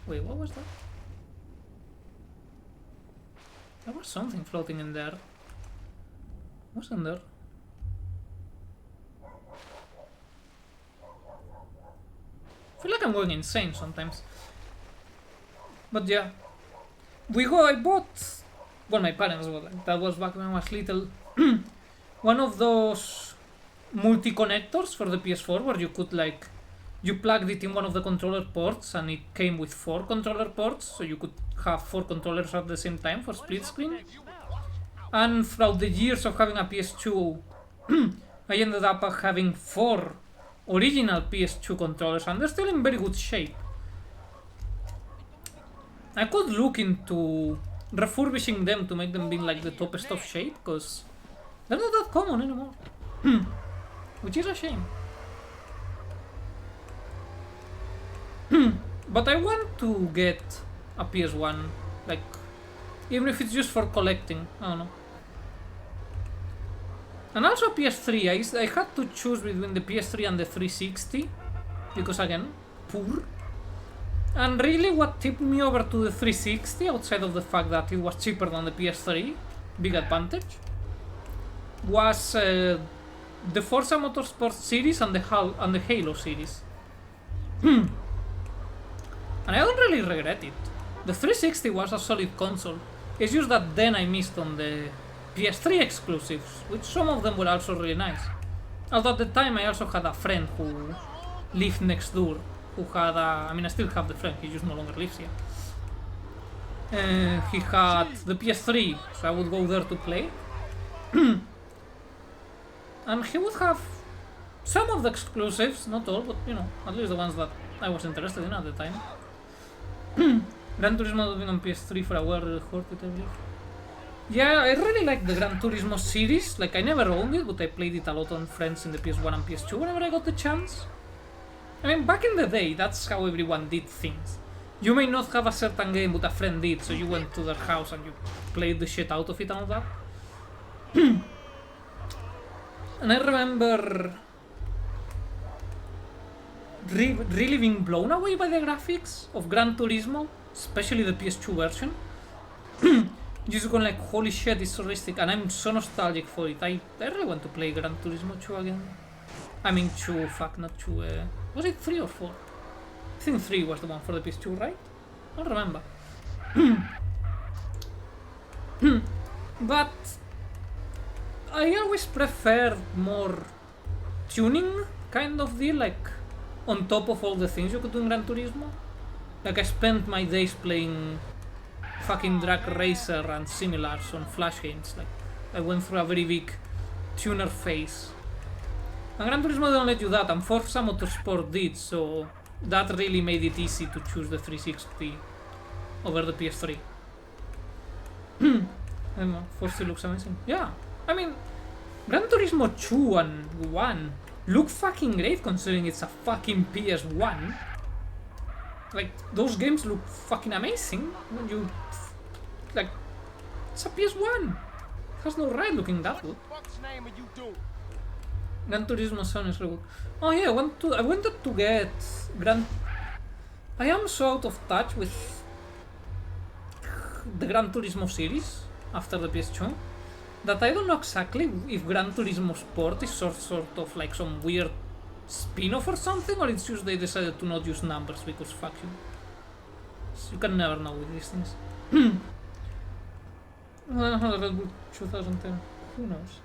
Wait, what was that? There was something floating in there. Wasn't there? I feel like I'm going insane sometimes. But yeah. I bought... well, my parents bought, like, that was back when I was little. One of those multi-connectors for the PS4 where you could, like... you plugged it in one of the controller ports and it came with 4 controller ports, so you could have 4 controllers at the same time for split screen. And throughout the years of having a PS2, I ended up having 4 original PS2 controllers, and they're still in very good shape. I could look into refurbishing them to make them be like the topest of shape, because they're not that common anymore. Which is a shame. But I want to get a PS1, like, even if it's just for collecting, I don't know. And also PS3, I had to choose between the PS3 and the 360, because again, poor. And really what tipped me over to the 360, outside of the fact that it was cheaper than the PS3, big advantage, was the Forza Motorsport series and the Halo series. And I don't really regret it. The 360 was a solid console. It's just that then I missed on the PS3 exclusives, which some of them were also really nice. Although at the time I also had a friend who lived next door, who had a... I mean, I still have the friend, he just no longer lives here. He had the PS3, so I would go there to play. And he would have some of the exclusives, not all, but you know, at least the ones that I was interested in at the time. Gran Turismo has been on PS3 for a while, really hurt it, I believe. Yeah, I really like the Gran Turismo series. Like, I never owned it, but I played it a lot on friends in the PS1 and PS2 whenever I got the chance. I mean, back in the day, that's how everyone did things. You may not have a certain game, but a friend did, so you went to their house and you played the shit out of it and all that. And I remember really being blown away by the graphics of Gran Turismo, especially the PS2 version. just going like, holy shit, it's so realistic, and I'm so nostalgic for it. I really want to play Gran Turismo 2 again. I mean 2, fuck, not 2, was it 3 or 4? I think 3 was the one for the PS2, right? I don't remember. But I always prefer more tuning kind of deal, like on top of all the things you could do in Gran Turismo. Like I spent my days playing fucking Drag Racer and similars on Flash games. Like I went through a very big tuner phase. And Gran Turismo don't let you that, and Forza Motorsport did, so that really made it easy to choose the 360 over the PS3. I don't know, Forza looks amazing. Yeah, I mean, Gran Turismo 2 and 1 look fucking great considering it's a fucking PS1. Like, those games look fucking amazing when you... Like, it's a PS1. It has no right looking that good. What's name are you doing? Gran Turismo 7 is really good. Oh yeah, I wanted to get I am so out of touch with the Gran Turismo series after the PS2 that I don't know exactly if Gran Turismo Sport is sort of like some weird spin-off or something, or it's just they decided to not use numbers because fuck you. So you can never know with these things. Red Bull 2010. Who knows?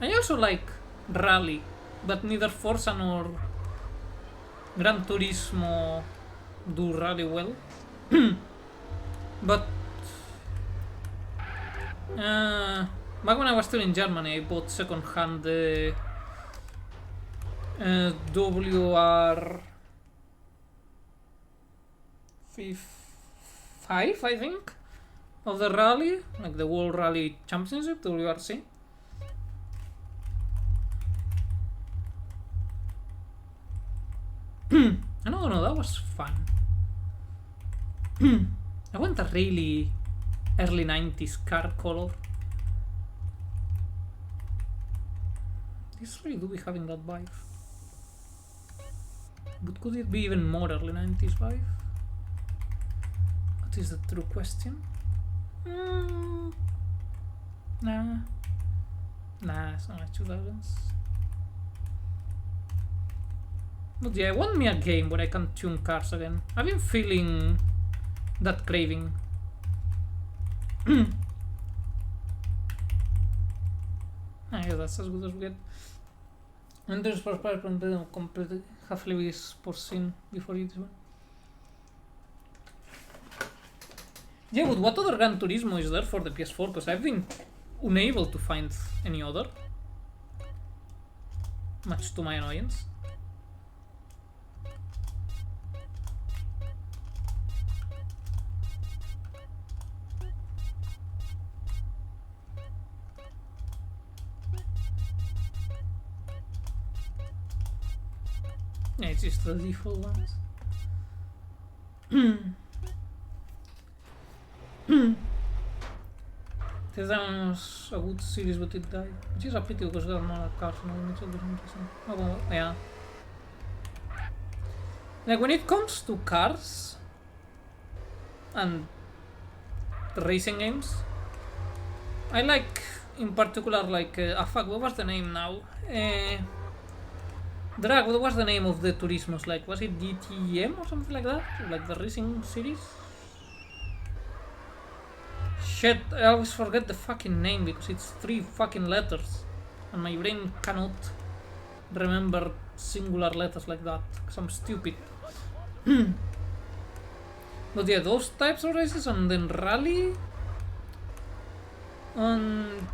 I also like Rally, but neither Forza nor Gran Turismo do Rally well. But back when I was still in Germany, I bought second-hand WR5, I think, of the rally, like the World Rally Championship, WRC. I don't know, that was fun. I want a really early 90s car color. This really do be having that vibe. But could it be even more early 90s vibe? What is the true question? Nah, it's not like 2000s. But yeah, I want me a game where I can tune cars again. I've been feeling that craving. I guess that's as good as we get. And there's for part from the complete halfway sports scene before it. Yeah, but what other Gran Turismo is there for the PS4? Because I've been unable to find any other. Much to my annoyance. Yeah, it's just the default ones. There's a good series, but it died. Which is a pity because there are no cars now, it makes it very interesting. Oh, well, yeah. Like, when it comes to cars and racing games, I like, in particular, like, fuck, what was the name now? Drag, what was the name of the Turismos? Like, was it DTM or something like that? Like the racing series? Shit, I always forget the fucking name because it's 3 fucking letters. And my brain cannot remember singular letters like that. Because I'm stupid. But yeah, those types of races, and then Rally. And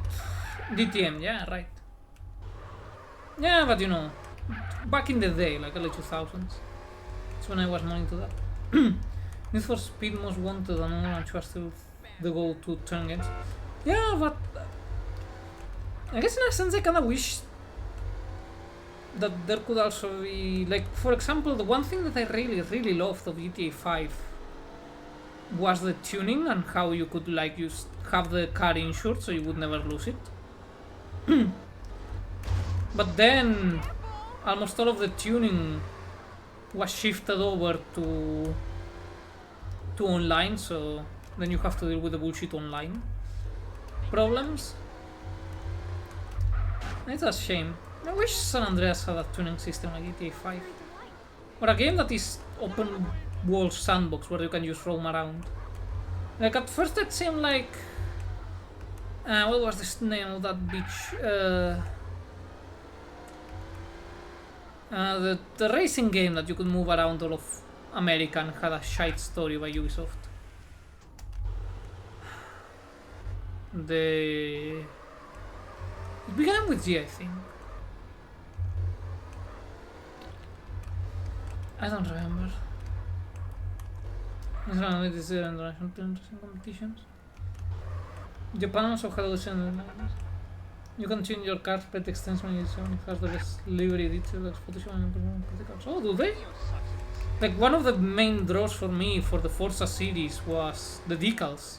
DTM, yeah, right. Yeah, but you know, back in the day, like early 2000s, that's when I was more into that. Need for Speed Most Wanted and all, and was still the go-to turn games. Yeah, but I guess in a sense I kinda wish that there could also be, like, for example, the one thing that I really loved of GTA 5 was the tuning and how you could, like, have the car insured so you would never lose it. But then almost all of the tuning was shifted over to to online, so then you have to deal with the bullshit online problems. It's a shame. I wish San Andreas had a tuning system like GTA 5. Or a game that is open world sandbox where you can just roam around. Like at first it seemed like... what was the name of that bitch? The racing game that you could move around all of America and had a shite story by Ubisoft. It began with G, I think. I don't remember. I don't know if this is international competitions. Japan also had the same. You can change your car's pet extension edition. It has the best livery detail, exploitation, and cars. Oh, do they? Like, one of the main draws for me for the Forza series was the decals.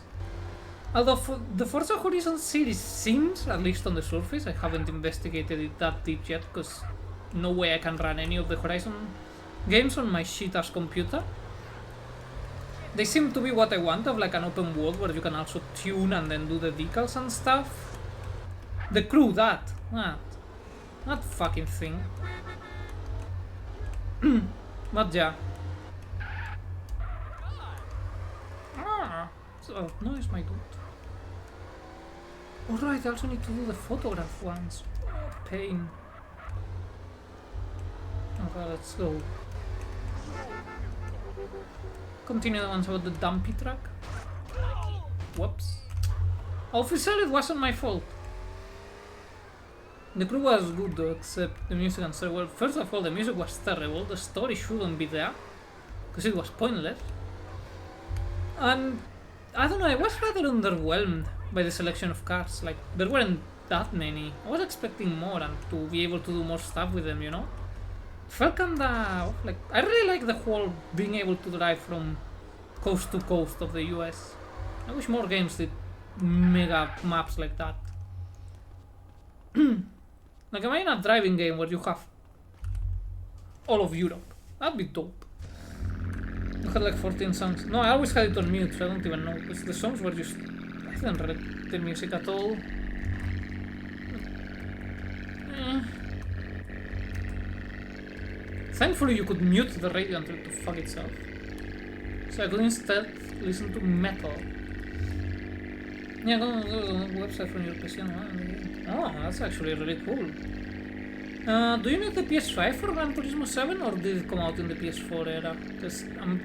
Although the Forza Horizon series seems, at least on the surface, I haven't investigated it that deep yet, because no way I can run any of the Horizon games on my shit-ass computer. They seem to be what I want, of like an open world where you can also tune and then do the decals and stuff. The crew, that fucking thing. But yeah. So, no, it's my dude. Alright, I also need to do the photograph ones. Oh, pain. Okay, let's go. Continue the ones about the dumpy truck. Whoops. Officer, it wasn't my fault. The crew was good though, except the music and story. Well, first of all, the music was terrible. The story shouldn't be there, because it was pointless. And I don't know, I was rather underwhelmed by the selection of cars. Like, there weren't that many. I was expecting more and to be able to do more stuff with them, you know? Felt kinda like, I really like the whole being able to drive from coast to coast of the US. I wish more games did mega maps like that. Like, imagine a driving game where you have all of Europe. That'd be dope. I had like 14 songs. No, I always had it on mute, so I don't even know. Because the songs were just... I didn't read the music at all. Thankfully you could mute the radio until it fuck itself. So I could instead listen to metal. Yeah, go to the website from your PC. Oh, that's actually really cool. Do you need the PS5 for Gran Turismo 7 or did it come out in the PS4 era? Because I'm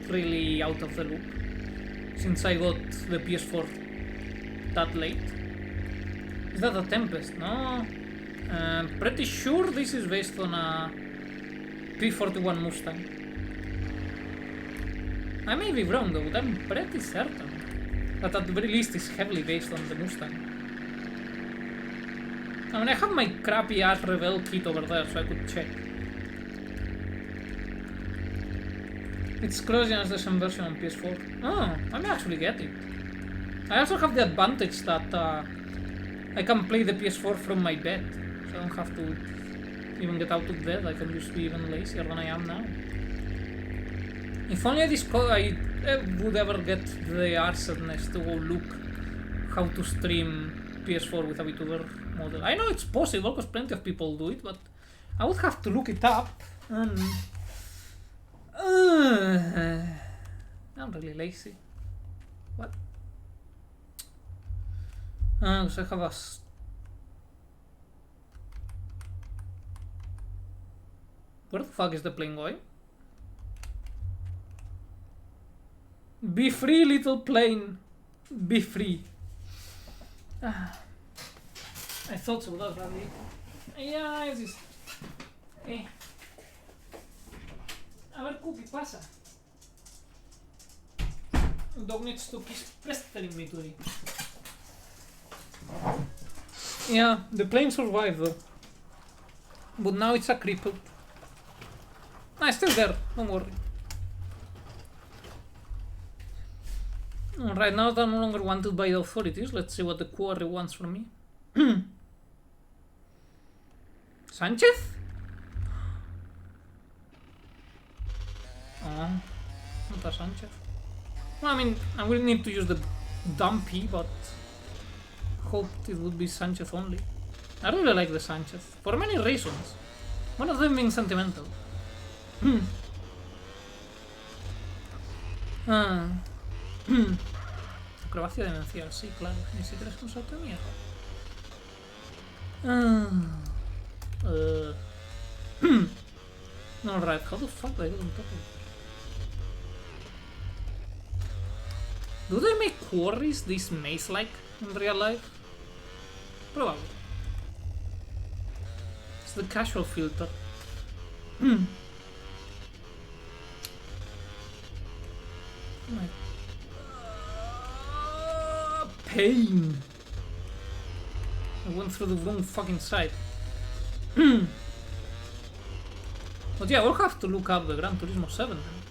really out of the loop since I got the PS4 that late. Is that a Tempest? No. I'm pretty sure this is based on a P41 Mustang. I may be wrong though, but I'm pretty certain that at the very least it's heavily based on the Mustang. I mean, I have my crappy ass Rebel kit over there, so I could check. It's closing as the same version on PS4. Oh, I may actually get it. I also have the advantage that I can play the PS4 from my bed, so I don't have to even get out of bed. I can just be even lazier than I am now. If only I would ever get the arsedness to go look how to stream PS4 with a VTuber model. I know it's possible because plenty of people do it, but I would have to look it up and I'm really lazy. What? So I have a where the fuck is the plane going? Be free, little plane. Be free. I thought so, that's right. Yeah, es this. A ver, Cookie, pasa. Dog needs to kiss pestering me today. Yeah, the plane survived though. But now it's a cripple. It's still there, don't worry. Right now they're no longer wanted by the authorities. Let's see what the quarry wants from me. Sanchez? Oh, not a Sanchez. Well, I mean, I will need to use the dumpy, but hoped it would be Sanchez only. I really like the Sanchez, for many reasons. One of them being sentimental. Acrobacia demencial, sí, claro. Ni siquiera es un salto de mierda. Alright, how the fuck do I get on top of it? Do they make quarries this maze-like in real life? Probably. It's the casual filter. Oh my... pain! I went through the wrong fucking side. But yeah, we'll have to look up the Gran Turismo 7 then.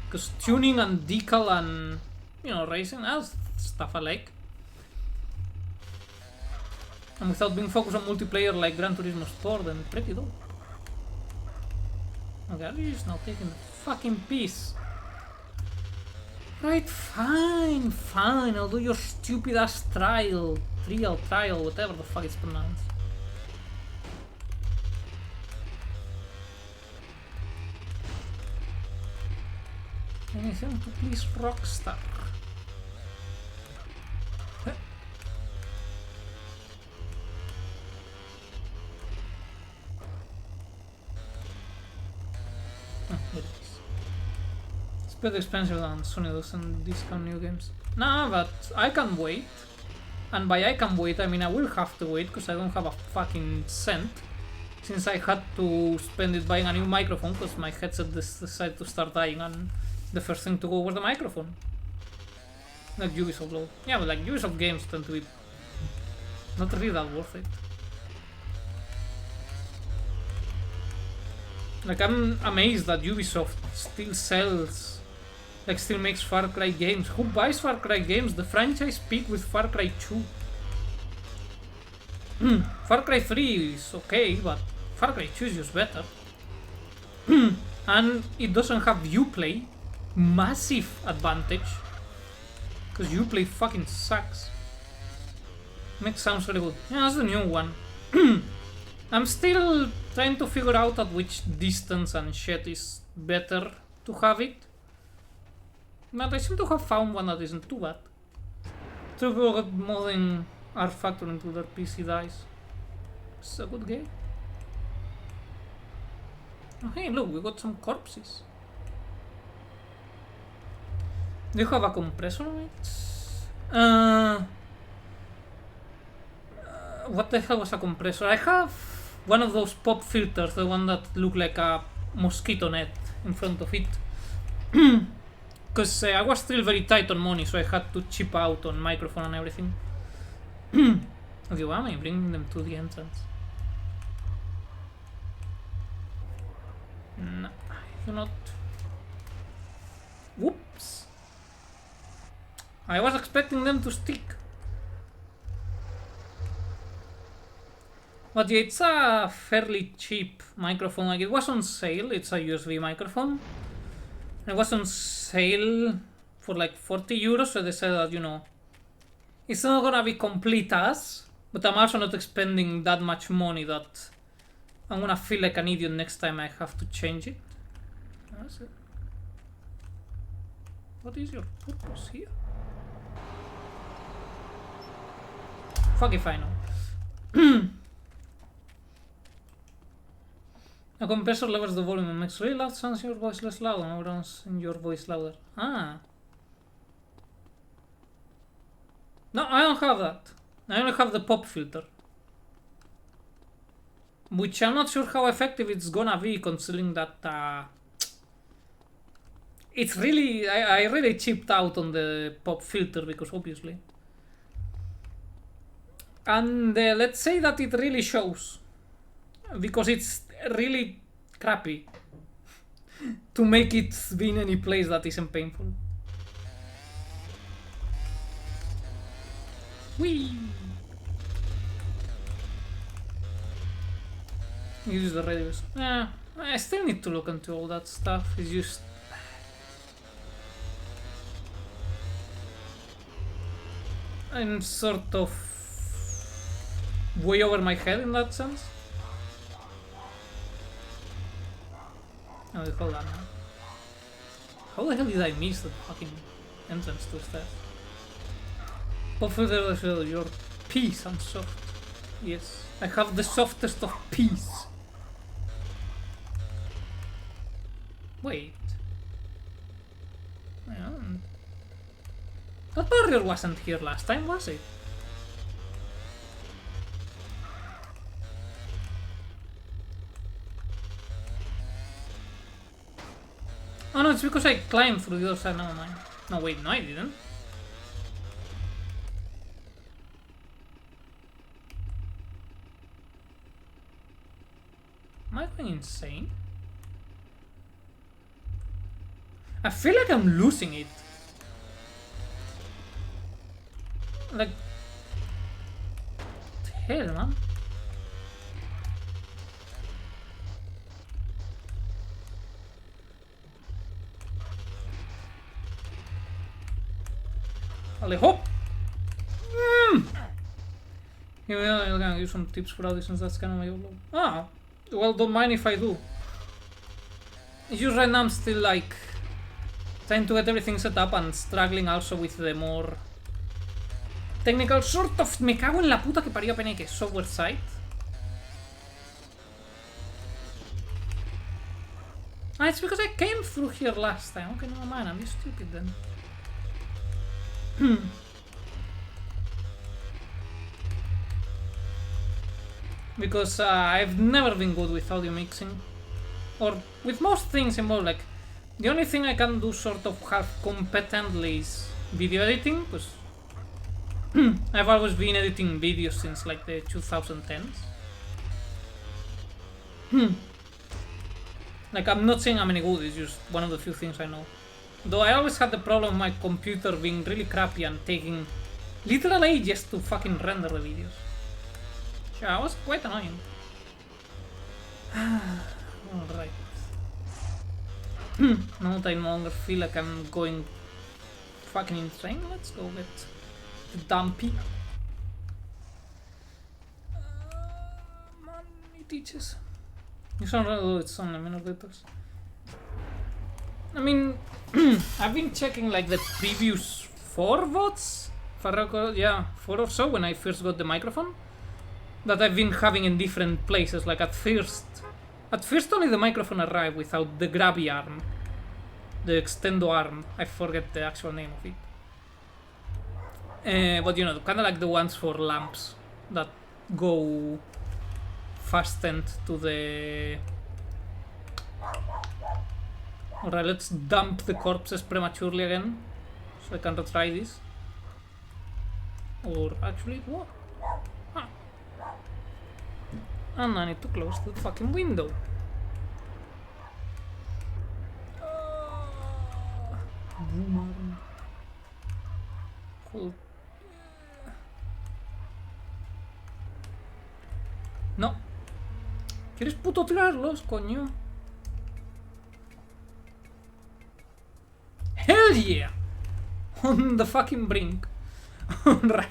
Because tuning and decal and, you know, racing, that's stuff I like. And without being focused on multiplayer like Gran Turismo Sport, then pretty dope. Okay, are you just now taking the fucking piece? Right, fine, fine, I'll do your stupid ass trial, whatever the fuck it's pronounced. Anything to please Rockstar. Oh, it is. It's pretty expensive than Sony doesn't discount new games. Nah, but I can wait. And by I can wait, I mean I will have to wait because I don't have a fucking cent. Since I had to spend it buying a new microphone because my headset decided to start dying and the first thing to go was the microphone. Like Ubisoft low. Yeah, but like Ubisoft games tend to be not really that worth it. Like I'm amazed that Ubisoft still sells, like still makes Far Cry games. Who buys Far Cry games? The franchise peaked with Far Cry 2. Far Cry 3 is okay, but Far Cry 2 is just better. And it doesn't have Uplay. Massive advantage. Because Uplay fucking sucks. Makes sounds really good. Yeah, that's the new one. I'm still trying to figure out at which distance and shit is better to have it. But I seem to have found one that isn't too bad. Two people got modding R-Factor into their PC dice. It's a good game. Oh hey, look, we got some corpses. Do you have a compressor on it? What the hell was a compressor? I have one of those pop filters, the one that look like a mosquito net in front of it. Because I was still very tight on money, so I had to chip out on microphone and everything. Okay, why am I bringing them to the entrance? No, you're not. Whoops. I was expecting them to stick. But yeah, it's a fairly cheap microphone. Like, it was on sale. It's a USB microphone. It was on sale for like 40 euros, so they said that, you know, it's not gonna be complete ass, but I'm also not expending that much money that I'm gonna feel like an idiot next time I have to change it. That's it. What is your purpose here? Fuck if I know. A compressor lowers the volume and makes really loud sounds in your voice less loud and overruns in your voice louder. Ah. No, I don't have that. I only have the pop filter. Which I'm not sure how effective it's gonna be, considering that it's really... I really chipped out on the pop filter, because obviously. And let's say that it really shows. Because it's really crappy to make it be in any place that isn't painful. Whee! Use the radius. Yeah, I still need to look into all that stuff. It's just I'm sort of way over my head in that sense. Oh, wait, hold on now. How the hell did I miss the fucking entrance to stairs? Hopefully your peace and soft. Yes, I have the softest of peace. Wait. Hang on. That barrier wasn't here last time, was it? Oh no, it's because I climbed through the other side. Never mind. No, wait, no, I didn't. Am I going insane? I feel like I'm losing it. Like, what the hell, man? Allez, hop! Here we are, I'm gonna give some tips for auditions, that's kind of my goal. Ah, well, don't mind if I do. It's just right now I'm still like trying to get everything set up and struggling also with the more technical sort of me cago en la puta que parió Penny, que software side. Ah, it's because I came through here last time. Okay, no mind, I'm just stupid then. Because I've never been good with audio mixing. Or with most things involved, like the only thing I can do sort of have competently is video editing, because I've always been editing videos since like the 2010s. Like, I'm not saying I'm any good, it's just one of the few things I know. Though I always had the problem of my computer being really crappy and taking literal ages to fucking render the videos. Sure, I was quite annoying. Alright. Now that I no longer feel like I'm going fucking insane, let's go get the dumpy. Man, it itches. You sound really it's on a minute later. I mean, I've been checking like the previous 4 VODs, if I recall, yeah, 4 or so when I first got the microphone, that I've been having in different places. Like at first only the microphone arrived without the grabby arm, the extendo arm, I forget the actual name of it. But you know, kind of like the ones for lamps that go fastened to the... Alright, let's dump the corpses prematurely again, so I can retry this. Or actually, what? Ah. And I need to close the fucking window. Boom. Hold. No. ¿Quieres puto tirarlos, coño? Hell yeah! On the fucking brink. Alright.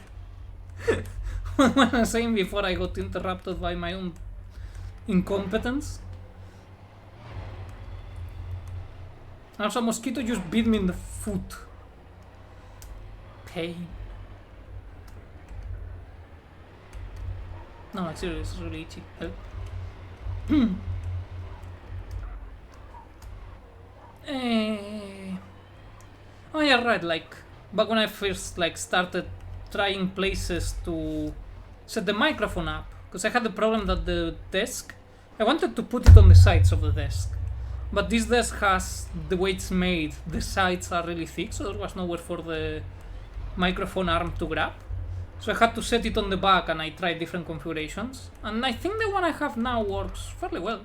What was I saying before I got interrupted by my own incompetence? Also, a mosquito just bit me in the foot. Pain. No, like seriously, it's really itchy. Help. Oh yeah, right, like back when I first like started trying places to set the microphone up, because I had the problem that the desk, I wanted to put it on the sides of the desk, but this desk has, the way it's made, the sides are really thick, so there was nowhere for the microphone arm to grab. So I had to set it on the back, and I tried different configurations, and I think the one I have now works fairly well.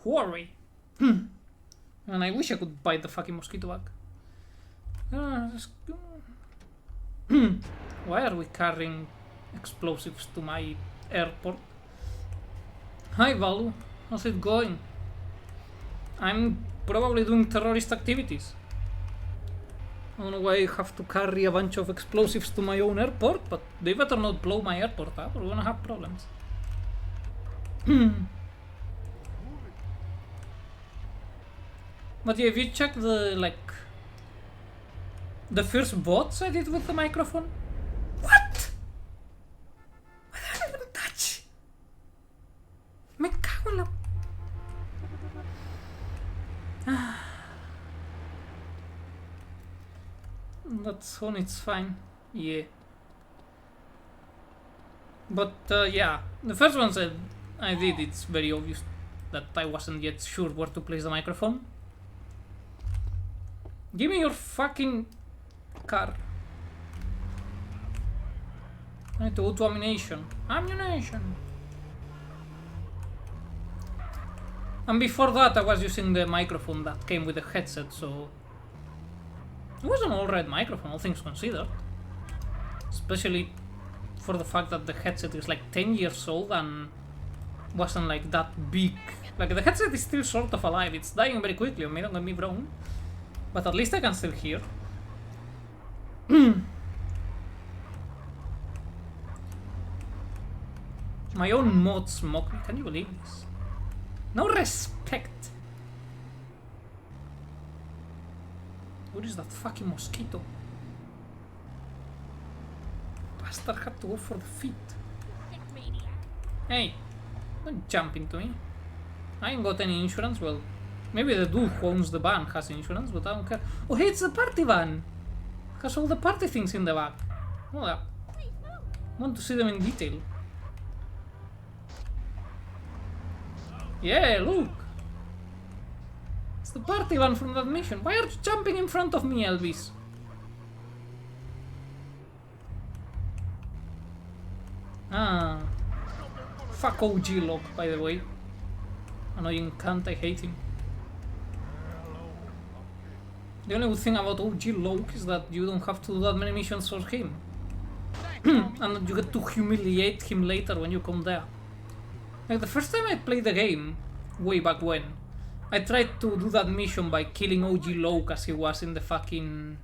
Worry. And I wish I could bite the fucking mosquito bug. Why are we carrying explosives to my airport? Hi Valu, how's it going? I'm probably doing terrorist activities. I don't know why I have to carry a bunch of explosives to my own airport, but they better not blow my airport up or we're gonna have problems. But yeah, if you check the, like, the first bots I did with the microphone, what? I didn't even touch. Me cago en la... That's on its fine. Yeah. But yeah, the first ones I did, it's very obvious that I wasn't yet sure where to place the microphone. Give me your fucking car. I need to go to ammunition. Ammunition! And before that I was using the microphone that came with the headset, so... It was an alright microphone, all things considered. Especially for the fact that the headset is like 10 years old and wasn't like that big. Like the headset is still sort of alive, it's dying very quickly, don't get me wrong. But at least I can still hear. My own mods mock me, can you believe this? No respect. What is that fucking mosquito? Bastard had to go for the feet. Hey, don't jump into me. I ain't got any insurance, well, maybe the dude who owns the van has insurance, but I don't care. Oh hey, it's the party van! Has all the party things in the back. Oh, I want to see them in detail. Yeah, look! It's the party van from that mission. Why are you jumping in front of me, Elvis? Ah. Fuck OG Locke, by the way. Annoying cunt, I hate him. The only good thing about OG Locke is that you don't have to do that many missions for him. And that you get to humiliate him later when you come there. Like the first time I played the game, way back when, I tried to do that mission by killing OG Locke as he was in the fucking...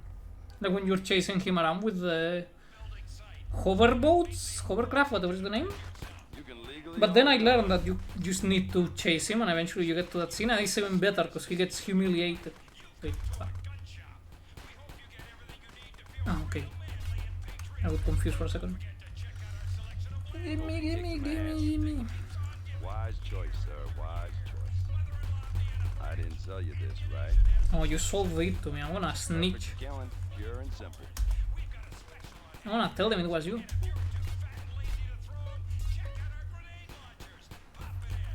Like when you're chasing him around with the... hoverboats? Hovercraft, whatever is the name? But then I learned that you just need to chase him and eventually you get to that scene and it's even better because he gets humiliated. Wait, fuck. Ah, okay. I got confused for a second. Gimme. Wise choice, sir. Wise choice. I didn't sell you this, right? Oh, you sold it to me. I wanna snitch. Perfect killing, pure and simple. I wanna tell them it was you.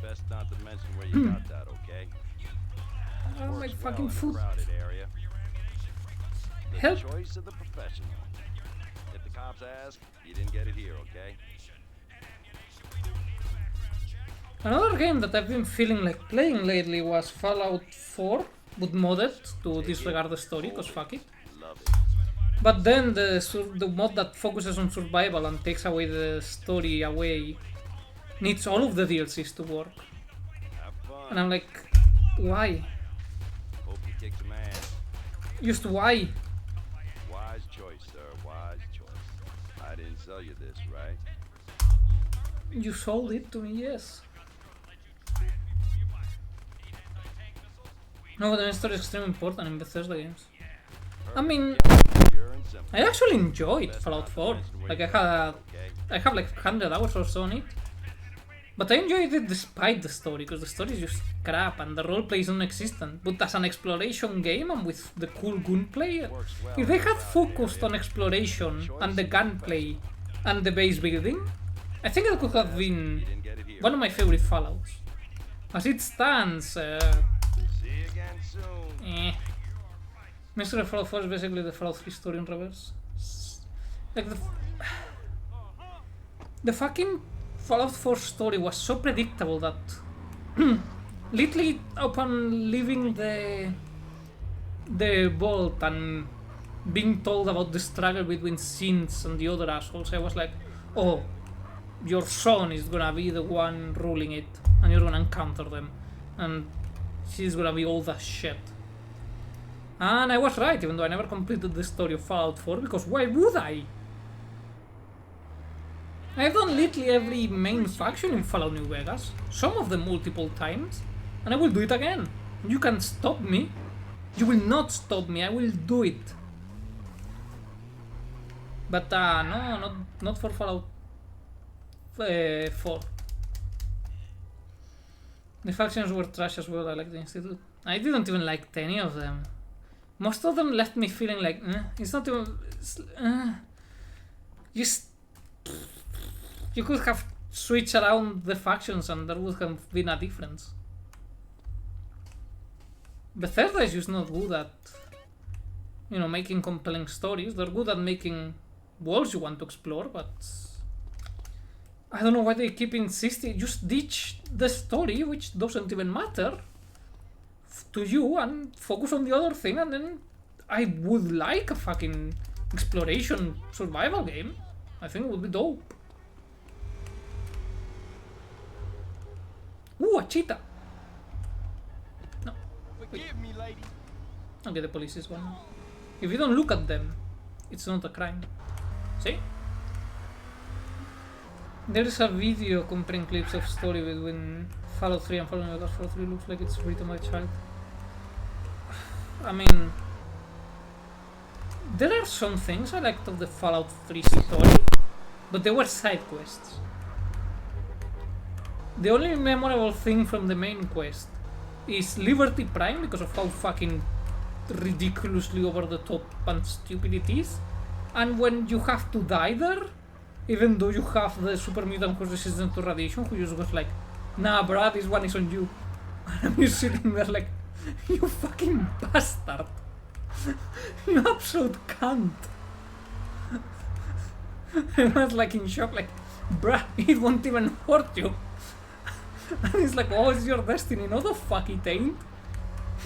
Best not to mention where you got that, okay? Oh, my Works fucking well in a foot. crowded area. The Help. choice of the professional. If the cops ask, you didn't get it here, okay? Another game that I've been feeling like playing lately was Fallout 4, but modded to disregard the story, cause fuck it. Love it. But then the mod that focuses on survival and takes away the story away needs all of the DLCs to work. Have fun. And I'm like, why? Hope you kick some ass. Just why? Wise choice, sir. Wise choice. I didn't sell you this, right? You sold it to me, yes. No, but the main story is extremely important in Bethesda games. I mean, Pure and simple. I actually enjoyed Fallout 4. Like I Okay. have like 100 hours or so on it. But I enjoyed it despite the story, because the story is just crap and the roleplay is non-existent. But as an exploration game and with the cool gunplay, if they had focused on exploration and the gunplay and the base building, I think it could have been Didn't get it here. one of my favorite Fallouts. As it stands, See you again soon. Mystery of Fallout 4 is basically the Fallout 3 story in reverse. Like the fucking Fallout 4 story was so predictable that literally upon leaving the vault and being told about the struggle between Sins and the other assholes, I was like, oh, your son is gonna be the one ruling it and you're gonna encounter them and she's gonna be all that shit. And I was right, even though I never completed the story of Fallout 4, because why would I? I've done literally every main faction in Fallout New Vegas, some of them multiple times, and I will do it again. You can't stop me. You will not stop me, I will do it. But no, not for Fallout 4. The factions were trash as well, I like the Institute. I didn't even like any of them. Most of them left me feeling like, it's not even... Just... You could have switched around the factions and there would have been a difference. Bethesda is just not good at, you know, making compelling stories. They're good at making worlds you want to explore, but I don't know why they keep insisting. Just ditch the story, which doesn't even matter to you, and focus on the other thing, and then I would like a fucking exploration survival game. I think it would be dope. Ooh, a cheetah! No. Forgive me, lady. Okay, the police is one. If you don't look at them, it's not a crime. See? There is a video comparing clips of story between Fallout 3 and Fallout New Vegas. Fallout 3 looks like it's written by a child. I mean, there are some things I liked of the Fallout 3 story, but they were side quests. The only memorable thing from the main quest is Liberty Prime because of how fucking ridiculously over the top and stupid it is. And when you have to die there, even though you have the super mutant who's resistant to radiation, who just goes like, nah bruh, this one is on you. And I'm just sitting there like, you fucking bastard. You absolute cunt. I was like in shock, like, bruh, it won't even hurt you. And he's like, oh, it's your destiny. No, the fuck it ain't.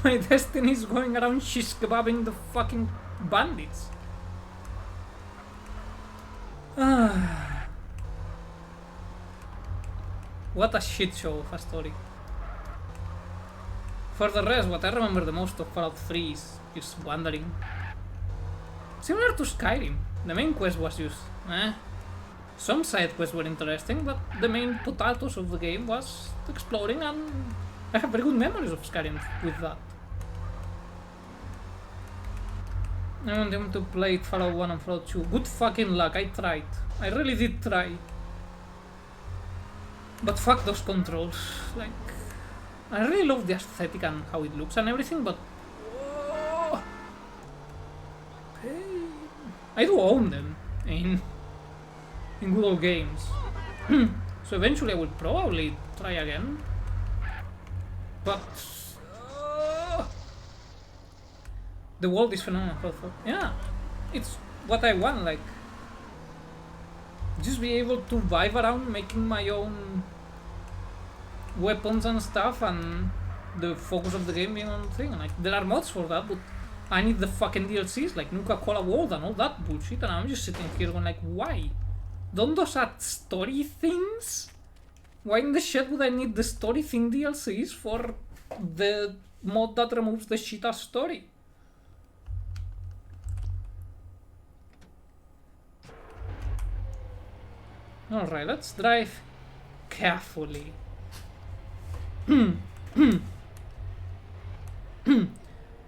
My destiny is going around shish kebabbing the fucking bandits. What a shit show of a story. For the rest, what I remember the most of Fallout 3 is just wandering. Similar to Skyrim. The main quest was just, Some side quests were interesting, but the main potatoes of the game was exploring, and I have very good memories of Skyrim with that. I want them to play Fallout 1 and Fallout 2. Good fucking luck, I tried. I really did try. But fuck those controls. Like, I really love the aesthetic and how it looks and everything, but... Oh, pain. I do own them in good old games. So eventually I will probably try again. But... the world is phenomenal. Yeah, it's what I want, like, just be able to vibe around making my own weapons and stuff, and the focus of the game being on the thing. Like, there are mods for that, but I need the fucking DLCs, like Nuka-Cola World and all that bullshit, and I'm just sitting here going like, why? Don't those add story things? Why in the shit would I need the story thing DLCs for the mod that removes the shit-ass story? Alright, let's drive carefully.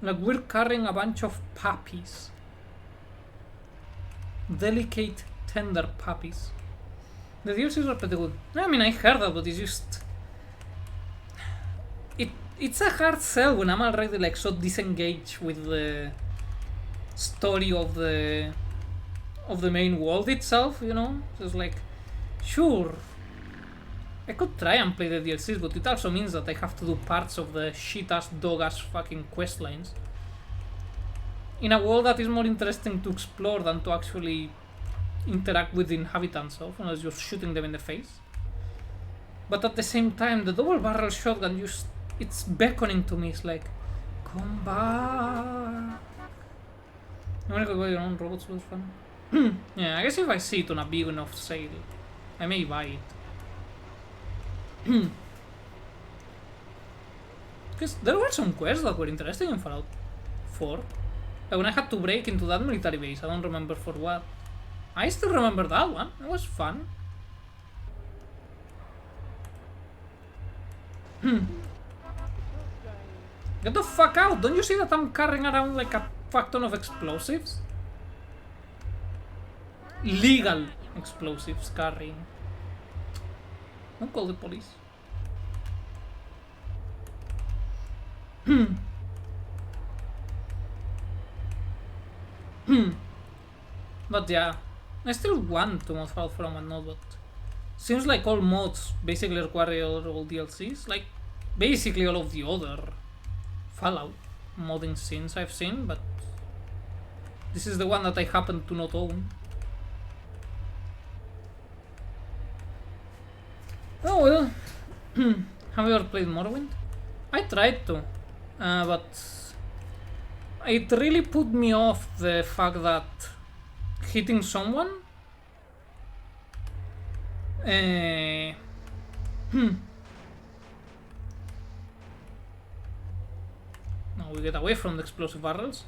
Like we're carrying a bunch of puppies. Delicate, tender puppies. The DLCs are pretty good. I mean, I heard that, but it's just... It's a hard sell when I'm already like so disengaged with the story of the main world itself, you know? So it's like, sure, I could try and play the DLCs, but it also means that I have to do parts of the shit-ass, dog-ass fucking quest lines. In a world that is more interesting to explore than to actually interact with the inhabitants of, unless you're shooting them in the face. But at the same time, the double-barrel shotgun just... it's beckoning to me, it's like, come back. You wanna go buy your own robots, was fun? Yeah, I guess if I see it on a big enough sale, I may buy it. Because there were some quests that were interesting in Fallout for. When I had to break into that military base, I don't remember for what. I still remember that one. It was fun. Get the fuck out! Don't you see that I'm carrying around like a fuck ton of explosives? Legal explosives carrying. Don't call the police. But yeah, I still want to mod Fallout from and not, but seems like all mods basically require all DLCs, like basically all of the other Fallout modding scenes I've seen, but this is the one that I happen to not own. Oh well. Have you ever played Morrowind? I tried to, but it really put me off the fact that hitting someone now we get away from the explosive barrels.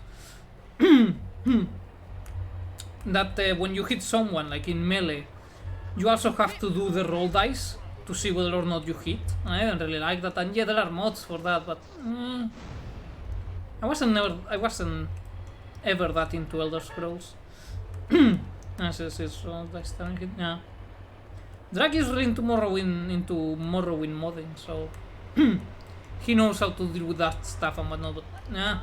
That when you hit someone, like in melee, you also have to do the roll dice to see whether or not you hit. I didn't really like that, and yeah, there are mods for that, but I wasn't ever that into Elder Scrolls. This roll dice turn hit. Yeah, Drag is really into Morrowind modding, so he knows how to deal with that stuff and whatnot. But yeah,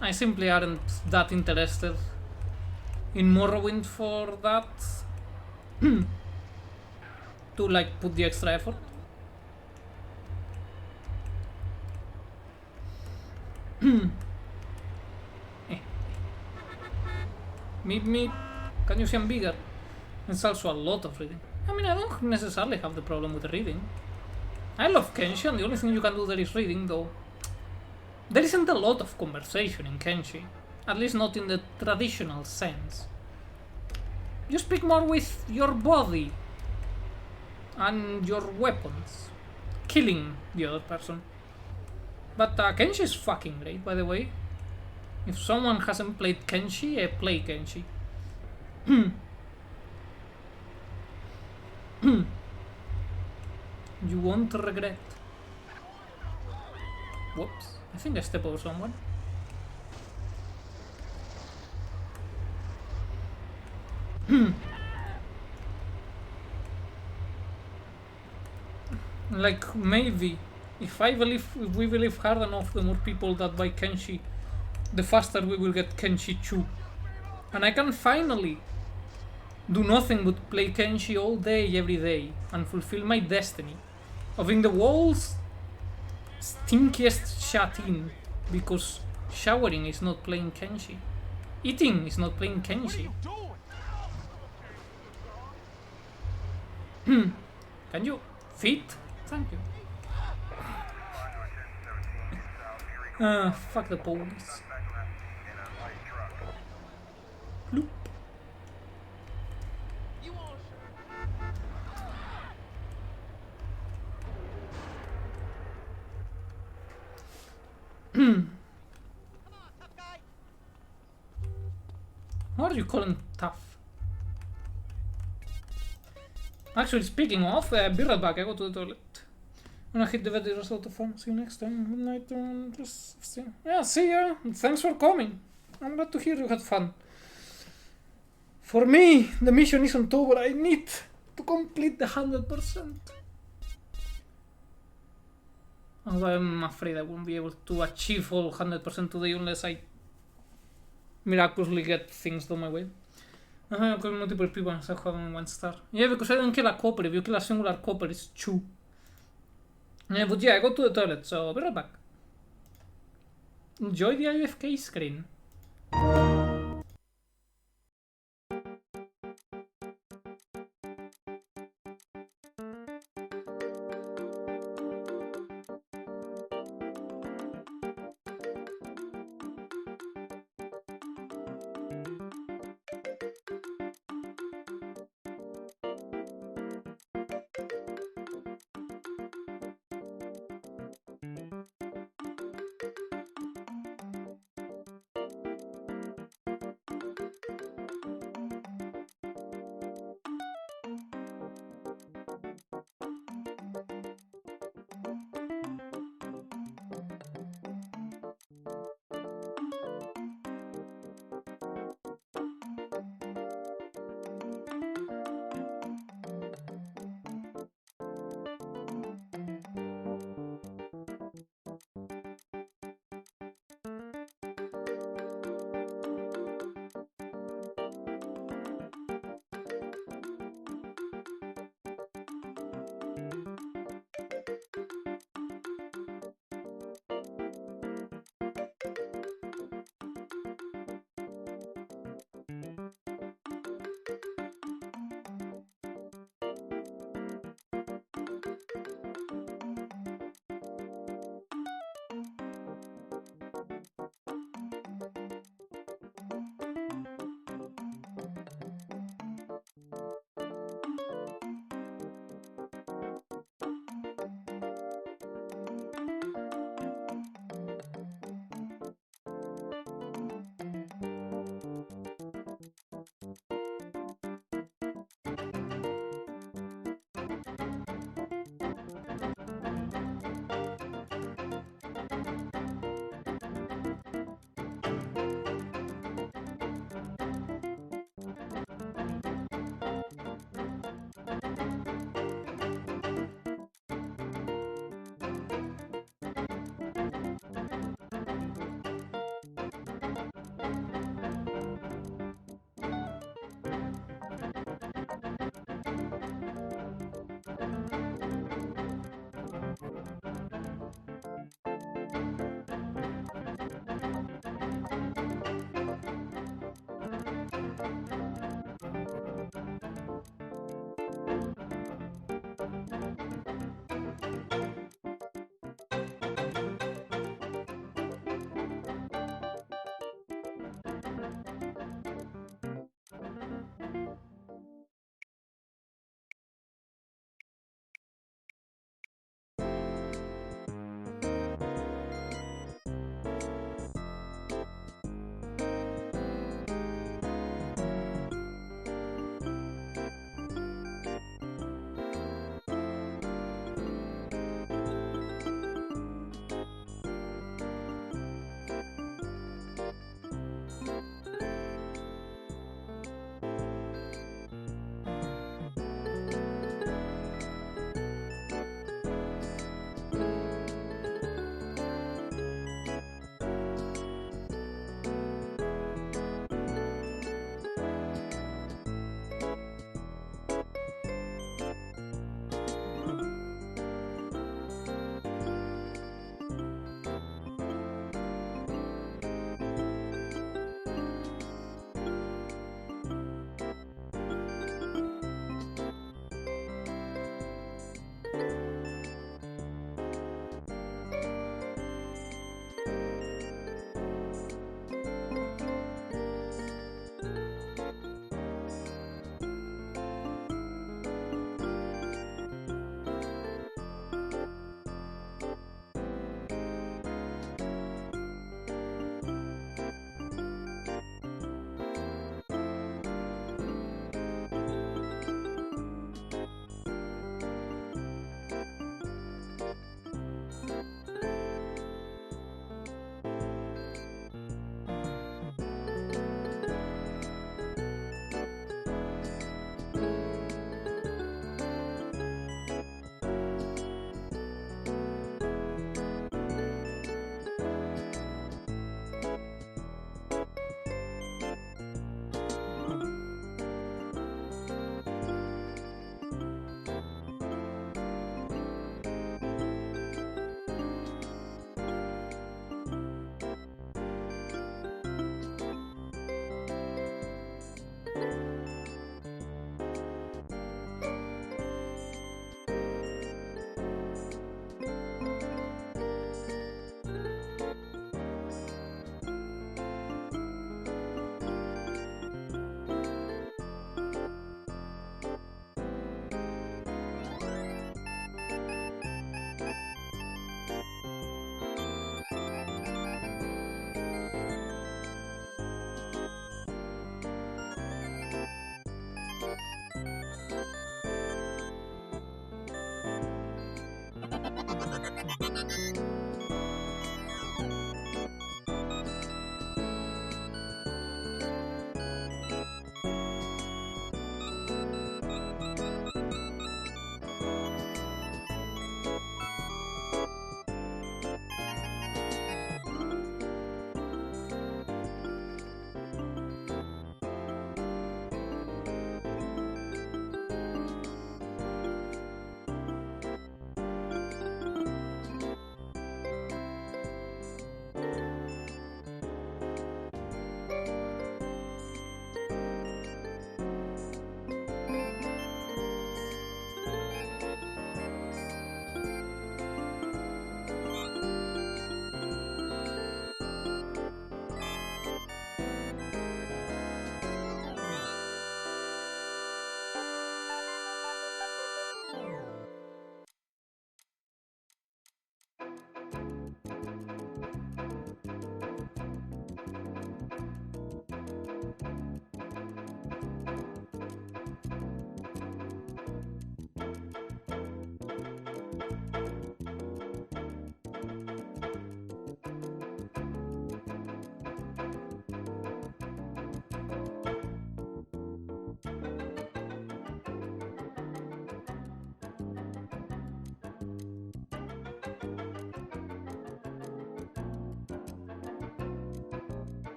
I simply aren't that interested in Morrowind for that. To like put the extra effort. Meep. Can you see I'm bigger? It's also a lot of reading. I mean, I don't necessarily have the problem with the reading. I love Kenshi, and the only thing you can do there is reading, though. There isn't a lot of conversation in Kenshi. At least not in the traditional sense. You speak more with your body and your weapons, killing the other person. But Kenshi is fucking great, by the way. If someone hasn't played Kenshi, play Kenshi. You won't regret. Whoops, I think I stepped over someone. Like, maybe if we believe hard enough, the more people that buy Kenshi, the faster we will get Kenshi 2. And I can finally do nothing but play Kenshi all day, every day, and fulfill my destiny of being the world's stinkiest shut-in, because showering is not playing Kenshi. Eating is not playing Kenshi. Can you fit? Thank you. Fuck the police. Bloop. What are you calling tough? Actually, speaking of, be right back, I go to the toilet. I'm gonna hit the video out of phone. See you next time. Good night. Just see. Yeah, see ya. Thanks for coming. I'm glad to hear you had fun. For me, the mission isn't over. I need to complete the 100%. Although I'm afraid I won't be able to achieve all 100% today unless I miraculously get things done my way. I killed multiple people instead of having 1 star. Yeah, because I didn't kill a copper. If you kill a singular copper, it's 2. Yeah, but yeah, I go to the toilet, so I'll be right back. Enjoy the IFK screen.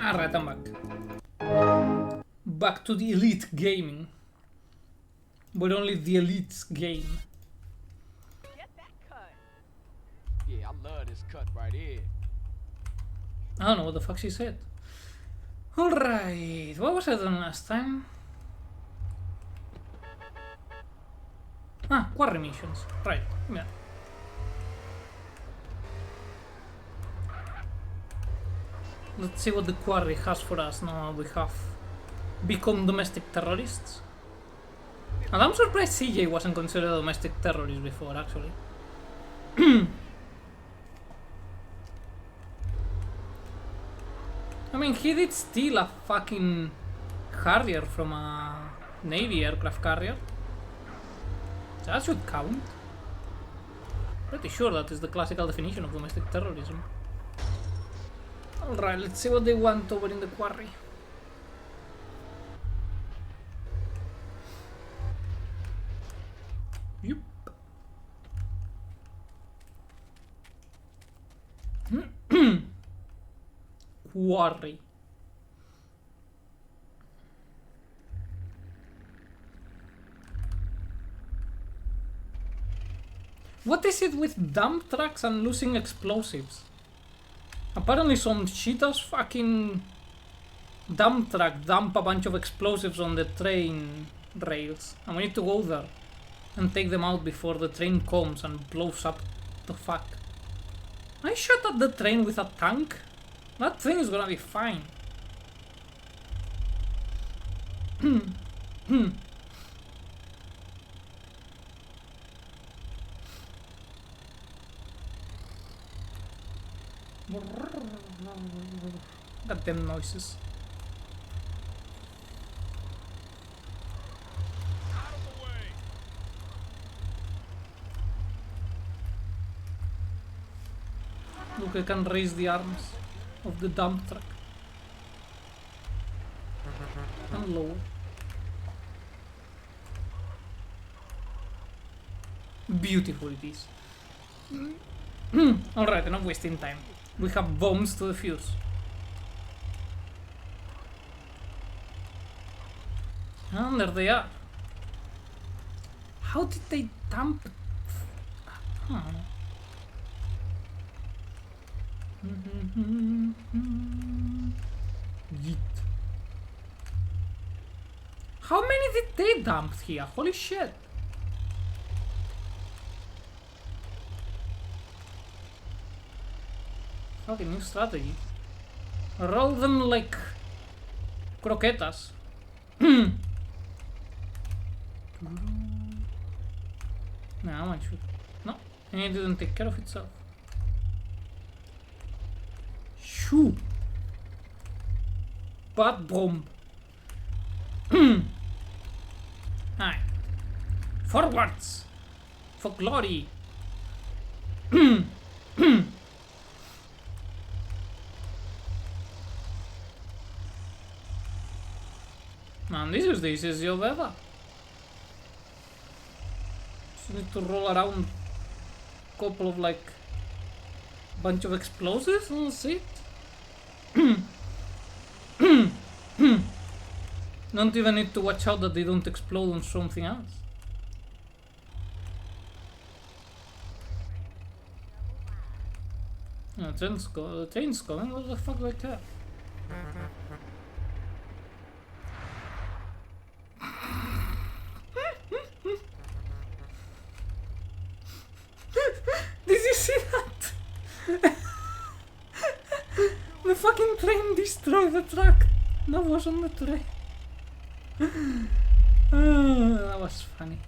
Alright, I'm back. Back to the elite gaming. But only the elites game. Get that cut. Yeah, I love this cut right here. I don't know what the fuck she said. Alright, what was I doing last time? Ah, quarry missions. Right, yeah. Let's see what the quarry has for us now we have become domestic terrorists. And I'm surprised CJ wasn't considered a domestic terrorist before, actually. I mean, he did steal a fucking Harrier from a Navy aircraft carrier. That should count. Pretty sure that is the classical definition of domestic terrorism. Alright, let's see what they want over in the quarry. Yup. Quarry. What is it with dump trucks and losing explosives? Apparently some cheetah's fucking dump truck dump a bunch of explosives on the train rails. And we need to go there and take them out before the train comes and blows up the fuck. I shot at the train with a tank? That thing is gonna be fine. Goddamn noises. Look, I can raise the arms of the dump truck. And lower. Beautiful it is. Alright, enough wasting time. We have bombs to defuse. And there they are. How did they dump? I don't know. Yeet. How many did they dump here? Holy shit. Fucking new strategy. Roll them like croquetas. Nah, one shoot. No, and it didn't take care of itself. Shoo! Bad bomb. Alright. Forwards! For glory! Man, this is the easiest job ever. Just need to roll around a couple of like bunch of explosives and that's it. Don't even need to watch out that they don't explode on something else. The train's coming, what the fuck do I care? Did you see that? The fucking train destroyed the truck that was on the train. That was funny.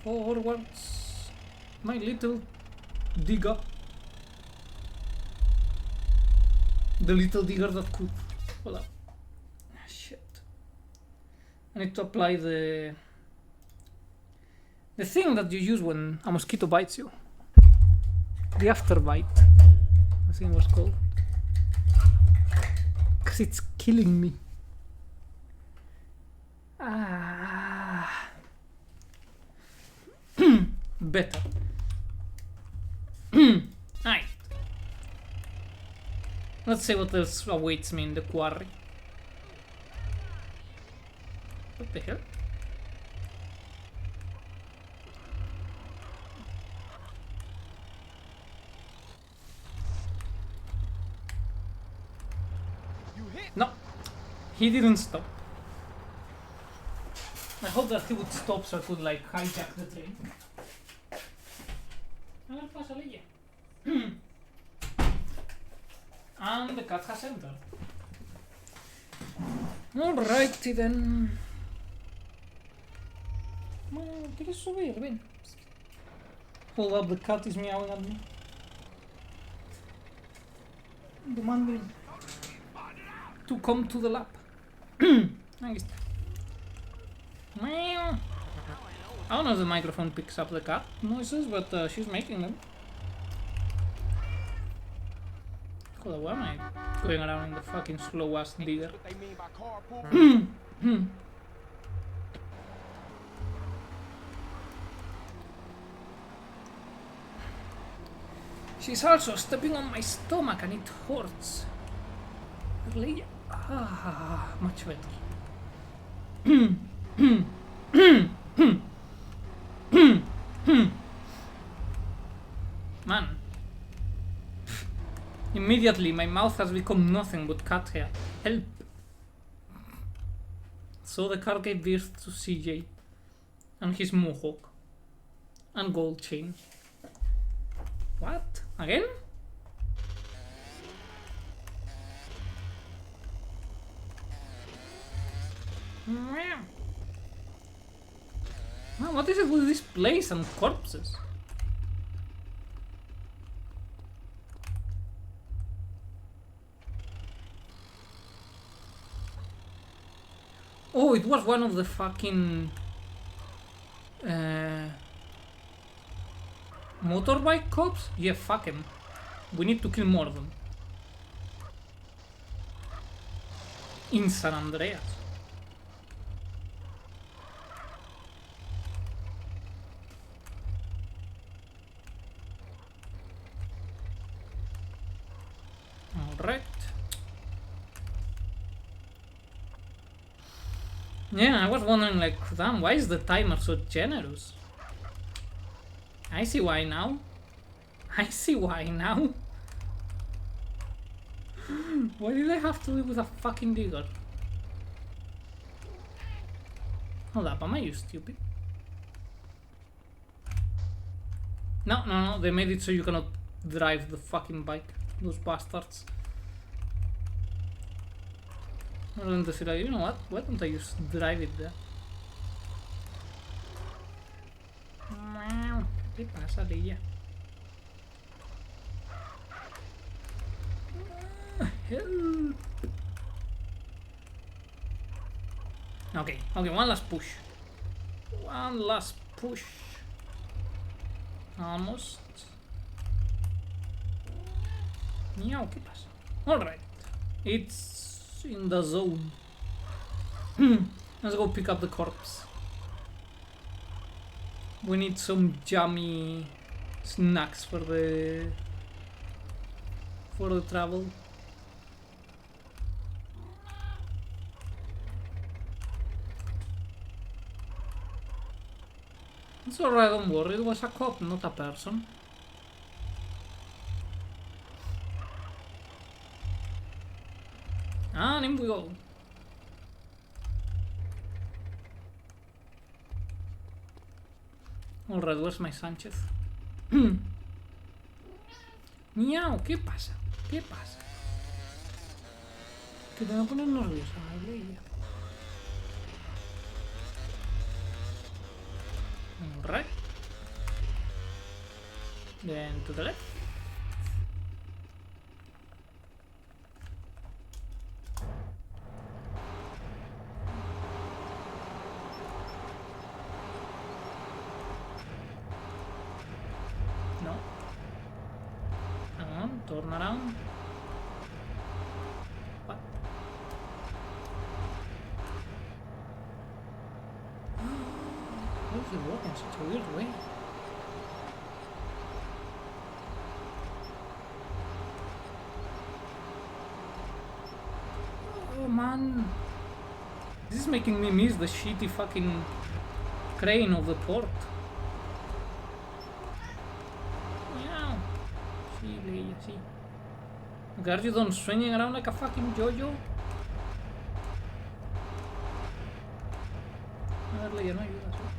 Forwards, my little digger. The little digger that could. Hold up. Shit. I need to apply the thing that you use when a mosquito bites you. The afterbite, I think it was called. Cause it's killing me. Ah. Better. Alright. Let's see what else awaits me in the quarry. What the hell? No, he didn't stop. I hope that he would stop so I could like hijack the train. A ver, pásale ya. And the cat has entered. Alrighty then. Bueno, ¿quieres subir? Ven. Hold up, the cat is meowing at me. Demanding to come to the lab. Ahí está. Meow. I don't know if the microphone picks up the cat noises, but she's making them. Hold on, why am I going around in the fucking slow ass digger? What they mean by carpool? She's also stepping on my stomach and it hurts. Really? Ah, much better. Man. Immediately my mouth has become nothing but cat hair. Help. So the car gave birth to CJ. And his mohawk. And gold chain. What? Again? Meow. Man, what is it with this place and corpses? Oh, it was one of the fucking motorbike cops? Yeah, fuck him. We need to kill more of them. In San Andreas. Alright. Yeah, I was wondering like, damn, why is the timer so generous? I see why now. I see why now. Why did I have to live with a fucking digger? Hold up, am I you stupid? No, they made it so you cannot drive the fucking bike. Those bastards. I don't know, you know what? Why don't I just drive it there? ¿Qué pasa, Lilla? Help. Okay, one last push. One last push. Almost. Meow, ¿qué pasa? Alright. It's in the zone. Let's go pick up the corpse. We need some yummy snacks for the travel. It's alright, don't worry, it was a cop, not a person. And in we go. Alright, where's my Sánchez? Miau, ¿qué pasa? ¿Qué pasa? Que te va a poner nerviosa, Leia. Alright. Then to the left. No. Hang on, turn around. What? Why is he walking such a weird way? man. This is making me miss the shitty fucking crane of the port. Meow. Sí, Leia, sí. Okay, are you done swinging around like a fucking yo-yo? A ver, Leia, no ayudas, ¿eh?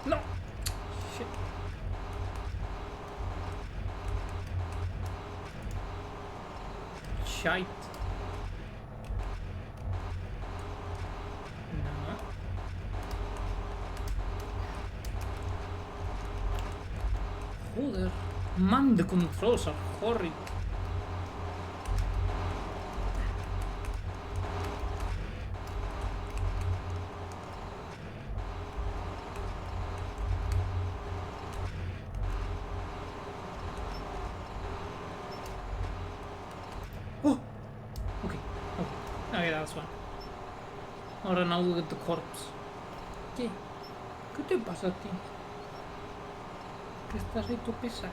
No! Shit. Shite. No. Joder. Man, the controls are horrid. Oh! Okay. Okay, that's one. Ahora now look at the corpse. ¿Qué? ¿Qué te pasa a ti? ¿Qué estás ahí tu pesa?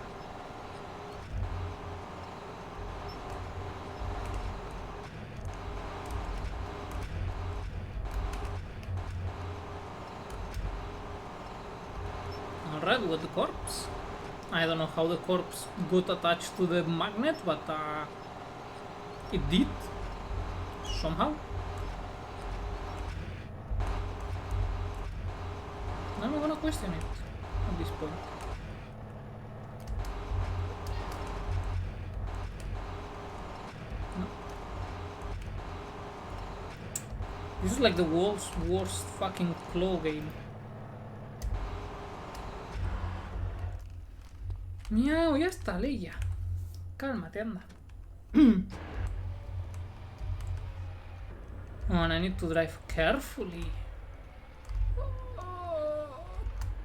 Alright, with the corpse. I don't know how the corpse got attached to the magnet, but it did. Somehow. I'm not gonna question it at this point. No. This is like the world's worst fucking claw game. Miau, ya está, Leia. Cálmate, anda. Oh, and I need to drive carefully.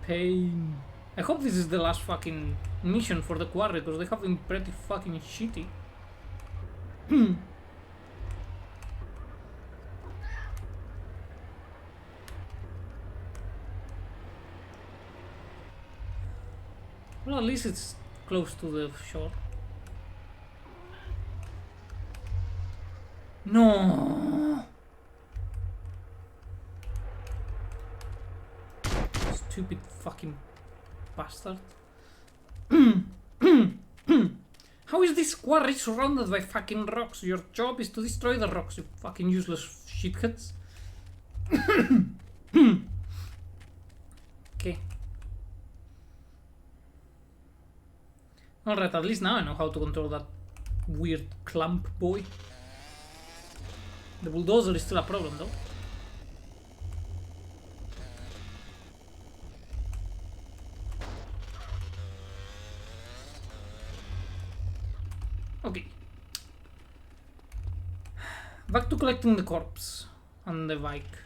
Pain. I hope this is the last fucking mission for the quarry, because they have been pretty fucking shitty. Well, at least it's close to the shore. No! Stupid fucking bastard. How is this quarry surrounded by fucking rocks? Your job is to destroy the rocks, you fucking useless shitheads. Okay. Alright, at least now I know how to control that weird clump boy. The bulldozer is still a problem though. Okay. Back to collecting the corpse and the bike.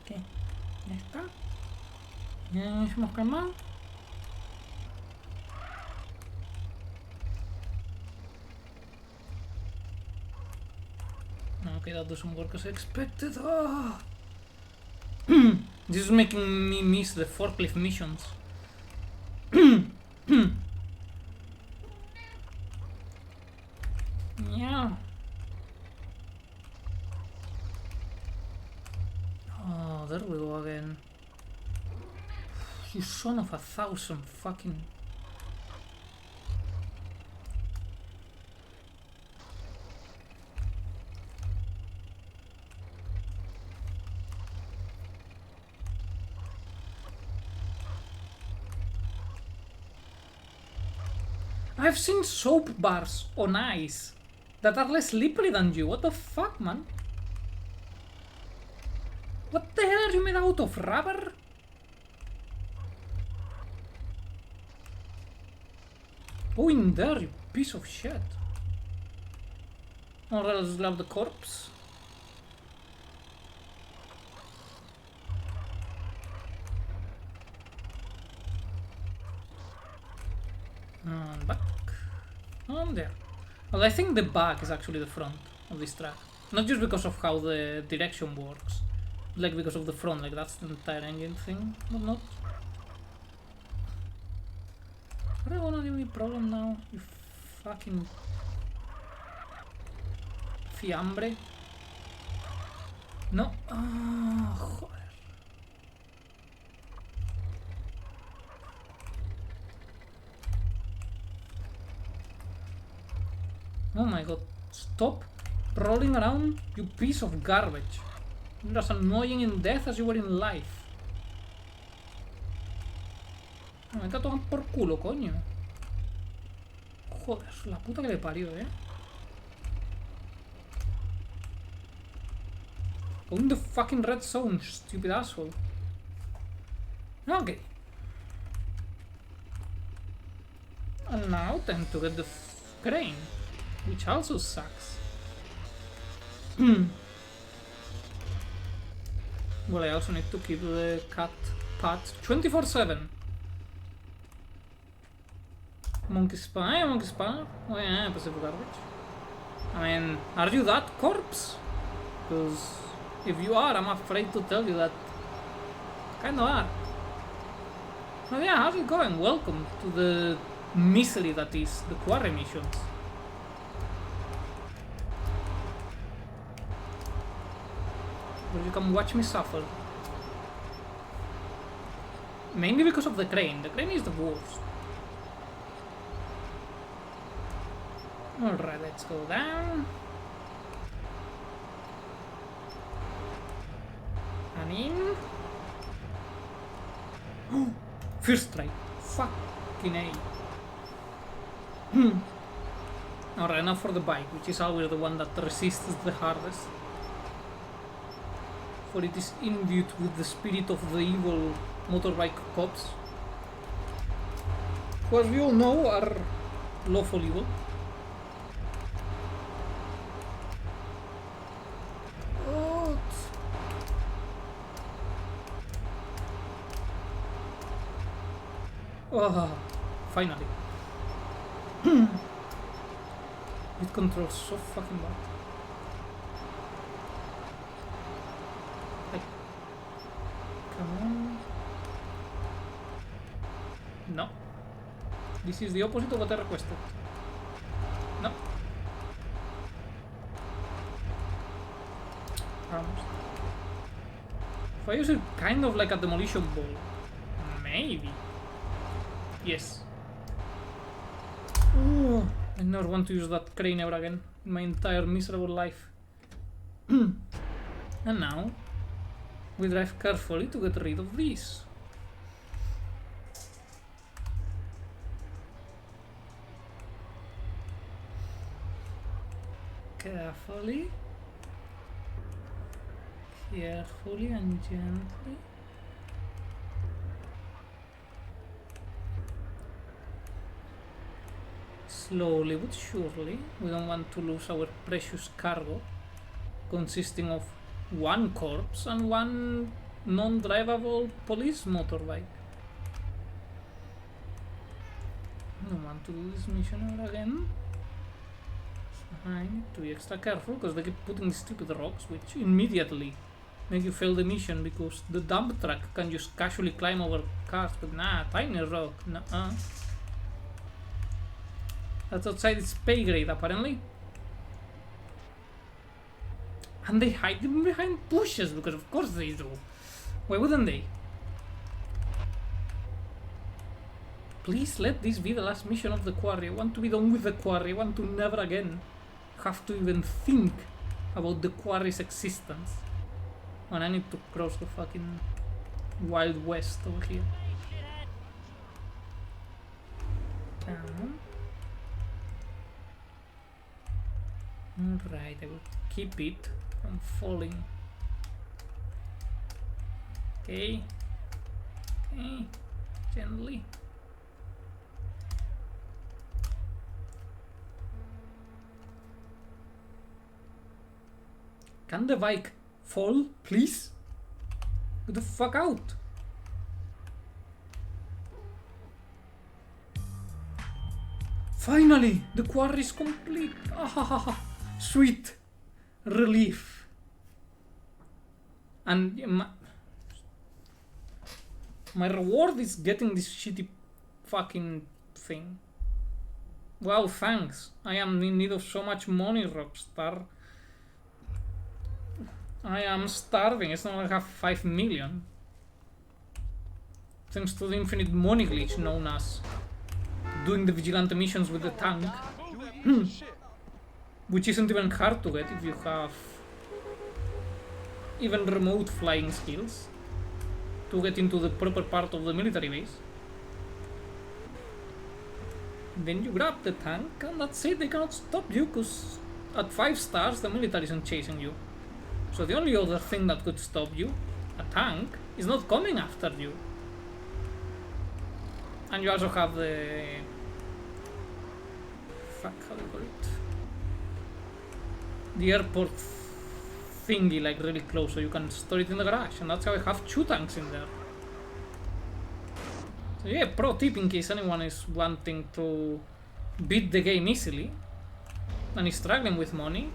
Okay. Ya está. Ya nos hemos calmado. Okay, that doesn't work as expected. Oh. This is making me miss the forklift missions. Yeah. Oh, there we go again. You son of a thousand fucking... I've seen soap bars on ice that are less slippery than you. What the fuck, man? What the hell are you made out of? Rubber? Go in there, you piece of shit. Or else grab the corpse. And back. And there. Well, I think the back is actually the front of this track. Not just because of how the direction works, like because of the front, like that's the entire engine thing, but not. Are you gonna give me a problem now, you fucking fiambre? No. Joder. Oh my god. Stop rolling around, you piece of garbage. You're as annoying in death as you were in life. Me está tomando por culo, coño. Joder, la puta que le parió, Go in the fucking red zone, stupid asshole. Okay. And now time to get the crane, which also sucks. Well, I also need to keep the cat pat 24/7. Monkey spy, monkey spy. Oh yeah, Pacific garbage. I mean, are you that corpse? Because if you are, I'm afraid to tell you that kinda are. But yeah, how's it going? Welcome to the misery that is the quarry missions. Will you come watch me suffer? Mainly because of the crane. The crane is the worst. Alright, let's go down. And in. First try. Fucking A. Alright, now for the bike, which is always the one that resists the hardest. For it is imbued with the spirit of the evil motorbike cops, who, as we all know, are lawful evil. Oh, finally. It controls so fucking bad. Like, come on. No. This is the opposite of what I requested. No. Almost. If I use it kind of like a demolition ball, maybe. Yes. Ooh, I never want to use that crane ever again in my entire miserable life. And now, we drive carefully to get rid of these. Carefully. Carefully and gently. Slowly but surely. We don't want to lose our precious cargo, consisting of one corpse and one non-drivable police motorbike. I don't want to do this mission ever again. So I need to be extra careful because they keep putting stupid rocks which immediately make you fail the mission because the dump truck can just casually climb over cars, but nah, tiny rock, nuh-uh. That's outside its pay grade, apparently. And they hide them behind bushes, because of course they do. Why wouldn't they? Please let this be the last mission of the quarry. I want to be done with the quarry. I want to never again have to even think about the quarry's existence. And I need to cross the fucking Wild West over here. Down. Alright, I will keep it from falling. Okay. Okay. Gently. Can the bike fall, please? Get the fuck out! Finally! The quarry is complete! Ah, sweet! Relief! And my reward is getting this shitty fucking thing. Wow, thanks. I am in need of so much money, Rockstar. I am starving. It's not like I have 5 million. Thanks to the infinite money glitch known as doing the vigilante missions with the tank. Which isn't even hard to get if you have even remote flying skills to get into the proper part of the military base. Then you grab the tank and that's it, they cannot stop you because at 5 stars the military isn't chasing you. So the only other thing that could stop you, a tank, is not coming after you. And you also have the... fuck, how do you call it? The airport thingy, like really close, so you can store it in the garage, and that's how I have 2 tanks in there. So yeah, pro tip in case anyone is wanting to beat the game easily and is struggling with money.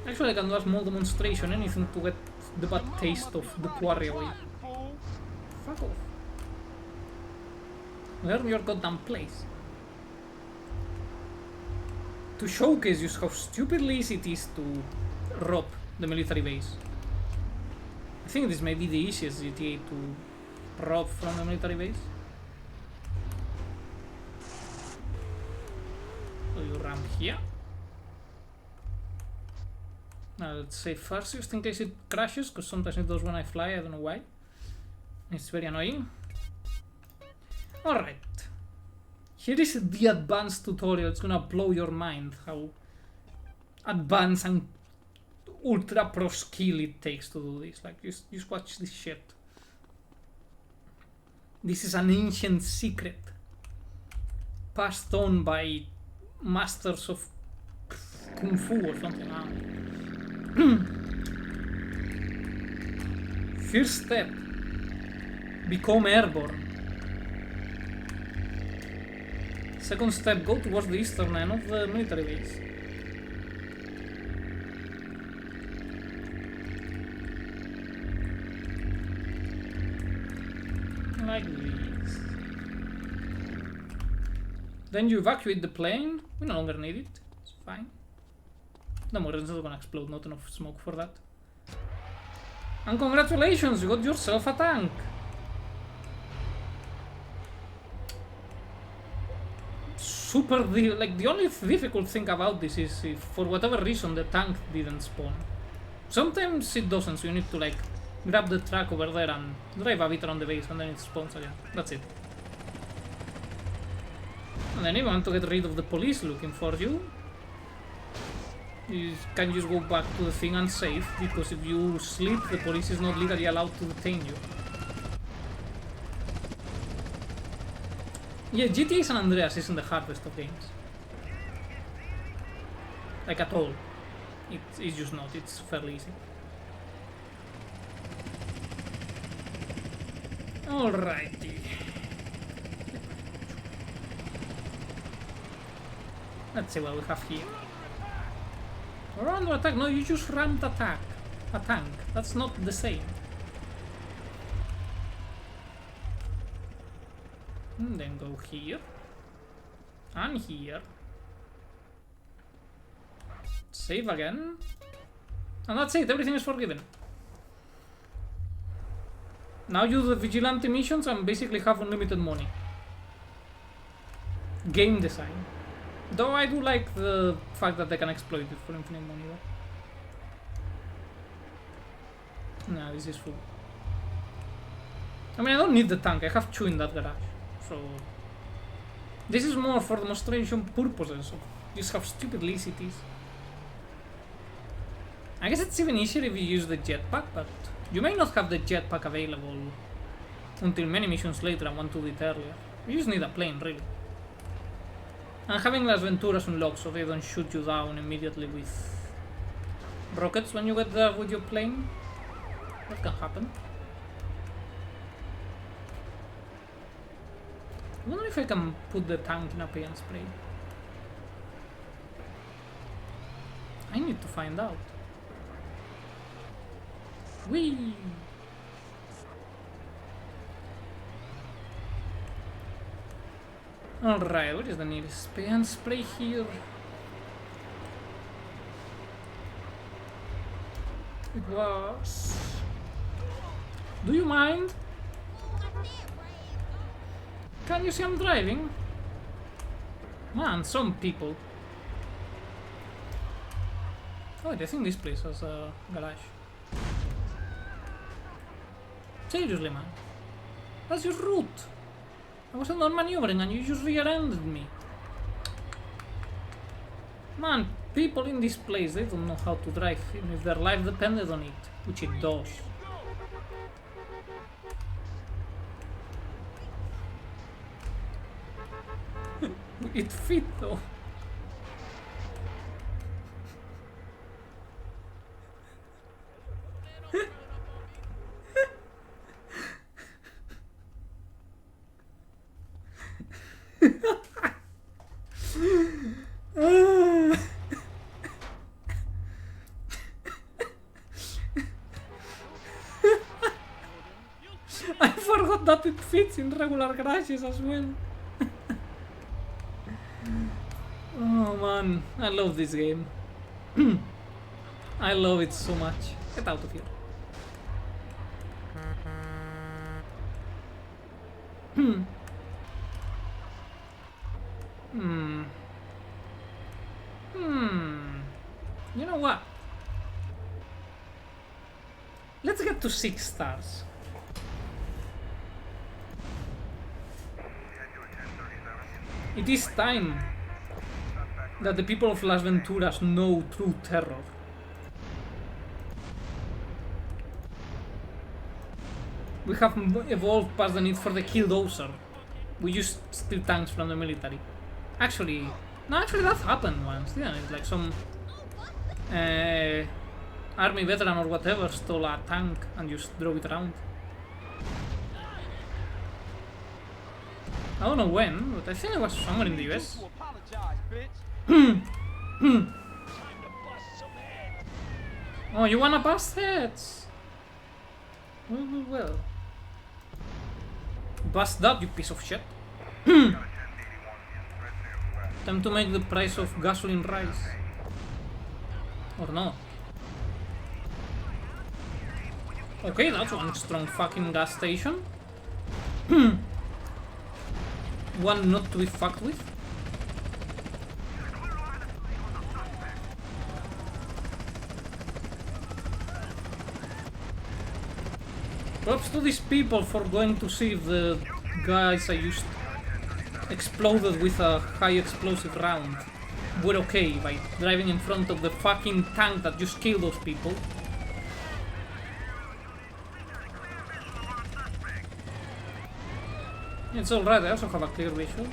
Actually, I can do a small demonstration, anything to get the bad taste of the quarry away. Fuck off. Learn your goddamn place. To showcase just how stupidly easy it is to rob the military base. I think this may be the easiest GTA to rob from the military base. So you ram here. Now let's say first, just in case it crashes, because sometimes it does when I fly, I don't know why. It's very annoying. Alright. Here is the advanced tutorial, it's gonna blow your mind how advanced and ultra pro skill it takes to do this. Like, just watch this shit. This is an ancient secret passed on by masters of Kung Fu or something. First step, become airborne. Second step, go towards the eastern end of the military base. Like this. Then you evacuate the plane. We no longer need it. It's fine. The more is not gonna explode, not enough smoke for that. And congratulations, you got yourself a tank. Like, the only difficult thing about this is if for whatever reason the tank didn't spawn. Sometimes it doesn't, so you need to like grab the truck over there and drive a bit around the base and then it spawns again. That's it. And then if you want to get rid of the police looking for you, you can just go back to the thing and save, because if you sleep, the police is not legally allowed to detain you. Yeah, GTA San Andreas isn't the hardest of games. Like, at all. It's just not, it's fairly easy. Alrighty. Let's see what we have here. We're under attack. No, you just rammed a tank. That's not the same. And then go here. And here. Save again. And that's it, everything is forgiven. Now you do the vigilante missions and basically have unlimited money. Game design. Though I do like the fact that they can exploit it for infinite money though. No, this is full. I mean, I don't need the tank, I have 2 in that garage. So this is more for demonstration purposes. So you just have stupid cities. I guess it's even easier if you use the jetpack, but you may not have the jetpack available until many missions later and want to do it earlier. You just need a plane, really. And having Las Venturas unlocked so they don't shoot you down immediately with rockets when you get there with your plane. That can happen. I wonder if I can put the tank in a pay and spray. I need to find out. Whee! Alright, what is the nearest spray and spray here? It was... Do you mind? Can you see I'm driving? Man, some people. Oh, I think this place has a garage. Seriously, man. That's your route. I wasn't on maneuvering and you just rear-ended me. Man, people in this place, they don't know how to drive, even if their life depended on it, which it does. It fit though. I forgot that it fits in regular garages as well. Oh man, I love this game. I love it so much. Get out of here. You know what? Let's get to 6 stars. It is time that the people of Las Venturas know true terror. We have evolved past the need for the killdozer. We used steal tanks from the military. Actually, that happened once, didn't it? Like some army veteran or whatever stole a tank and just drove it around. I don't know when, but I think it was somewhere in the US. Oh, you wanna bust heads? Well. Bust that, you piece of shit. Time to make the price of gasoline rise. Or not. Okay, that's one strong fucking gas station. One not to be fucked with. Props to these people for going to see if the guys I used exploded with a high explosive round were okay by driving in front of the fucking tank that just killed those people. It's alright, I also have a clear visual.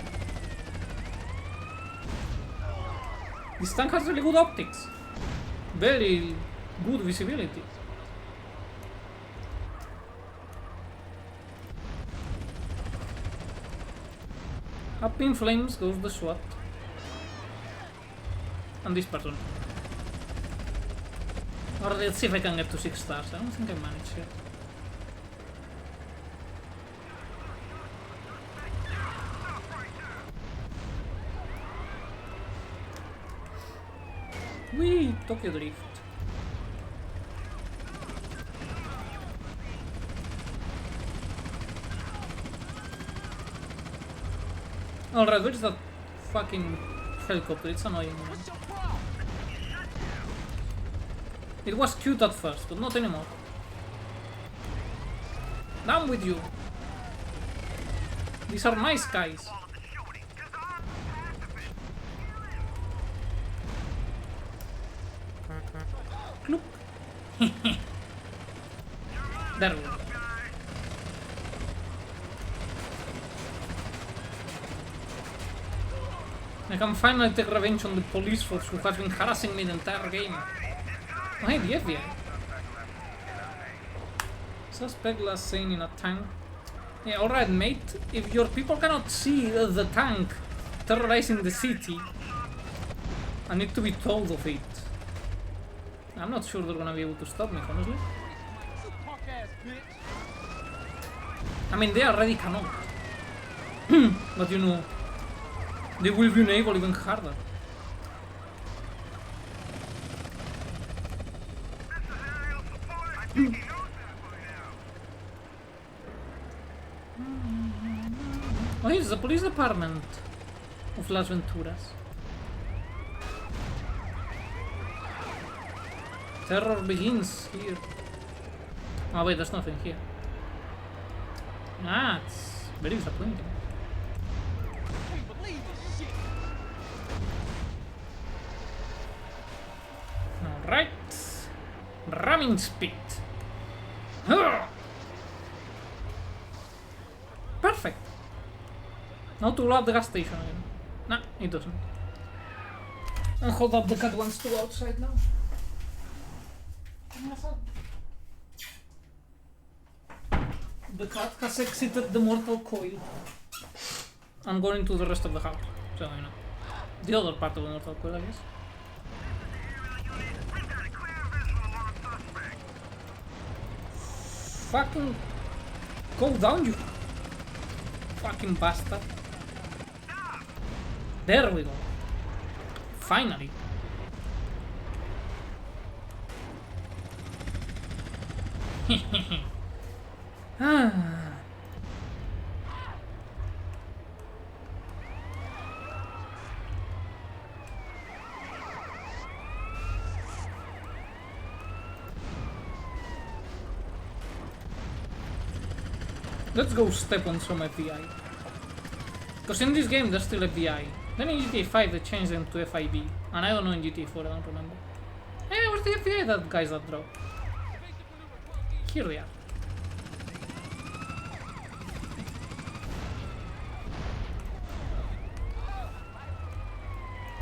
This tank has really good optics. Very good visibility. Up in flames goes the SWAT. And this person. Alright, let's see if I can get to 6 stars. I don't think I managed yet. Whee! Tokyo Drift. Alright, where's that fucking helicopter? It's annoying, man. It was cute at first, but not anymore. Down with you! These are nice guys. Cloop. There we go. I can finally take revenge on the police force who has been harassing me the entire game. Oh hey, the FBI. Suspect last seen in a tank. Yeah, alright mate, if your people cannot see the tank terrorizing the city, I need to be told of it. I'm not sure they're gonna be able to stop me, honestly. I mean, they already cannot. But you know, they will be unable even harder. Oh, it's the police department of Las Venturas. Terror begins here. Oh wait, there's nothing here. Ah, it's very disappointing. Can't believe this shit. Alright. Ramming speed. Huh. Perfect. Now to blow up the gas station again. Nah, it doesn't. And hold up, the cat wants to go outside now. The cat has exited the mortal coil. I'm going to the rest of the house, so you know. The other part of the mortal coil, I guess. Fucking go down, you fucking bastard. There we go. Finally. Ah. Let's go step on some FBI. Because in this game there's still FBI. Then in GTA 5 they changed them to FIB. And I don't know in GTA 4, I don't remember. Hey, where's the FBI that guys that drop? Here they are.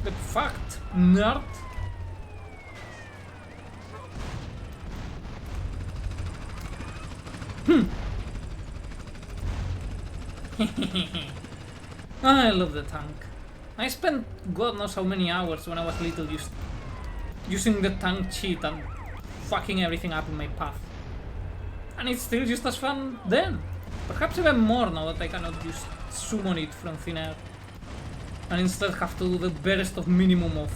Get fucked, nerd. I love the tank. I spent God knows how many hours when I was little just using the tank cheat and fucking everything up in my path. And it's still just as fun then. Perhaps even more now that I cannot just summon it from thin air. And instead have to do the barest of minimum of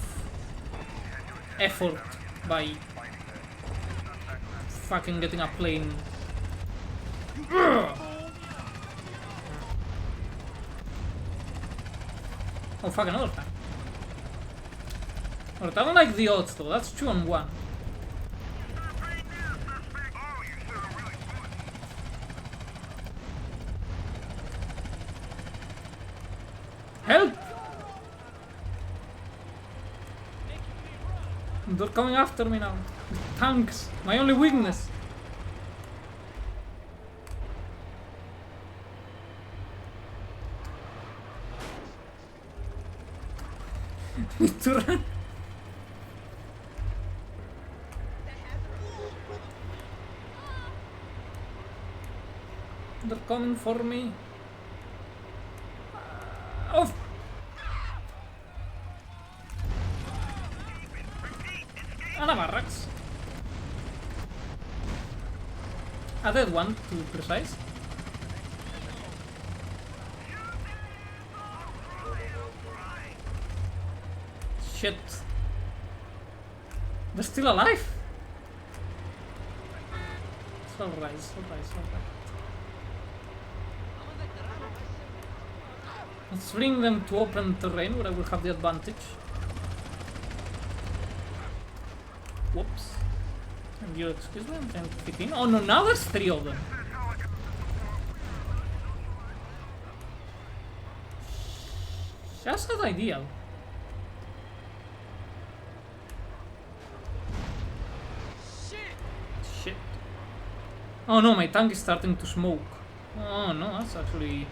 effort by fucking getting a plane. Oh fuck, another time. But I don't like the odds though, that's 2 on 1. Help! They're coming after me now. Tanks, my only weakness. Need to run. They're coming for me. Oh! And a barracks. A dead one, to be precise. Shit. They're still alive? It's alright, it's alright, it's alright. Let's bring them to open terrain where I will have the advantage. Whoops. And you excuse me, I'm trying to fit in. Oh no, now there's 3 of them. That's not ideal. Shit. Oh no, my tank is starting to smoke. Oh no, that's actually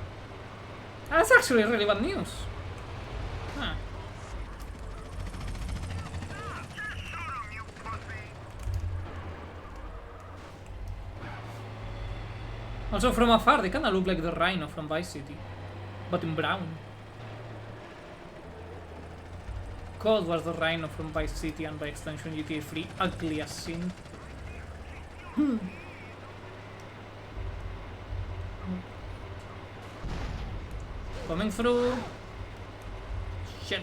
really bad news. Huh. Also from afar, they kinda look like the Rhino from Vice City, but in brown. God, was the Rhino from Vice City and by extension GTA 3 ugly as sin. Coming through. Shit.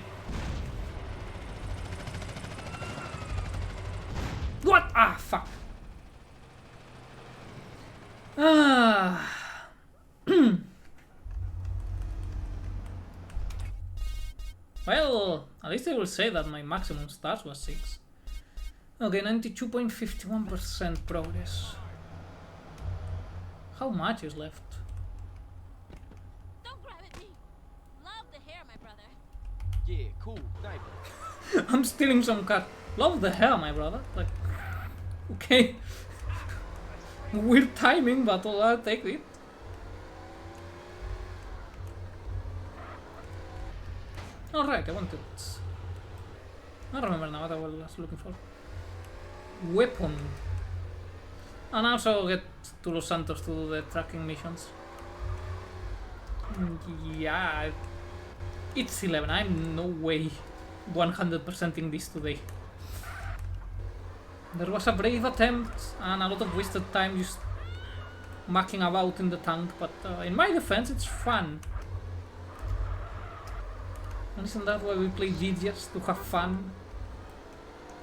What? Ah, fuck. Ah. Well, at least I will say that my maximum stars was 6. Okay, 92.51% progress. How much is left? Don't grab at me. Love the hair, my brother. Yeah, cool. Thank you. I'm stealing some cut. Love the hair, my brother. Like, okay. Weird timing, but I'll take it. Alright, I wanted... I don't remember now what I was looking for. Weapon. And also get to Los Santos to do the tracking missions. Yeah, it's 11. I'm no way 100%ing this today. There was a brave attempt and a lot of wasted time just mucking about in the tank, but in my defense, it's fun. And isn't that why we play GGS? To have fun?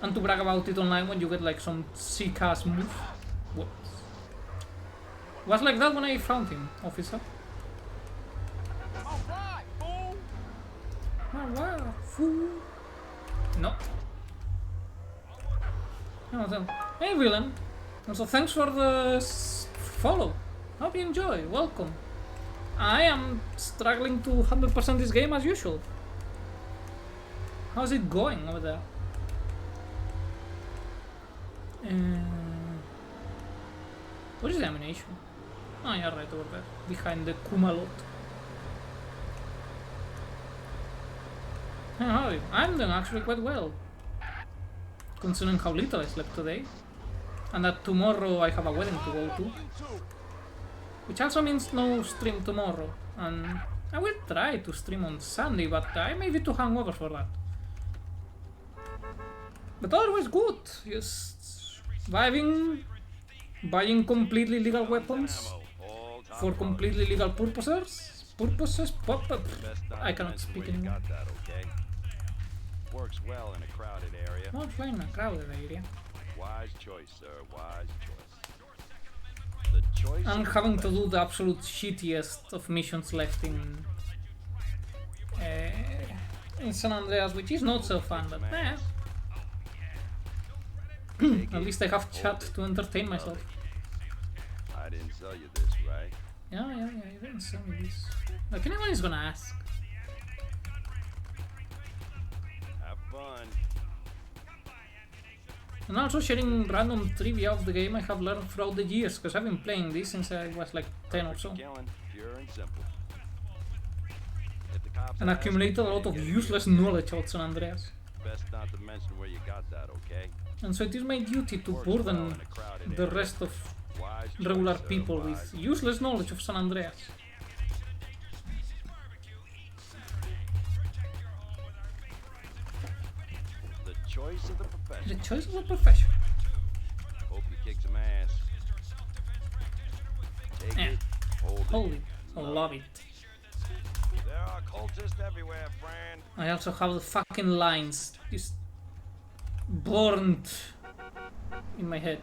And to brag about it online when you get like some sick-ass move? What? Was like that when I found him, officer. Alright, fool! Alright, fool. No. No, then. Hey, villain. Also, thanks for the follow. Hope you enjoy. Welcome. I am struggling to 100% this game as usual. How's it going over there? What is the ammunition? Oh, yeah, right over there. Behind the Kumalot. Hey, how are you? I'm doing actually quite well. Considering how little I slept today. And that tomorrow I have a wedding to go to. Which also means no stream tomorrow. And I will try to stream on Sunday, but I may be too hungover for that. But otherwise good. Just surviving, buying completely legal weapons for completely legal purposes. I cannot speak anymore. Works well in a crowded area. Not fine in a crowded area. Wise choice, sir. Wise choice. The choice. I'm having to do the absolute shittiest of missions left in San Andreas, which is not so fun, but at least I have chat to entertain myself. I didn't sell you this, right? Yeah, you didn't sell me this. Like, anyone is gonna ask. Have fun. And also sharing random trivia of the game I have learned throughout the years, because I've been playing this since I was like 10 or so. Killing, pure and simple. If the cops And ask, accumulated a lot of useless knowledge about San Andreas. best not to mention where you got that, okay? And so it is my duty to burden the rest of Wise choice, regular sir, people wise with useless knowledge of San Andreas. The choice of the profession. The choice of a profession. Hope you kick some ass. Take Yeah. it, hold Hold it. I love it. There are cultists everywhere, friend. I also have the fucking lines just burned in my head.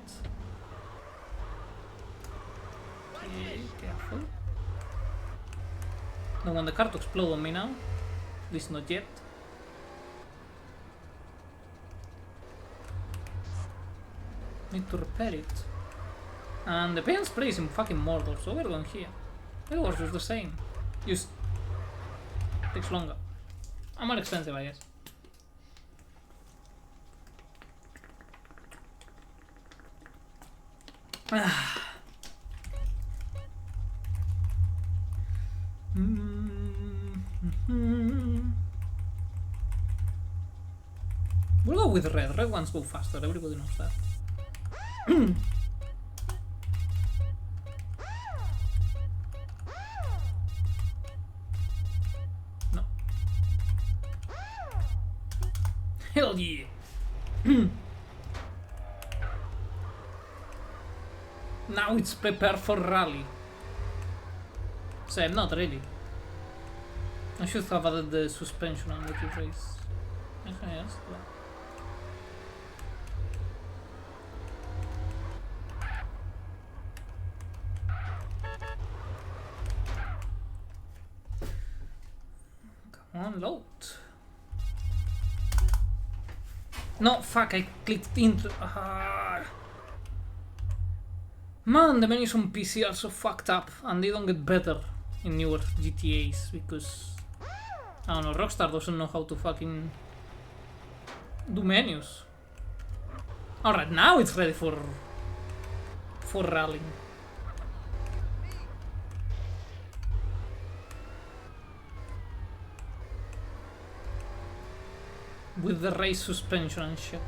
Okay, careful. Don't want the car to explode on me now. At least not yet. Need to repair it. And the paint spray is in fucking Mordor, so we're going here. It works just the same. Just takes longer. And more expensive, I guess. We'll go with red. Red ones go faster. Everybody knows that. No. Hell yeah. Now it's prepare for rally. So not really. I should have added the suspension on the kit race. Actually, yes. But... Come on, load. No, fuck, I clicked into... Man, the menus on PC are so fucked up, and they don't get better in newer GTAs, because... I don't know, Rockstar doesn't know how to fucking... do menus. Alright, now it's ready for rallying. With the race suspension and shit.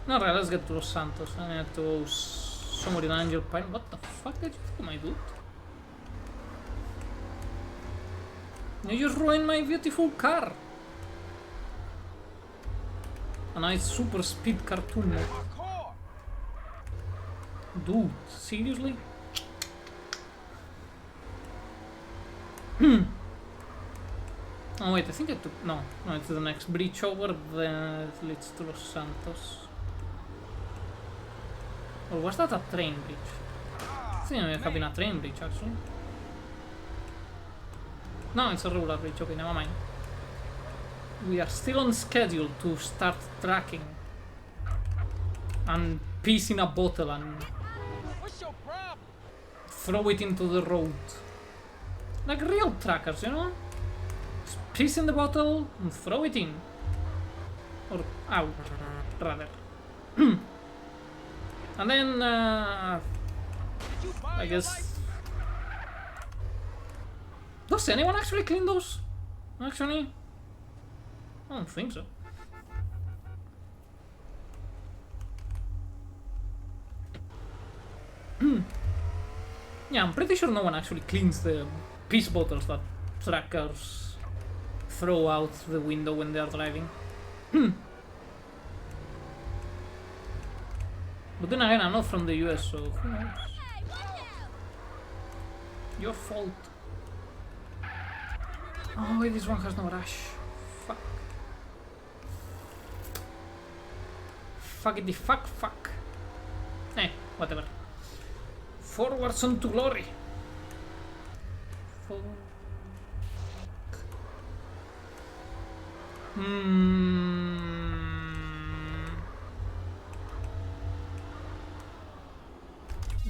Alright, let's get to Los Santos. I have to go somewhere in Angel Pine. What the fuck did you do, my dude? You just ruined my beautiful car. A nice super speed cartoon mode. Dude, seriously? Oh wait, I think I took... No, it's the next bridge over, then it leads to Los Santos. Or was that a train bridge? I think it may have been a train bridge, actually. No, it's a regular bridge, okay, never mind. We are still on schedule to start tracking. And peace in a bottle and... What's your problem? throw it into the road. Like real trackers, you know? Just piss in the bottle and throw it in. Or out, rather. And then, I guess... Does anyone actually clean those? Actually? I don't think so. Yeah, I'm pretty sure no one actually cleans the piss bottles that trackers throw out the window when they are driving. But then again, I'm not from the US, so who knows? Your fault. Oh wait, this one has no rush. Fuck. Fuckity fuck. Eh, whatever. Forwards on to glory. Fuck.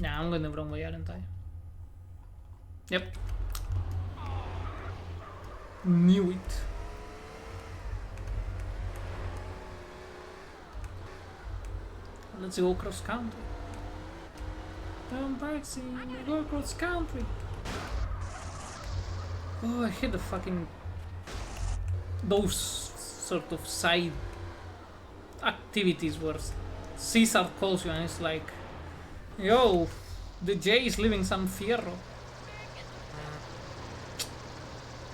Nah, I'm going the wrong way, aren't I? Yep. Knew it. Let's go cross country. Turn back, see, go cross country. Oh, I hate the fucking... those sort of side activities where Caesar calls you and it's like, yo, the J is leaving San Fierro.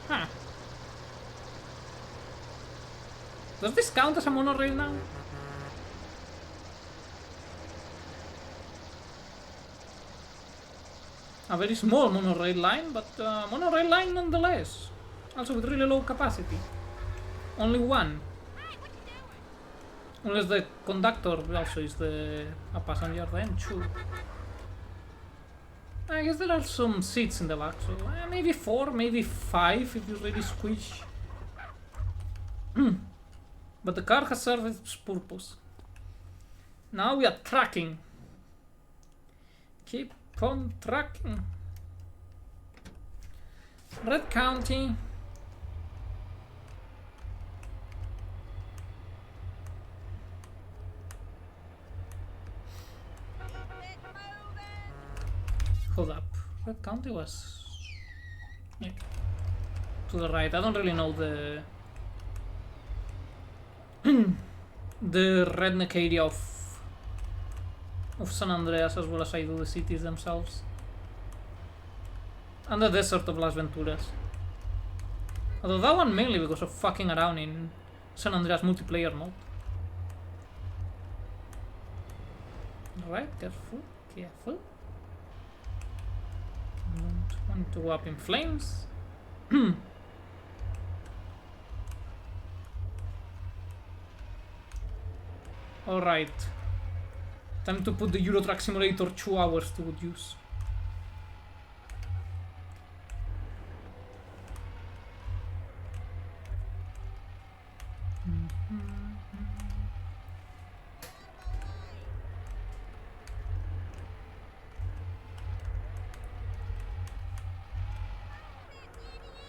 Huh. Does this count as a monorail now? A very small monorail line, but monorail line nonetheless. Also with really low capacity. Only one. Unless the conductor also is a passenger, then two. I guess there are some seats in the back, so maybe 4, maybe 5 if you really squish. But the car has served its purpose. Now we are tracking. Keep on tracking. Red County. Hold up. Red County was... yeah. To the right. I don't really know the... the redneck area of San Andreas as well as I do the cities themselves. And the desert of Las Venturas. Although that one mainly because of fucking around in San Andreas multiplayer mode. Alright, careful, careful. To go up in flames. Alright. Time to put the Euro Truck Simulator 2 hours to good use.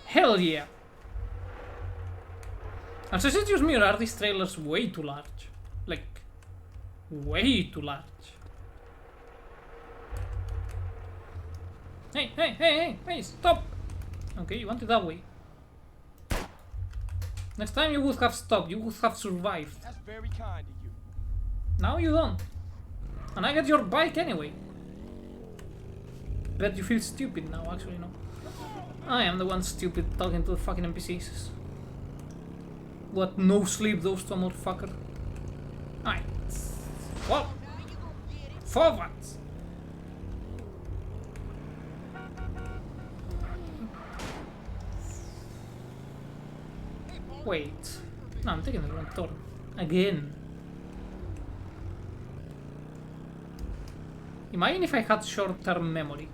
Hell yeah! And excuse me, are these trailers way too large? Like, way too large. Hey, stop! Okay, you want it that way. Next time you would have stopped, you would have survived. That's very kind of you. Now you don't. And I got your bike anyway. Bet you feel stupid now, actually, no. I am the one stupid talking to the fucking NPCs. What, no sleep those two motherfucker? Aye. What? Forward! Wait. No, I'm taking the wrong turn. Again. Imagine if I had short-term memory.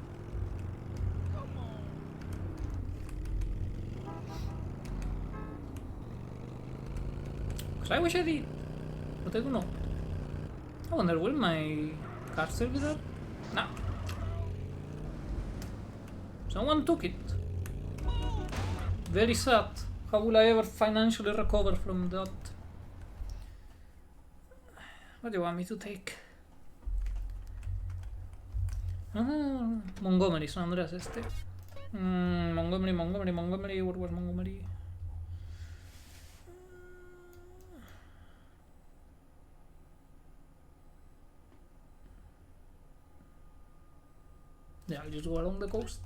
Because I wish I did. But I don't know. I wonder, will my car still be there? No. Someone took it. Very sad. How will I ever financially recover from that? What do you want me to take? Montgomery, San Andreas este. Montgomery, where was Montgomery? Yeah, I'll just go along the coast.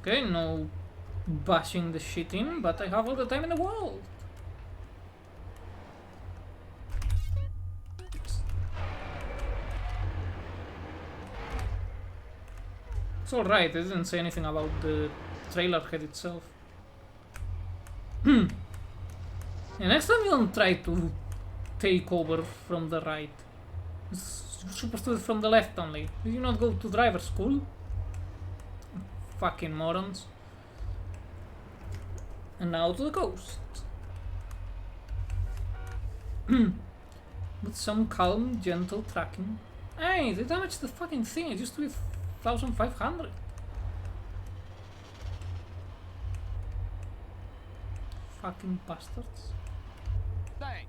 Okay, no bashing the shit in, but I have all the time in the world. It's alright, I didn't say anything about the trailer head itself. And next time you don't try to take over from the right. You're supposed to do it from the left only. Did you not go to driver school? Fucking morons. And now to the coast. With some calm, gentle tracking. Hey, they damaged the fucking thing. It used to be 1,500. Fucking bastards. Thanks.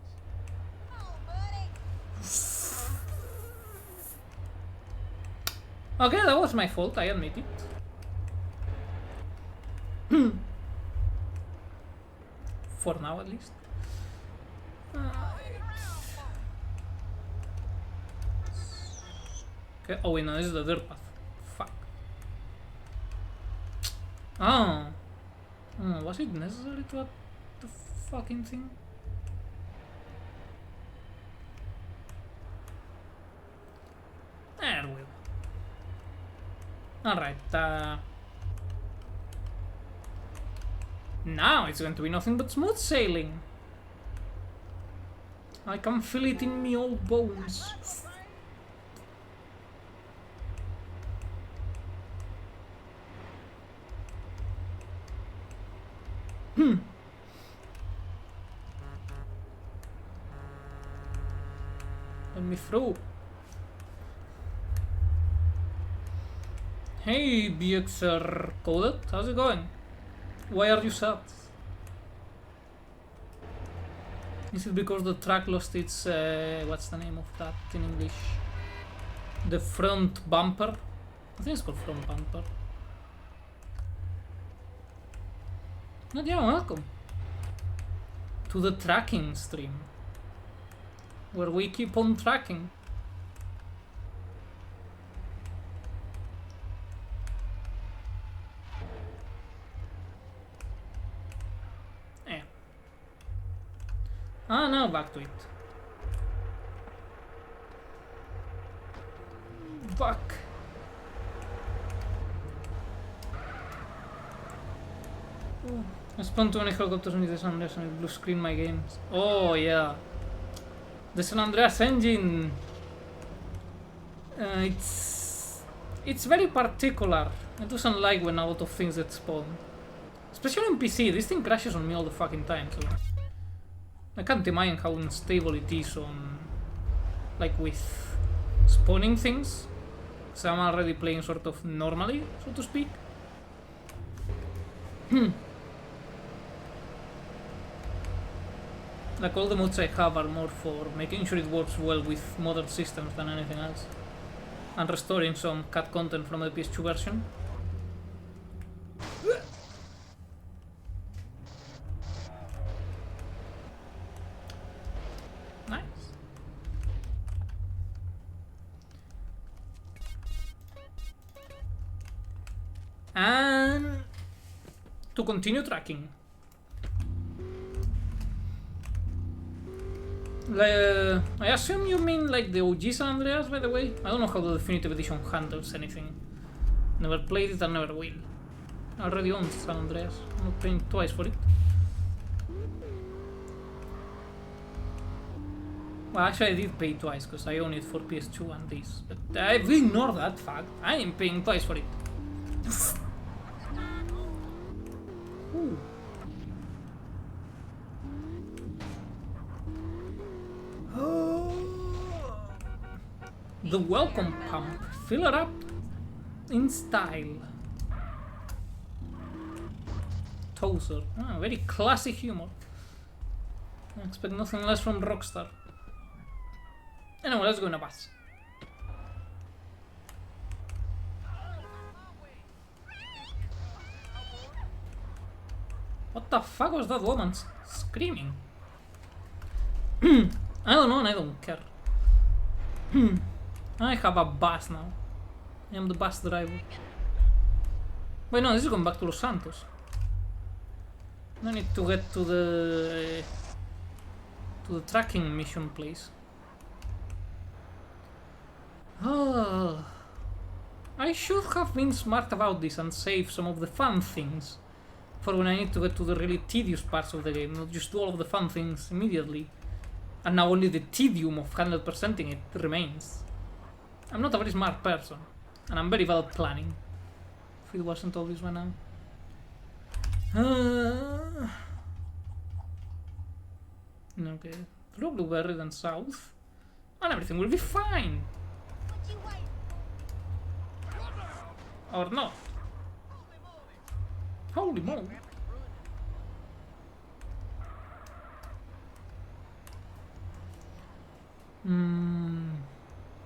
Okay, that was my fault, I admit it. For now, at least. Okay. Oh wait, no, this is the dirt path. Fuck. Oh. Was it necessary to add the fucking thing? There we go. Alright, now it's going to be nothing but smooth sailing. I can feel it in me old bones. Let me through. Hey, BXR Coded, how's it going? Why are you sad? Is it because the track lost its, what's the name of that in English? The front bumper? I think it's called front bumper. But yeah, welcome to the tracking stream, where we keep on tracking. Now back to it. fuck. I spawned too many helicopters in the San Andreas and it blue screen my games. Oh yeah. The San Andreas engine. It's very particular. It doesn't like when a lot of things get spawned. Especially on PC, this thing crashes on me all the fucking time, so I can't imagine how unstable it is on, like, with spawning things. So I'm already playing sort of normally, so to speak. Like, all the mods I have are more for making sure it works well with modern systems than anything else. And restoring some cut content from the PS2 version. Nice. And to continue tracking. I assume you mean like the OG San Andreas, by the way? I don't know how the Definitive Edition handles anything. Never played it and never will. I already own San Andreas. I'm not paying twice for it. Well, actually I did pay twice because I own it for PS2 and this. But I've ignored that fact. I am paying twice for it. Ooh. The welcome pump. Fill it up in style. Tozer. Ah, very classic humor. I expect nothing less from Rockstar. Anyway, let's go in a bus. What the fuck was that woman screaming? I don't know and I don't care. I have a bus now. I am the bus driver. Wait, no, this is going back to Los Santos. I need to get to the tracking mission place. Oh, I should have been smart about this and save some of the fun things for when I need to get to the really tedious parts of the game, not just do all of the fun things immediately. And now only the tedium of 100%ing it remains. I'm not a very smart person, and I'm very bad at planning. If it wasn't obvious by now. Okay, through Blueberry then south, and everything will be fine. Or not. Holy moly.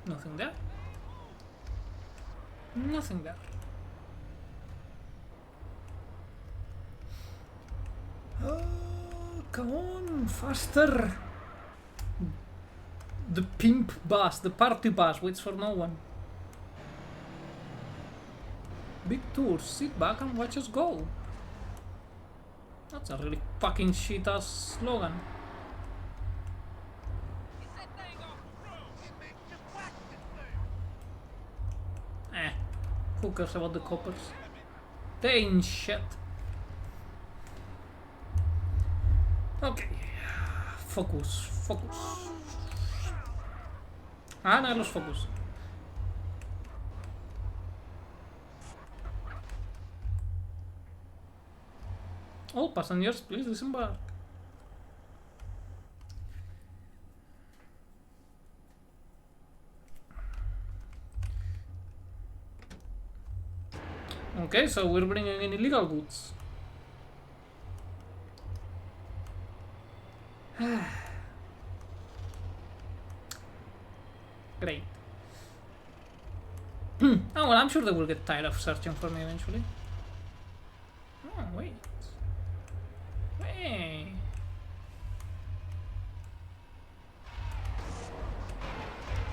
Nothing there. Nothing there. Oh, come on, faster. The pimp bus, the party bus waits for no one. Big tour, sit back and watch us go. That's a really fucking shit-ass slogan. Who cares about the coppers? They ain't shit. Okay. Focus, focus. Ah, no, los focus. All passengers, please disembark. Okay, so we're bringing in illegal goods. Great. Oh, well, I'm sure they will get tired of searching for me eventually. Oh, wait. Wait.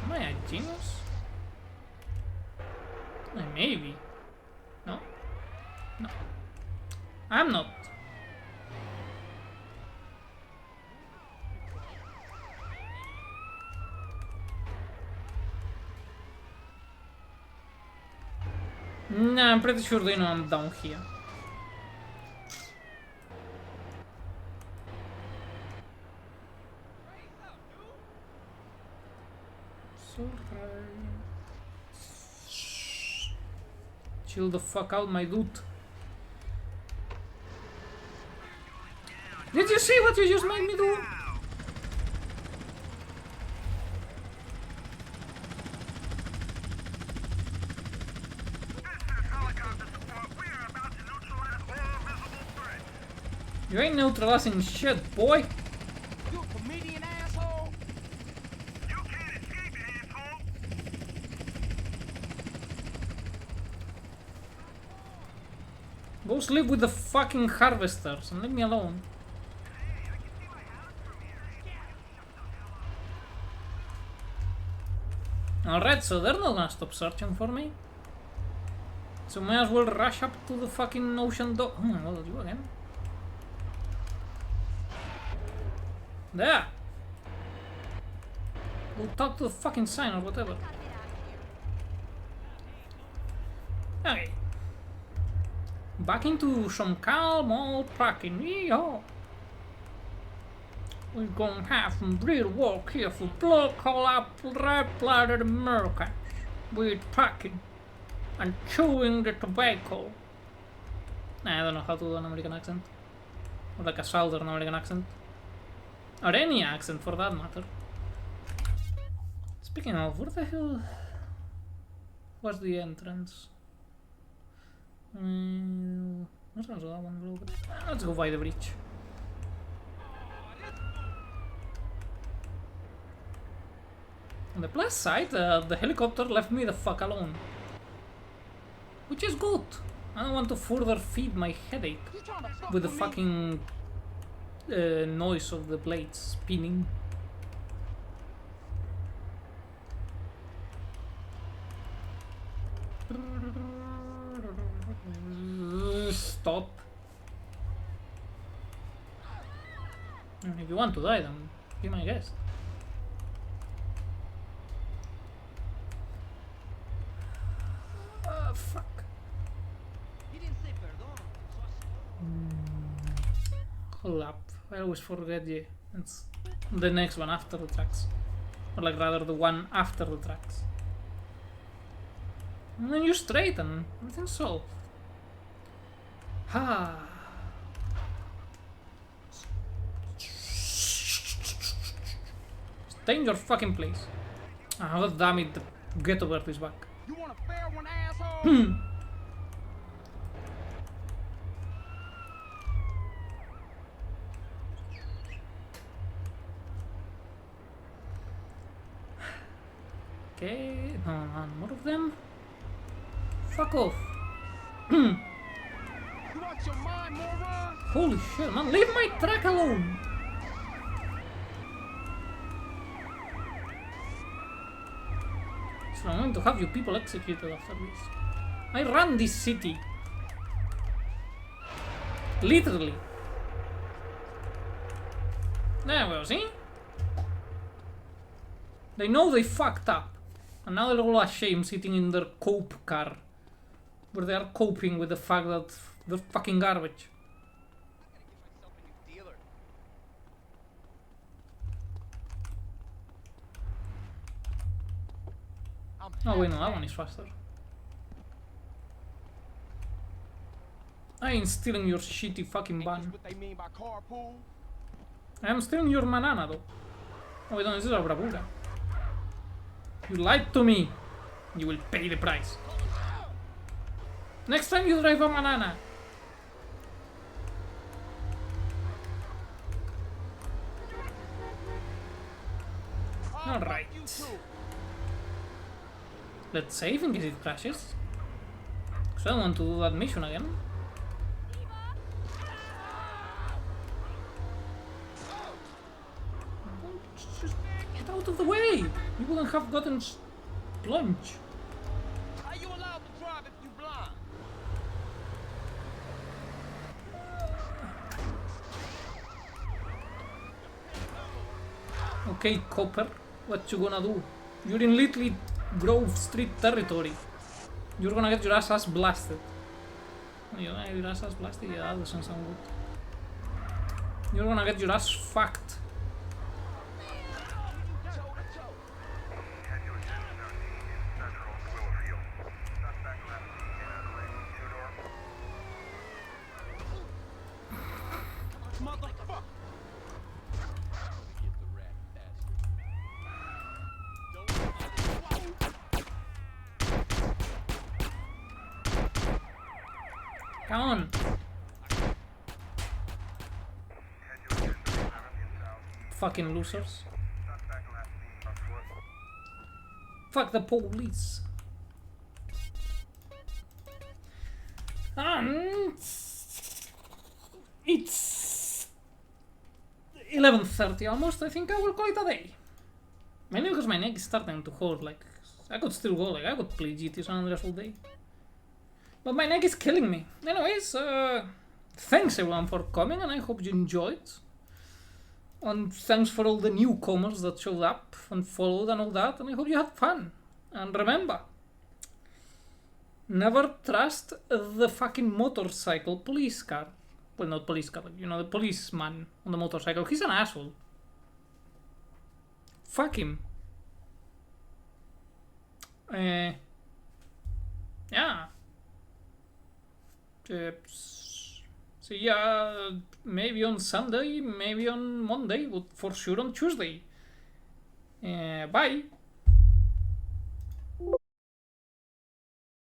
Am I a genius? Maybe. No? No. I'm not. Nah, I'm pretty sure they know I'm down here. Chill the fuck out, my dude. Did you see what you just made me do? You ain't neutralizing shit, boy. You a comedian, asshole? Go sleep with the fucking harvesters and leave me alone. Alright, so they're not gonna stop searching for me. So may as well rush up to the fucking ocean door. Oh my god, you again? There! We'll talk to the fucking sign or whatever. Okay. Back into some calm old tracking. Yeehaw! We're gonna have some real work here for blood call out red-blooded Americans. We're tracking and chewing the tobacco. Nah, I don't know how to do an American accent. Or like a Southern American accent. Or any accent for that matter. Speaking of, where the hell was the entrance? Let's go to that one real quick. Let's go by the bridge. On the plus side, the helicopter left me the fuck alone. Which is good. I don't want to further feed my headache with the fucking noise of the blades spinning. Stop. And if you want to die, then be my guest. Fuck. Hold up. I always forget, yeah. It's the next one after the tracks. Or like rather the one after the tracks. And then you straighten. Everything's solved. Ha. Stay in your fucking place. Ah, god damn it, the ghetto bird is back. You want a fair one, asshole? Okay, no, more of them. Fuck off. You lost your mind, moron? Holy shit, man, leave my track alone. So I'm going to have you people executed after this. I run this city. Literally. There we go, see? They know they fucked up. And now they're all ashamed sitting in their cope car. Where they are coping with the fact that they're fucking garbage. Oh wait, no, that one is faster. I ain't stealing your shitty fucking van. What they mean by carpool? I'm stealing your banana though. Oh wait, no, this is a bravura. You lied to me. You will pay the price. Next time you drive a banana. Alright. Let's save in case it crashes. Because I don't want to do that mission again. Just get out of the way! You wouldn't have gotten plunge. How you allowed to drive if you blind? Okay, Copper, what you gonna do? You're in Little Grove Street territory. You're gonna get your ass blasted. You're gonna get your ass blasted? Yeah, that doesn't sound good. You're gonna get your ass fucked. Motherfucker! Get the rat bastard. Come on. Fucking losers. Fuck the police. And it's 11:30 almost. I think I will call it a day. Mainly because my neck is starting to hurt. Like, I could still go. Like, I could play GT San Andreas all day. But my neck is killing me. Anyways, thanks everyone for coming, and I hope you enjoyed. And thanks for all the newcomers that showed up and followed and all that, and I hope you had fun. And remember, never trust the fucking motorcycle police car. Well, not police car, you know, the policeman on the motorcycle. He's an asshole. Fuck him. Yeah. So yeah, maybe on Sunday, maybe on Monday, but for sure on Tuesday. Bye.